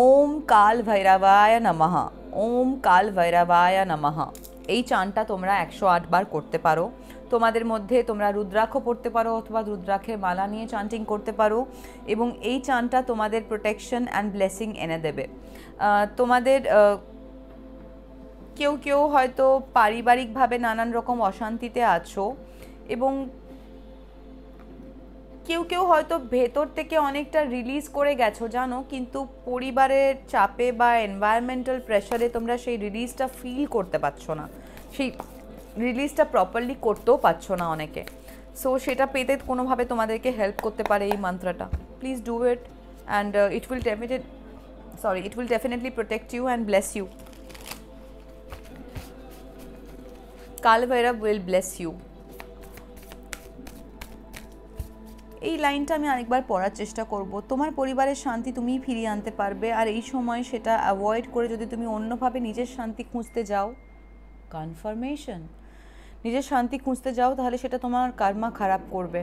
ওম কাল ভৈরবায় নমঃ, ওম কাল ভৈরবায় নমঃ। এই চানটা তোমরা 108 বার করতে পারো। তোমাদের মধ্যে তোমরা রুদ্রাক্ষ পড়তে পারো অথবা রুদ্রাক্ষের মালা নিয়ে চান্টিং করতে পারো, এবং এই চানটা তোমাদের প্রোটেকশন অ্যান্ড ব্লেসিং এনে দেবে। তোমাদের কেউ কেউ হয়তো পারিবারিকভাবে নানান রকম অশান্তিতে আছো, এবং কেউ কেউ হয়তো ভেতর থেকে অনেকটা রিলিজ করে গেছো জানো, কিন্তু পরিবারের চাপে বা এনভায়রনমেন্টাল প্রেশারে তোমরা সেই রিলিজটা ফিল করতে পারছো না, সেই রিলিজটা প্রপারলি করতেও পারছো না অনেকে। সো সেটা পেতে কোনোভাবে তোমাদেরকে হেল্প করতে পারে এই মন্ত্রটা। Please do it and it will definitely protect you and bless you. Kaal Bhairav will bless you. এই লাইনটা আমি আরেকবার পড়ার চেষ্টা করব। তোমার পরিবারের শান্তি তুমিই ফিরিয়ে আনতে পারবে, আর এই সময় সেটা অ্যাভয়েড করে যদি তুমি অন্যভাবে নিজের শান্তি খুঁজতে যাও, কনফার্মেশন, নিজের শান্তি খুঁজতে যাও, তাহলে সেটা তোমার কর্মা খারাপ করবে।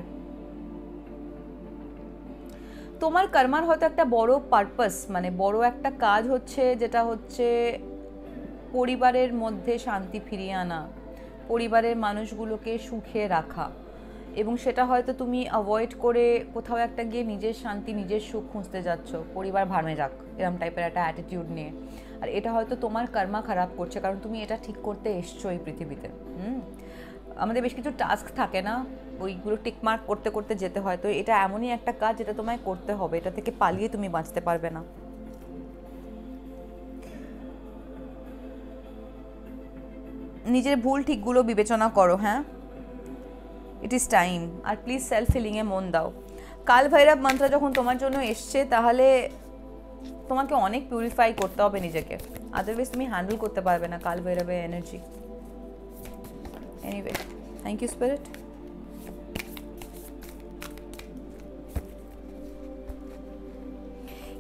তোমার কর্মার হয়তো একটা বড় পারপাস, মানে বড় একটা কাজ হচ্ছে, যেটা হচ্ছে পরিবারের মধ্যে শান্তি ফিরিয়ে আনা, পরিবারের মানুষগুলোকে সুখে রাখা, এবং সেটা হয়তো তুমি অ্যাভয়েড করে কোথাও একটা গিয়ে নিজের শান্তি নিজের সুখ খুঁজতে যাচ্ছ, পরিবার ভাড়মে যাক এরকম টাইপের একটা অ্যাটিটিউড নিয়ে। আর এটা হয়তো তোমার কর্মা খারাপ করছে, কারণ তুমি এটা ঠিক করতে এসছো এই পৃথিবীতে। আমাদের বেশ কিছু টাস্ক থাকে না, ওইগুলো টিকমার্ক করতে করতে যেতে হয়, তো এটা এমনই একটা কাজ যেটা তোমায় করতে হবে, এটা থেকে পালিয়ে তুমি বাঁচতে পারবে না। নিজের ভুল ঠিকগুলো বিবেচনা করো। হ্যাঁ, ইট ইজ টাইম। আর প্লিজ সেলফ হিলিংয়ে মন দাও। কাল ভৈরব মন্ত্র যখন তোমার জন্য এসছে, তাহলে তোমাকে অনেক পিউরিফাই করতে হবে নিজেকে, আদারওয়াইজ তুমি হ্যান্ডেল করতে পারবে না কাল ভৈরবের energy. Anyway, thank you spirit.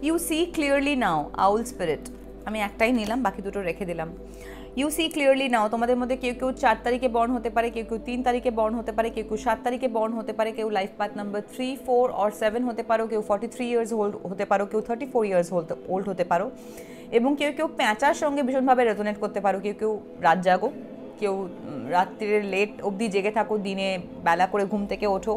You see clearly now, owl spirit. আমি একটাই নিলাম, বাকি দুটো রেখে দিলাম। You see clearly now. তোমাদের মধ্যে কেউ কেউ 4 তারিখে বর্ন হতে পারে, কেউ কেউ 3 তারিখে বর্ন হতে পারে, কেউ কেউ 7 তারিখে বর্ন হতে পারে, কেউ লাইফ পাথ নাম্বার 3, 4 or 7 হতে পারো, কেউ 43 ইয়ার্স ওল্ড হতে পারো, কেউ 34 ইয়ার্স ওল্ড হতে পারো, এবং কেউ কেউ প্যাঁচার সঙ্গে ভীষণভাবে রেজোনেট করতে পারো। কেউ কেউ রাত জাগো, কেউ রাত্রির লেট অবধি জেগে থাকো, দিনে বেলা করে ঘুম থেকে ওঠো।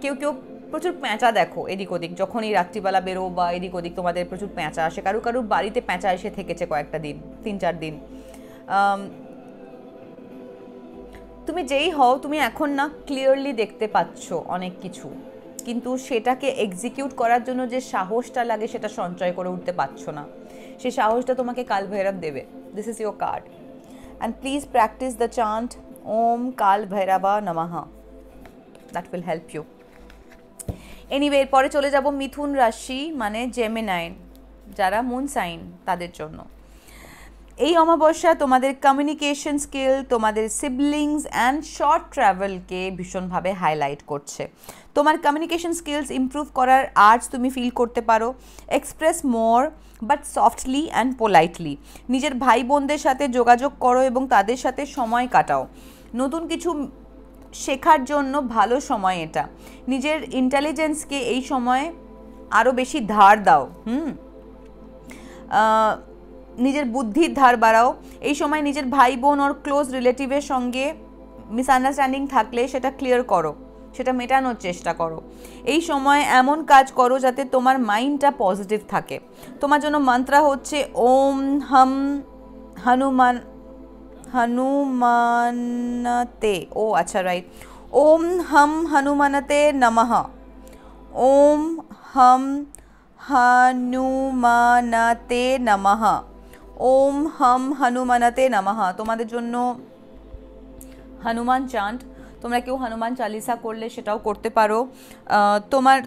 কেউ কেউ প্রচুর প্যাঁচা দেখো এদিক ওদিক, যখনই রাত্রিবেলা বেরো বা এদিক ওদিক তোমাদের প্রচুর প্যাঁচা আসে। কারো কারো বাড়িতে প্যাঁচা এসে থেকেছে কয়েকটা দিন, 3-4 দিন। তুমি যেই হও, তুমি এখন না ক্লিয়ারলি দেখতে পাচ্ছ অনেক কিছু, কিন্তু সেটাকে এক্সিকিউট করার জন্য যে সাহসটা লাগে সেটা সঞ্চয় করে উঠতে পারছো না। সেই সাহসটা তোমাকে কাল ভৈরব দেবে। This is your card, and please practice the chant Om Kaal Bhairava Namah, that will help you. Anyway, এরপরে চলে যাব মিথুন রাশি মানে জেমিনাই, যারা মুন সাইন, তাদের জন্য এই অমাবস্যা তোমাদের কমিউনিকেশন স্কিল, তোমাদের সিবলিংস অ্যান্ড শর্ট ট্রাভেলকে ভীষণভাবে হাইলাইট করছে। তোমার কমিউনিকেশন স্কিলস ইমপ্রুভ করার আর্জ তুমি ফিল করতে পারো। Express more but softly and politely. নিজের ভাই বোনদের সাথে যোগাযোগ করো এবং তাদের সাথে সময় কাটাও। নতুন কিছু শেখার জন্য ভালো সময় এটা। নিজের ইন্টেলিজেন্সকে এই সময় আরও বেশি ধার দাও। নিজের বুদ্ধির ধার বাড়াও। এই সময় নিজের ভাই বোন ওর ক্লোজ রিলেটিভের সঙ্গে মিসআন্ডারস্ট্যান্ডিং থাকলে সেটা ক্লিয়ার করো, সেটা মেটানোর চেষ্টা করো। এই সময় এমন কাজ করো যাতে তোমার মাইন্ডটা পজিটিভ থাকে। তোমার জন্য মন্ত্র হচ্ছে ওম হম হনুমানতে, ও আচ্ছা রাইট, ওম হম হনুমানতে নমঃ, ওম হম হনুমানতে নমঃ, ওম হম হনুমানতে নমঃ। তোমাদের জন্য হনুমান চান্ট, তোমরা কেউ হনুমান চালিসা করলে সেটাও করতে পারো।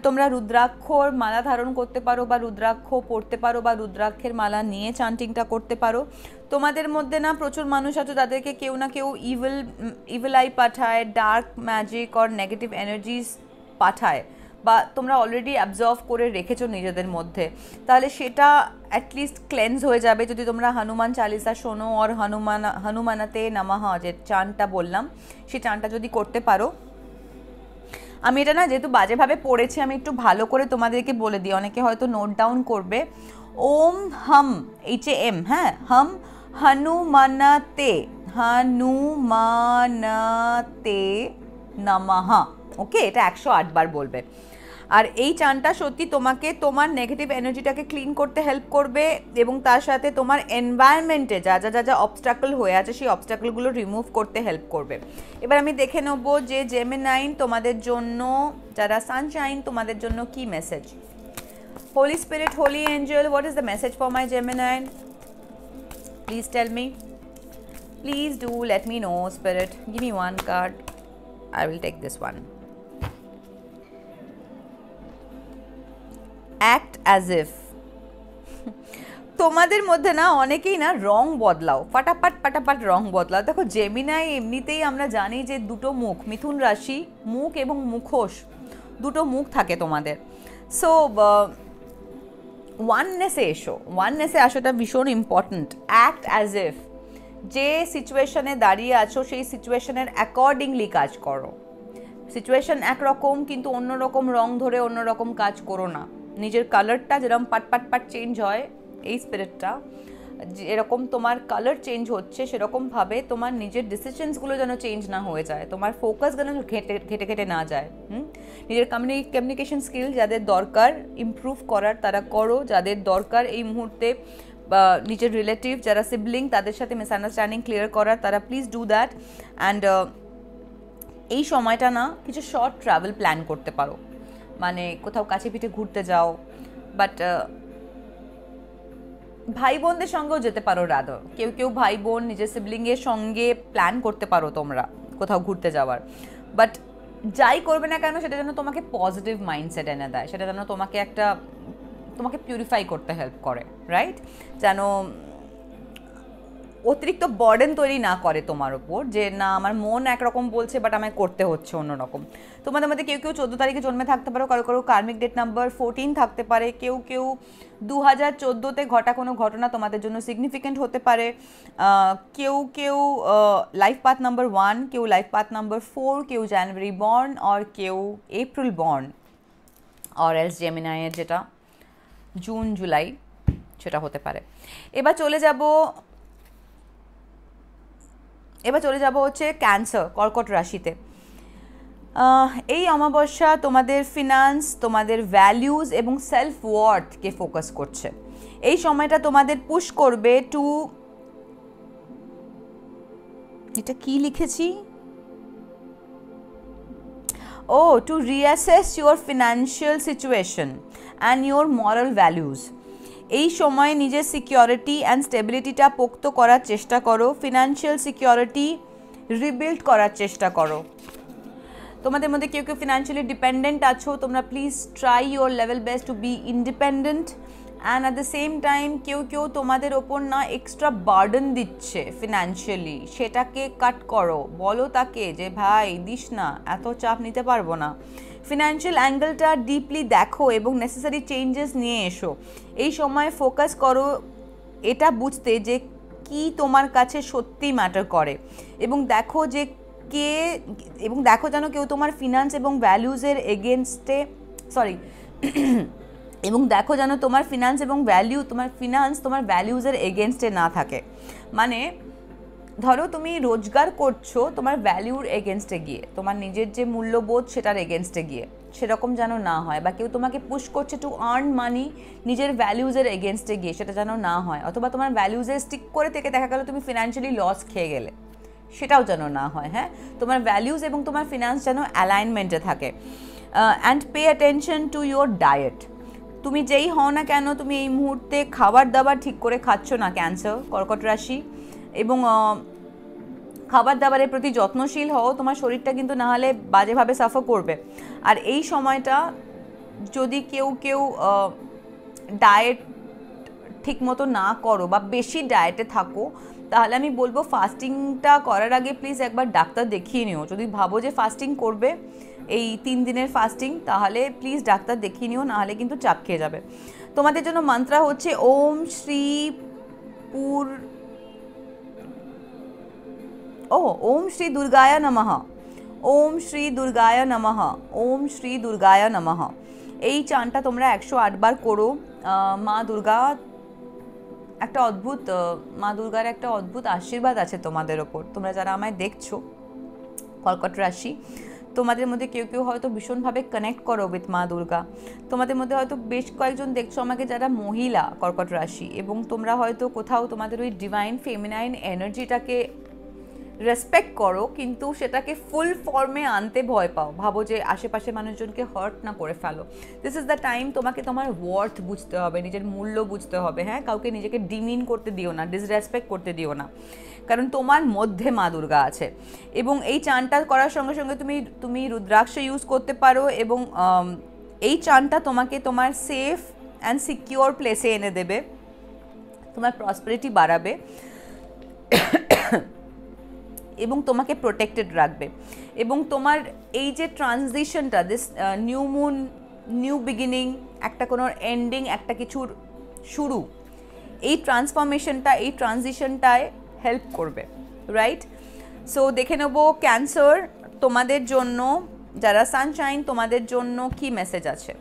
তোমরা রুদ্রাক্ষর মালা ধারণ করতে পারো বা রুদ্রাক্ষ পড়তে পারো বা রুদ্রাক্ষের মালা নিয়ে চান্টিংটা করতে পারো। তোমাদের মধ্যে না প্রচুর মানুষ আছে যাদেরকে কেউ না কেউ ইভিল আই পাঠায়, dark magic or negative energies পাঠায়, বা তোমরা অলরেডি অ্যাবজর্ভ করে রেখেছো নিজেদের মধ্যে। তাহলে সেটা অ্যাটলিস্ট ক্লেন্স হয়ে যাবে যদি তোমরা হনুমান চালিসা শোনো, আর হনুমানতে নমঃ যে চানটা বললাম সেই চানটা যদি করতে পারো। আমি এটা না যেহেতু বাজেভাবে পড়েছি, আমি একটু ভালো করে তোমাদেরকে বলে দিই, অনেকে হয়তো নোট ডাউন করবে। ওম হম, HAM, হ্যাঁ, হম হনুমানতে নমঃ। ওকে, এটা 108 বার বলবে। আর এই চানটা সত্যি তোমাকে তোমার নেগেটিভ এনার্জিটাকে ক্লিন করতে হেল্প করবে এবং তার সাথে তোমার এনভায়রনমেন্টে যা অবস্ট্রাকল হয়ে আছে সেই অবস্ট্রাকলগুলো রিমুভ করতে হেল্প করবে। এবার আমি দেখে নেব যে জেমিনাই তোমাদের জন্য, যারা সানশাইন, তোমাদের জন্য কি message. Holy spirit, holy angel, what is the message for my Gemini? Please tell me, please do let me know spirit. Give me one card, I will take this one. Act as if তোমাদের মধ্যে না অনেকেই না রং বদলাও, পাটাপাট রং বদলাও। দেখো Gemini এমনিতেই আমরা জানি যে দুটো মুখ, মিথুন রাশি, মুখ এবং মুখোশ, দুটো মুখ থাকে তোমাদের। সো ওয়াননেসে এসো, ওয়াননেসে আসাটা ভীষণ ইম্পর্ট্যান্ট। অ্যাক্ট অ্যাজ ইফ, যে সিচুয়েশনে দাঁড়িয়ে আছো সেই সিচুয়েশনের অ্যাকর্ডিংলি কাজ করো। সিচুয়েশন একরকম কিন্তু অন্যরকম রং ধরে অন্যরকম কাজ করো না। নিজের কালারটা যেরকম পাট চেঞ্জ হয়, এই স্পিরিটটা যেরকম তোমার কালার চেঞ্জ হচ্ছে সেরকমভাবে তোমার নিজের ডিসিশনসগুলো যেন চেঞ্জ না হয়ে যায়, তোমার ফোকাস যেন ঘেটে না যায়। নিজের কমিউনিকেশন স্কিল যাদের দরকার ইমপ্রুভ করার তারা করো, যাদের দরকার এই মুহূর্তে বা নিজের রিলেটিভ যারা সিবলিং তাদের সাথে মিসআন্ডারস্ট্যান্ডিং ক্লিয়ার করার, তারা প্লিজ ডু দ্যাট। অ্যান্ড এই সময়টা না কিছু শর্ট ট্রাভেল প্ল্যান করতে পারো, মানে কোথাও কাছে পিঠে ঘুরতে যাও, বাট ভাই বোনদের সঙ্গেও যেতে পারো। রাদার কেউ ভাই বোন নিজের সিবলিংয়ের সঙ্গে প্ল্যান করতে পারো তোমরা কোথাও ঘুরতে যাওয়ার। বাট যাই করবে না কেন সেটা যেন তোমাকে পজিটিভ মাইন্ডসেট এনে দেয়, সেটা যেন তোমাকে পিউরিফাই করতে হেল্প করে, রাইট? যেন অতিরিক্ত বার্ডেন তৈরি না করে তোমার ওপর, যে না আমার মন একরকম বলছে বাট আমায় করতে হচ্ছে অন্যরকম। তোমাদের মধ্যে কেউ 14 তারিখে জন্মে থাকতে পারো, কারো কার্মিক ডেট নাম্বার 14 থাকতে পারে, কেউ 2014-তে ঘটা কোনো ঘটনা তোমাদের জন্য সিগনিফিকেন্ট হতে পারে, কেউ লাইফ পাথ নাম্বার 1, কেউ লাইফ পাথ নাম্বার 4, কেউ জানুয়ারি বর্ন, আর কেউ এপ্রিল বর্ন, আর এলস জেমিনাইয়ের যেটা জুন জুলাই সেটা হতে পারে। এবার চলে যাব হচ্ছে ক্যান্সার, কর্কট রাশিতে। এই অমাবস্যা তোমাদের ফিনান্স, তোমাদের ভ্যালিউজ এবং সেলফ ওয়ার্থকে ফোকাস করছে। এই সময়টা তোমাদের পুশ করবে টু, এটা কি লিখেছি, Oh, to reassess your financial situation and your moral values. এই সময় নিজের সিকিউরিটি অ্যান্ড স্টেবিলিটিটা পোক্ত করার চেষ্টা করো, ফিনান্সিয়াল সিকিউরিটি রিবিল্ড করার চেষ্টা করো। তোমাদের মধ্যে কেউ কেউ ফিনান্সিয়ালি ডিপেন্ডেন্ট আছো, তোমরা please try your level best to B independent, and at the same time কেউ কেউ তোমাদের ওপর না এক্সট্রা বার্ডেন দিচ্ছে ফিনান্সিয়ালি, সেটাকে কাট করো, বলো তাকে যে ভাই দিস না, এত চাপ নিতে পারবো না। ফিনান্সিয়াল অ্যাঙ্গেলটা ডিপলি দেখো এবং নেসেসারি চেঞ্জেস নিয়ে এসো। এই সময় ফোকাস করো এটা বুঝতে যে কি তোমার কাছে সত্যি ম্যাটার করে, এবং দেখো যে যেন কেউ তোমার ফিনান্স এবং ভ্যালুজের এগেনস্টে এবং দেখো যেন তোমার ফিনান্স এবং তোমার ভ্যালুজের এগেনস্টে না থাকে। মানে ধরো তুমি রোজগার করছো তোমার ভ্যালুর এগেনস্টে গিয়ে, তোমার নিজের যে মূল্যবোধ সেটার এগেনস্টে গিয়ে, সেরকম যেন না হয়। বা কেউ তোমাকে পুশ করছে টু আর্ন মানি নিজের ভ্যালুজের এগেনস্টে গিয়ে, সেটা যেন না হয়। অথবা তোমার ভ্যালুজে স্টিক করে থেকে দেখা গেল তুমি ফিনান্সিয়ালি লস খেয়ে গেলে, সেটাও যেন না হয়। হ্যাঁ, তোমার ভ্যালুজ এবং তোমার ফিনান্স যেন অ্যালাইনমেন্টে থাকে। And pay attention to your diet. তুমি যেই হও না কেন, তুমি এই মুহূর্তে খাবার দাবার ঠিক করে খাচ্ছ না ক্যান্সার, কর্কট রাশি, এবং খাবার দাবারের প্রতি যত্নশীল হও, তোমার শরীরটা কিন্তু না হলে বাজেভাবে সাফার করবে। আর এই সময়টা যদি কেউ ডায়েট ঠিক মতো না করো বা বেশি ডায়েটে থাকো, তাহলে আমি বলবো ফাস্টিংটা করার আগে প্লিজ একবার ডাক্তার দেখিয়ে নিও। যদি ভাবো যে ফাস্টিং করবে এই 3 দিনের ফাস্টিং, তাহলে প্লিজ ডাক্তার দেখিয়ে নিও, নাহলে কিন্তু চাপ খেয়ে যাবে। তোমাদের জন্য মন্ত্র হচ্ছে ওম শ্রী দুর্গায় নমঃ, ওম শ্রী দুর্গায় নমঃ, ওম শ্রী দুর্গায় নমঃ। এই চানটা তোমরা 108 বার করো। মা দুর্গার একটা অদ্ভুত আশীর্বাদ আছে তোমাদের ওপর। তোমরা যারা আমায় দেখছো কর্কট রাশি, তোমাদের মধ্যে কেউ কেউ হয়তো ভীষণভাবে কানেক্ট করো উইথ মা দুর্গা। তোমাদের মধ্যে হয়তো বেশ কয়েকজন দেখছো আমাকে যারা মহিলা কর্কট রাশি, এবং তোমরা হয়তো কোথাও তোমাদের ওই ডিভাইন ফেমিনাইন এনার্জিটাকে রেসপেক্ট করো, কিন্তু সেটাকে ফুল ফর্মে আনতে ভয় পাও, ভাবো যে আশেপাশে মানুষজনকে হার্ট না করে ফেলো। দিস ইজ দ্য টাইম তোমাকে তোমার ওয়ার্থ বুঝতে হবে, নিজের মূল্য বুঝতে হবে। হ্যাঁ, কাউকে নিজেকে ডিমিন করতে দিও না, ডিসরেসপেক্ট করতে দিও না, কারণ তোমার মধ্যে মা দুর্গা আছে। এবং এই চানটা করার সঙ্গে সঙ্গে তুমি রুদ্রাক্ষ ইউজ করতে পারো, এবং এই চানটা তোমাকে তোমার সেফ অ্যান্ড সিকিওর প্লেসে এনে দেবে, তোমার প্রসপারিটি বাড়াবে এবং তোমাকে প্রোটেক্টেড রাখবে। এবং তোমার এই যে ট্রানজিশনটা, this new moon, new beginning, একটা কোনো এন্ডিং, একটা কিছুর শুরু, এই ট্রানজিশনটায় হেল্প করবে, রাইট? সো দেখে নেব ক্যান্সার তোমাদের জন্য, যারা সানশাইন, তোমাদের জন্য কি মেসেজ আছে।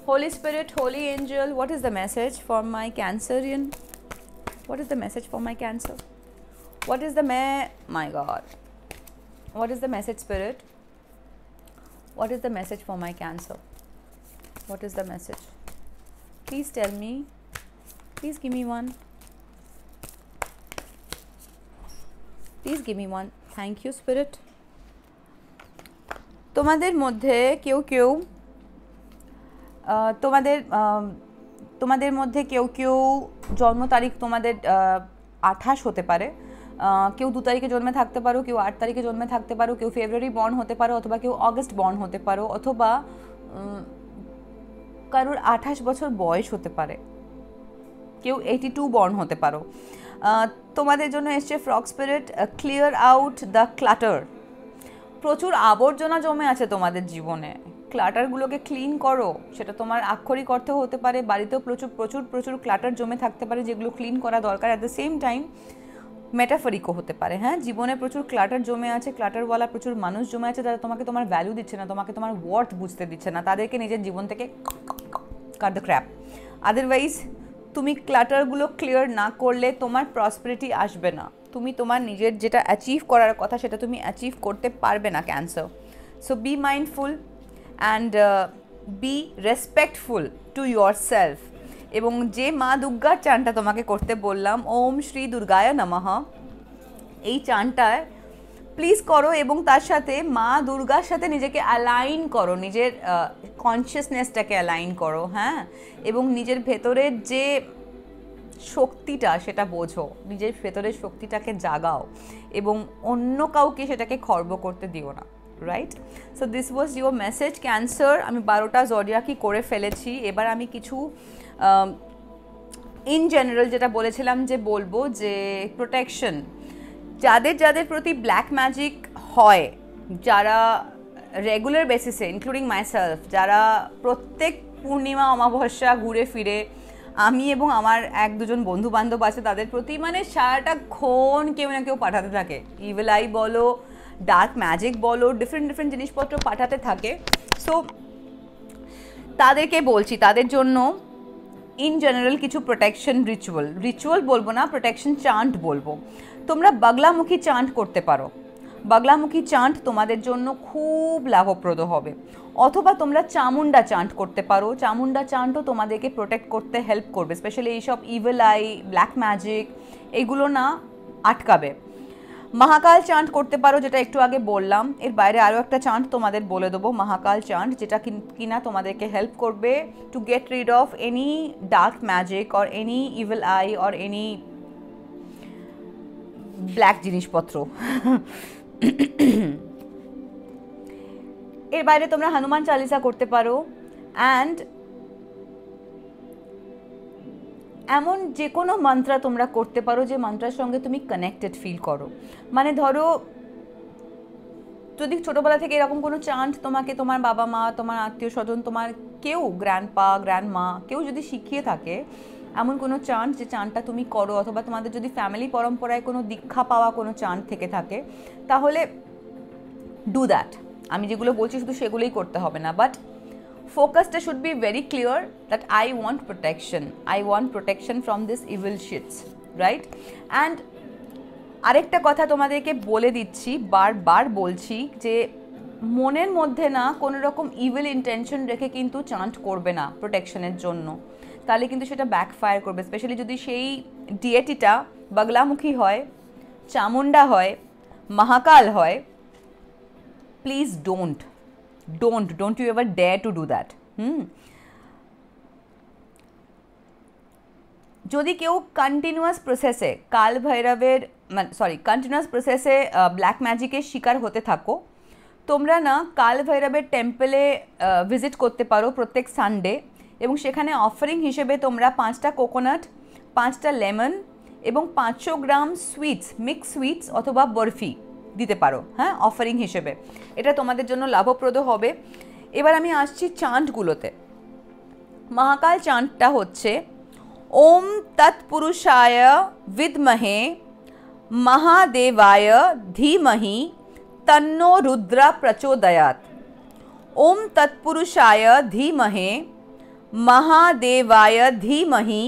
Holy spirit, holy angel, what is the message for my Cancerian? What is the message for my Cancer? What is my God? What is the message, Spirit? What is the message for my Cancer? What is the message? Please tell me. Please give me one. Please give me one. Thank you, Spirit. তোমাদের মধ্যে কেউ তোমাদের মধ্যে কেউ জন্ম তারিখ তোমাদের 28 হতে পারে, কেউ 2 তারিখে জন্মে থাকতে পারো, কেউ 8 তারিখে জন্মে থাকতে পারো, কেউ ফেব্রুয়ারি বর্ন হতে পারো, অথবা কেউ অগস্ট বর্ন হতে পারো, অথবা কারোর 28 বছর বয়স হতে পারে, কেউ 82 বর্ন হতে পারো। তোমাদের জন্য এসছে frog spirit, clear out the clutter. প্রচুর আবর্জনা জমে আছে তোমাদের জীবনে, ক্লাটারগুলোকে ক্লিন করো। সেটা তোমার আক্ষরিক অর্থেও হতে পারে, বাড়িতেও প্রচুর ক্লাটার জমে থাকতে পারে যেগুলো ক্লিন করা দরকার। অ্যাট দ্য সেম টাইম মেটাফরিকও হতে পারে। হ্যাঁ, জীবনে প্রচুর ক্লাটার জমে আছে, ক্লাটারওয়ালা প্রচুর মানুষ জমে আছে যারা তোমাকে তোমার ভ্যালু দিচ্ছে না, তোমাকে তোমার ওয়ার্থ বুঝতে দিচ্ছে না, তাদেরকে নিজের জীবন থেকে কাট দ্য ক্র্যাপ। আদারওয়াইজ তুমি ক্লাটারগুলো ক্লিয়ার না করলে তোমার প্রসপারিটি আসবে না, তুমি তোমার নিজের যেটা অ্যাচিভ করার কথা সেটা তুমি অ্যাচিভ করতে পারবে না Cancer. So be mindful and be respectful to your self. এবং যে মা দুর্গার চানটা তোমাকে করতে বললাম, ওম শ্রী দুর্গায় নমঃ, এই চানটায় প্লিজ করো এবং তার সাথে মা দুর্গার সাথে নিজেকে অ্যালাইন করো, নিজের কনসিয়াসনেসটাকে অ্যালাইন করো, হ্যাঁ, এবং নিজের ভেতরের যে শক্তিটা সেটা বোঝো, নিজের ভেতরের শক্তিটাকে জাগাও এবং অন্য কাউকে সেটাকে খর্ব করতে দিও না, right? So this was your message cancer. আমি 12টা জডিয়াকই করে ফেলেছি। এবার আমি কিছু ইন জেনারেল যেটা বলেছিলাম যে বলবো, যে প্রোটেকশন, যাদের যাদের প্রতি ব্ল্যাক ম্যাজিক হয়, যারা রেগুলার বেসিসে, ইনক্লুডিং মাইসেলফ, যারা প্রত্যেক পূর্ণিমা অমাবস্যা ঘুরে ফিরে, আমি এবং আমার 1-2 বন্ধু বান্ধব আছে তাদের প্রতি মানে সারাটাক্ষণ কেউ না কেউ পাঠাতে থাকে, ইভিল আই বলো, ডার্ক ম্যাজিক বলো, ডিফারেন্ট জিনিসপত্র পাঠাতে থাকে। সো তাদেরকে বলছি, তাদের জন্য ইন জেনারেল কিছু প্রোটেকশন রিচুয়াল বলবো না, প্রোটেকশন চান্ট বলবো। তোমরা বাগলামুখী চান্ট করতে পারো। বাগলামুখী চান্ট তোমাদের জন্য খুব লাভপ্রদ হবে। অথবা তোমরা চামুন্ডা চান্ট করতে পারো। চামুন্ডা চান্টও তোমাদেরকে প্রোটেক্ট করতে হেল্প করবে, স্পেশালি এইসব ইভিল আই, ব্ল্যাক ম্যাজিক, এগুলো না আটকাবে। মহাকাল চান্ট করতে পারো, যেটা একটু আগে বললাম। এর বাইরে আরও একটা চান্ট তোমাদের বলে দেবো, মহাকাল চান্ট, যেটা কিনা তোমাদেরকে হেল্প করবে to get rid of any dark magic or any evil I or any black জিনিসপত্র। এর বাইরে তোমরা হনুমান চালিসা করতে পারো। অ্যান্ড এমন যে কোনো মন্ত্র তোমরা করতে পারো যে মন্ত্রের সঙ্গে তুমি কানেক্টেড ফিল করো। মানে ধরো, যদি ছোটোবেলা থেকে এরকম কোনো চান্ট তোমাকে তোমার বাবা মা, তোমার আত্মীয় স্বজন, তোমার কেউ গ্র্যান্ডপা গ্র্যান্ডমা কেউ যদি শিখিয়ে থাকে এমন কোনো চান্ট, যে চান্টটা তুমি করো, অথবা তোমাদের যদি ফ্যামিলি পরম্পরায় কোনো দীক্ষা পাওয়া কোনো চান্ট থেকে থাকে, তাহলে ডু দ্যাট। আমি যেগুলো বলছি শুধু সেগুলোই করতে হবে না, বাট ফোকাসটা should be very clear that I want protection from this evil shits, right? And আরেকটা কথা তোমাদেরকে বলে দিচ্ছি, বারবার বলছি, যে মনের মধ্যে না কোনো রকম ইভিল ইন্টেনশন রেখে কিন্তু চান্ট করবে না প্রোটেকশনের জন্য, তাহলে কিন্তু সেটা ব্যাকফায়ার করবে। স্পেশালি যদি সেই ডিয়েটিটা বাগলামুখী হয়, চামুন্ডা হয়, মহাকাল হয়, please don't you ever dare to do that. যদি কেউ কন্টিনিউয়াস প্রসেসে কাল ভৈরবের কন্টিনিউয়াস প্রসেসে ব্ল্যাক ম্যাজিকের শিকার হতে থাকো, তোমরা না কাল ভৈরবের টেম্পলে ভিজিট করতে পারো প্রত্যেক সানডে, এবং সেখানে অফারিং হিসেবে তোমরা 5টা কোকোনাট, 5টা লেমন এবং 500 গ্রাম মিক্স সুইটস অথবা বরফি দিতে পারো, হ্যাঁ, অফারিং হিসেবে। এটা তোমাদের জন্য লাভপ্রদ হবে। এবার আমি আসছি চান্টগুলোতে। মহাকাল চান্টটা হচ্ছে ওম তৎপুরুষায় বিদ্মহে মহাদেবায় ধীমহি তন্নো রুদ্র প্রচোদয়াৎ। ওম তৎপুরুষায় ধীমহে মহাদেবায় ধীমহি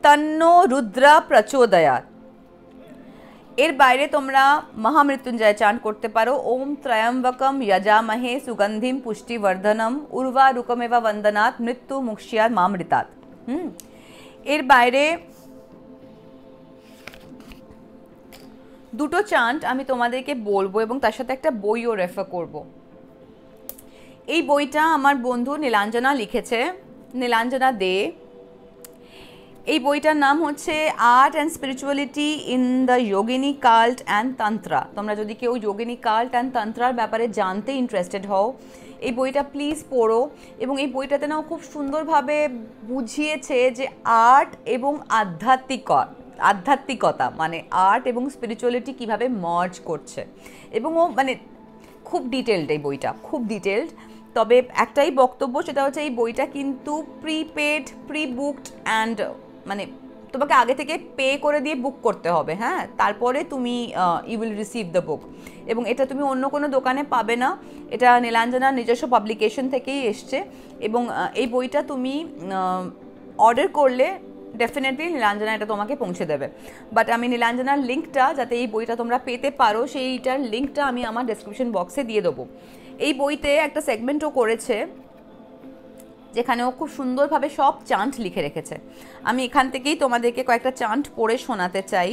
তন্নো রুদ্র প্রচোদয়াৎ। এর বাইরে তোমরা মহামৃত্যুঞ্জয় চান্ট করতে পারো। ওম ত্রয়ম্বকম যজামহে সুগন্ধিম পুষ্টিবর্ধনম উর্বারুকমেব বন্দনাৎ মৃত্যু মুক্ষ্যাৎ মামৃতাৎ। এর বাইরে দুটো চান্ট আমি তোমাদেরকে বলবো এবং তার সাথে একটা বইও রেফার করব। এই বইটা আমার বন্ধু নীলাঞ্জনা লিখেছে, নীলাঞ্জনা দে। এই বইটার নাম হচ্ছে art and spirituality in the Yogini cult and Tantra. তোমরা যদি কেউ যোগিনী কাল্ট অ্যান্ড তন্ত্রার ব্যাপারে জানতে ইন্টারেস্টেড হও, এই বইটা প্লিজ পড়ো। এবং এই বইটাতে না খুব সুন্দরভাবে বুঝিয়েছে যে আর্ট এবং আধ্যাত্মিকতা মানে আর্ট এবং স্পিরিচুয়ালিটি কীভাবে মার্জ করছে, এবং ও মানে খুব ডিটেলড, এই বইটা খুব ডিটেলড। তবে একটাই বক্তব্য, সেটা হচ্ছে এই বইটা কিন্তু প্রি বুকড অ্যান্ড মানে তোমাকে আগে থেকে পে করে দিয়ে বুক করতে হবে, হ্যাঁ, তারপরে তুমি you will receive the book. এবং এটা তুমি অন্য কোনো দোকানে পাবে না, এটা নীলাঞ্জনার নিজস্ব পাবলিকেশন থেকেই এসছে। এবং এই বইটা তুমি অর্ডার করলে ডেফিনেটলি নীলাঞ্জনা এটা তোমাকে পৌঁছে দেবে। বাট আমি নীলাঞ্জনার লিঙ্কটা, যাতে এই বইটা তোমরা পেতে পারো, সেইটার লিঙ্কটা আমি আমার ডেসক্রিপশন বক্সে দিয়ে দেবো। এই বইতে একটা সেগমেন্টও করেছে যেখানে ও খুব সুন্দরভাবে সব চান্ট লিখে রেখেছে। আমি এখান থেকেই তোমাদেরকে কয়েকটা চান্ট পড়ে শোনাতে চাই।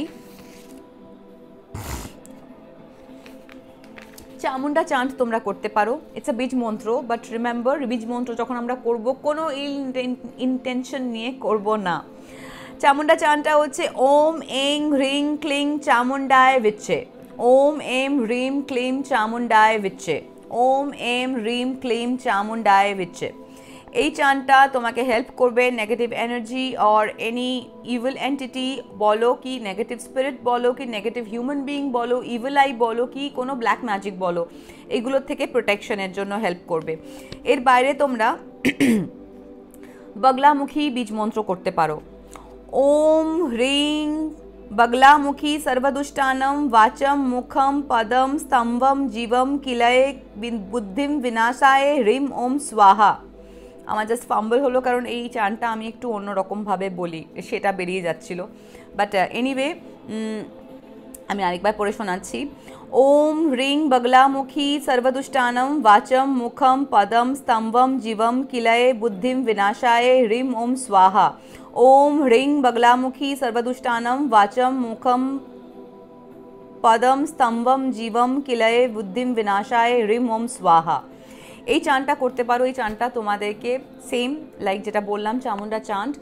চামুন্ডা চান্ট তোমরা করতে পারো, ইটস আ বীজ মন্ত্র, বাট রিমেম্বার বীজ মন্ত্র যখন আমরা করব কোনো ইন্টেনশন নিয়ে করব না। চামুন্ডা চান্টটা হচ্ছে ওম এং হ্রিং ক্লিং চামুন্ডায় বিচ্ছে, ওম এম হ্রিম ক্লিম চামুন্ডায় বিচ্ছে, ওম এম হ্রিম ক্লিম চামুন্ডায় বিচ্ছে। এই চানটা তোমাকে হেল্প করবে negative energy or any evil entity বলো কি নেগেটিভ স্পিরিট বলো কি নেগেটিভ হিউম্যান বিইং বলো, ইভিল আই বলো কি কোনো ব্ল্যাক ম্যাজিক বলো, এগুলোর থেকে প্রোটেকশনের জন্য হেল্প করবে। এর বাইরে তোমরা বগলামুখী বীজ মন্ত্র করতে পারো। ওম হ্রিং বগলামুখী সর্বদুষ্টানম বাচম মুখম পদম স্তম্ভম জীবম কিলয়ে বুদ্ধিম বিনাশায় হ্রিম ওম স্বাহা। আমার জাস্ট ফাম্বল হলো কারণ এই চানটা আমি একটু অন্যরকমভাবে বলি, সেটা বেরিয়ে যাচ্ছিল। বাট এনিওয়ে আমি আরেকবার পড়ে শোনাচ্ছি। ওম হ্রিং বগলামুখী সর্বদুষ্টানম বাচম মুখম পদম স্তম্ভম জীবম কিলয়ে বুদ্ধিম বিনাশায় হ্রিম ওম স্বাহা। ওম হ্রিং বগলামুখী সর্বদুষ্টানম বাচম মুখম পদম স্তম্ভম জীবম কিলয়ে বুদ্ধিম বিনাশায় হ্রিম ওম স্বাহা। এই চানটা করতে পারো। এই চানটা তোমাদেরকে সেম লাইক যেটা বললাম চামুন্ডা চান্ট,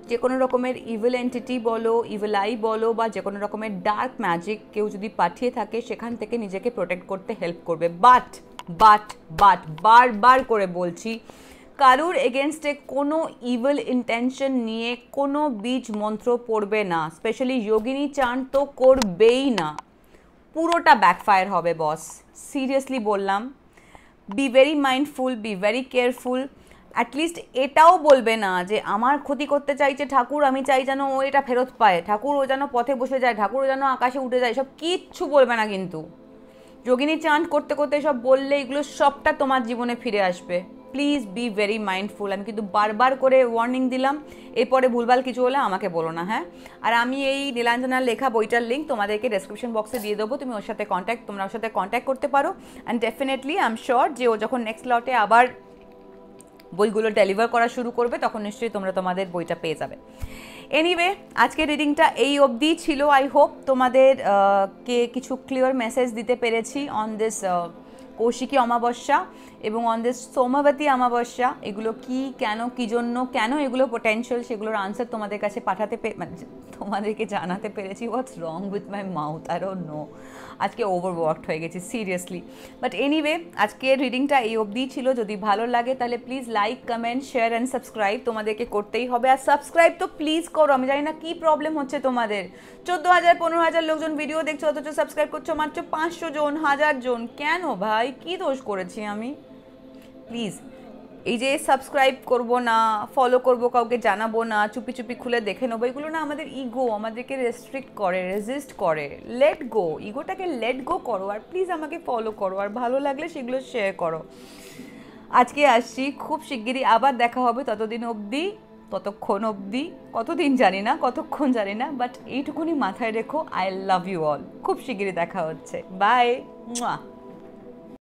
যে কোনো রকমের ইভিল এন্টিটি বলো, ইভিল আই বলো বা যে কোনো রকমের ডার্ক ম্যাজিক কেউ যদি পাঠিয়ে থাকে সেখান থেকে নিজেকে প্রোটেক্ট করতে হেল্প করবে। বাট বাট বাট বারবার করে বলছি, কারুর এগেনস্টে কোনো ইভিল ইন্টেনশন নিয়ে কোনো বীজ মন্ত্র পড়বে না, স্পেশালি যোগিনী চান্ট তো করবেই না, পুরোটা ব্যাকফায়ার হবে বস, সিরিয়াসলি বললাম। Be very mindful, be very careful. At least এটাও বলবে না যে আমার ক্ষতি করতে চাইছে ঠাকুর, আমি চাই যেন ও এটা ফেরত পায়, ঠাকুর ও যেন পথে বসে যায়, ঠাকুর ও যেন আকাশে উঠে যায়, সব কিচ্ছু বলবে না। কিন্তু যোগিনী চান্ট করতে করতে সব বললে এগুলো সবটা তোমার জীবনে ফিরে আসবে। Please be very mindful. আমি কিন্তু বারবার করে ওয়ার্নিং দিলাম, এরপরে ভুলভাল কিছু হলে আমাকে বলো না, হ্যাঁ। আর আমি এই নীলাঞ্জনার লেখা বইটার লিঙ্ক তোমাদেরকে ডেসক্রিপশন বক্সে দিয়ে দেবো, তুমি ওর সাথে তোমরা ওর সাথে কন্ট্যাক্ট করতে পারো। And definitely I am sure যে ও যখন নেক্সট লটে আবার বইগুলো ডেলিভার করা শুরু করবে তখন নিশ্চয়ই তোমরা তোমাদের বইটা পেয়ে যাবে। এনিওয়ে আজকের রিডিংটা এই অবধি ছিল। আই হোপ তোমাদের কে কিছু ক্লিয়ার মেসেজ দিতে পেরেছি অন দিস কৌশিকী অমাবস্যা এবং অন দিস সোমবতী অমাবস্যা। এগুলো কি, কেন, কি জন্য, কেন এগুলো পোটেনশিয়াল, সেগুলোর আনসার তোমাদের কাছে মানে তোমাদেরকে জানাতে পেরেছি। What's wrong with my mouth, I don't know, আজকে ওভারওয়ার্কড হয়ে গেছি সিরিয়াসলি। বাট এনিওয়ে আজকের রিডিংটা এই অবধি ছিল। যদি ভালো লাগে তাহলে please like, comment, share and subscribe তোমাদেরকে করতেই হবে। আর সাবস্ক্রাইব তো প্লিজ করো। আমি জানি না কী প্রবলেম হচ্ছে তোমাদের, 14,000 15,000 লোকজন ভিডিও দেখছো অথচ সাবস্ক্রাইব করছো মাত্র 500 জন, 1000 জন। কেন ভাই, কী দোষ করেছি আমি? প্লিজ এই যে সাবস্ক্রাইব করব না, ফলো করব, কাউকে জানাবো না, চুপি চুপি খুলে দেখে নেবো, এগুলো না আমাদের ইগো আমাদেরকে রেস্ট্রিক্ট করে, রেজিস্ট করে। লেট গো, ইগোটাকে লেট গো করো আর প্লিজ আমাকে ফলো করো, আর ভালো লাগলে সেগুলো শেয়ার করো। আজকে আসছি, খুব শিগগিরই আবার দেখা হবে। ততক্ষণ অবধি কতদিন জানি না, কতক্ষণ জানি না, বাট এইটুকুনি মাথায় রেখো, আই লাভ ইউ অল। খুব শিগগিরই দেখা হচ্ছে। বাই।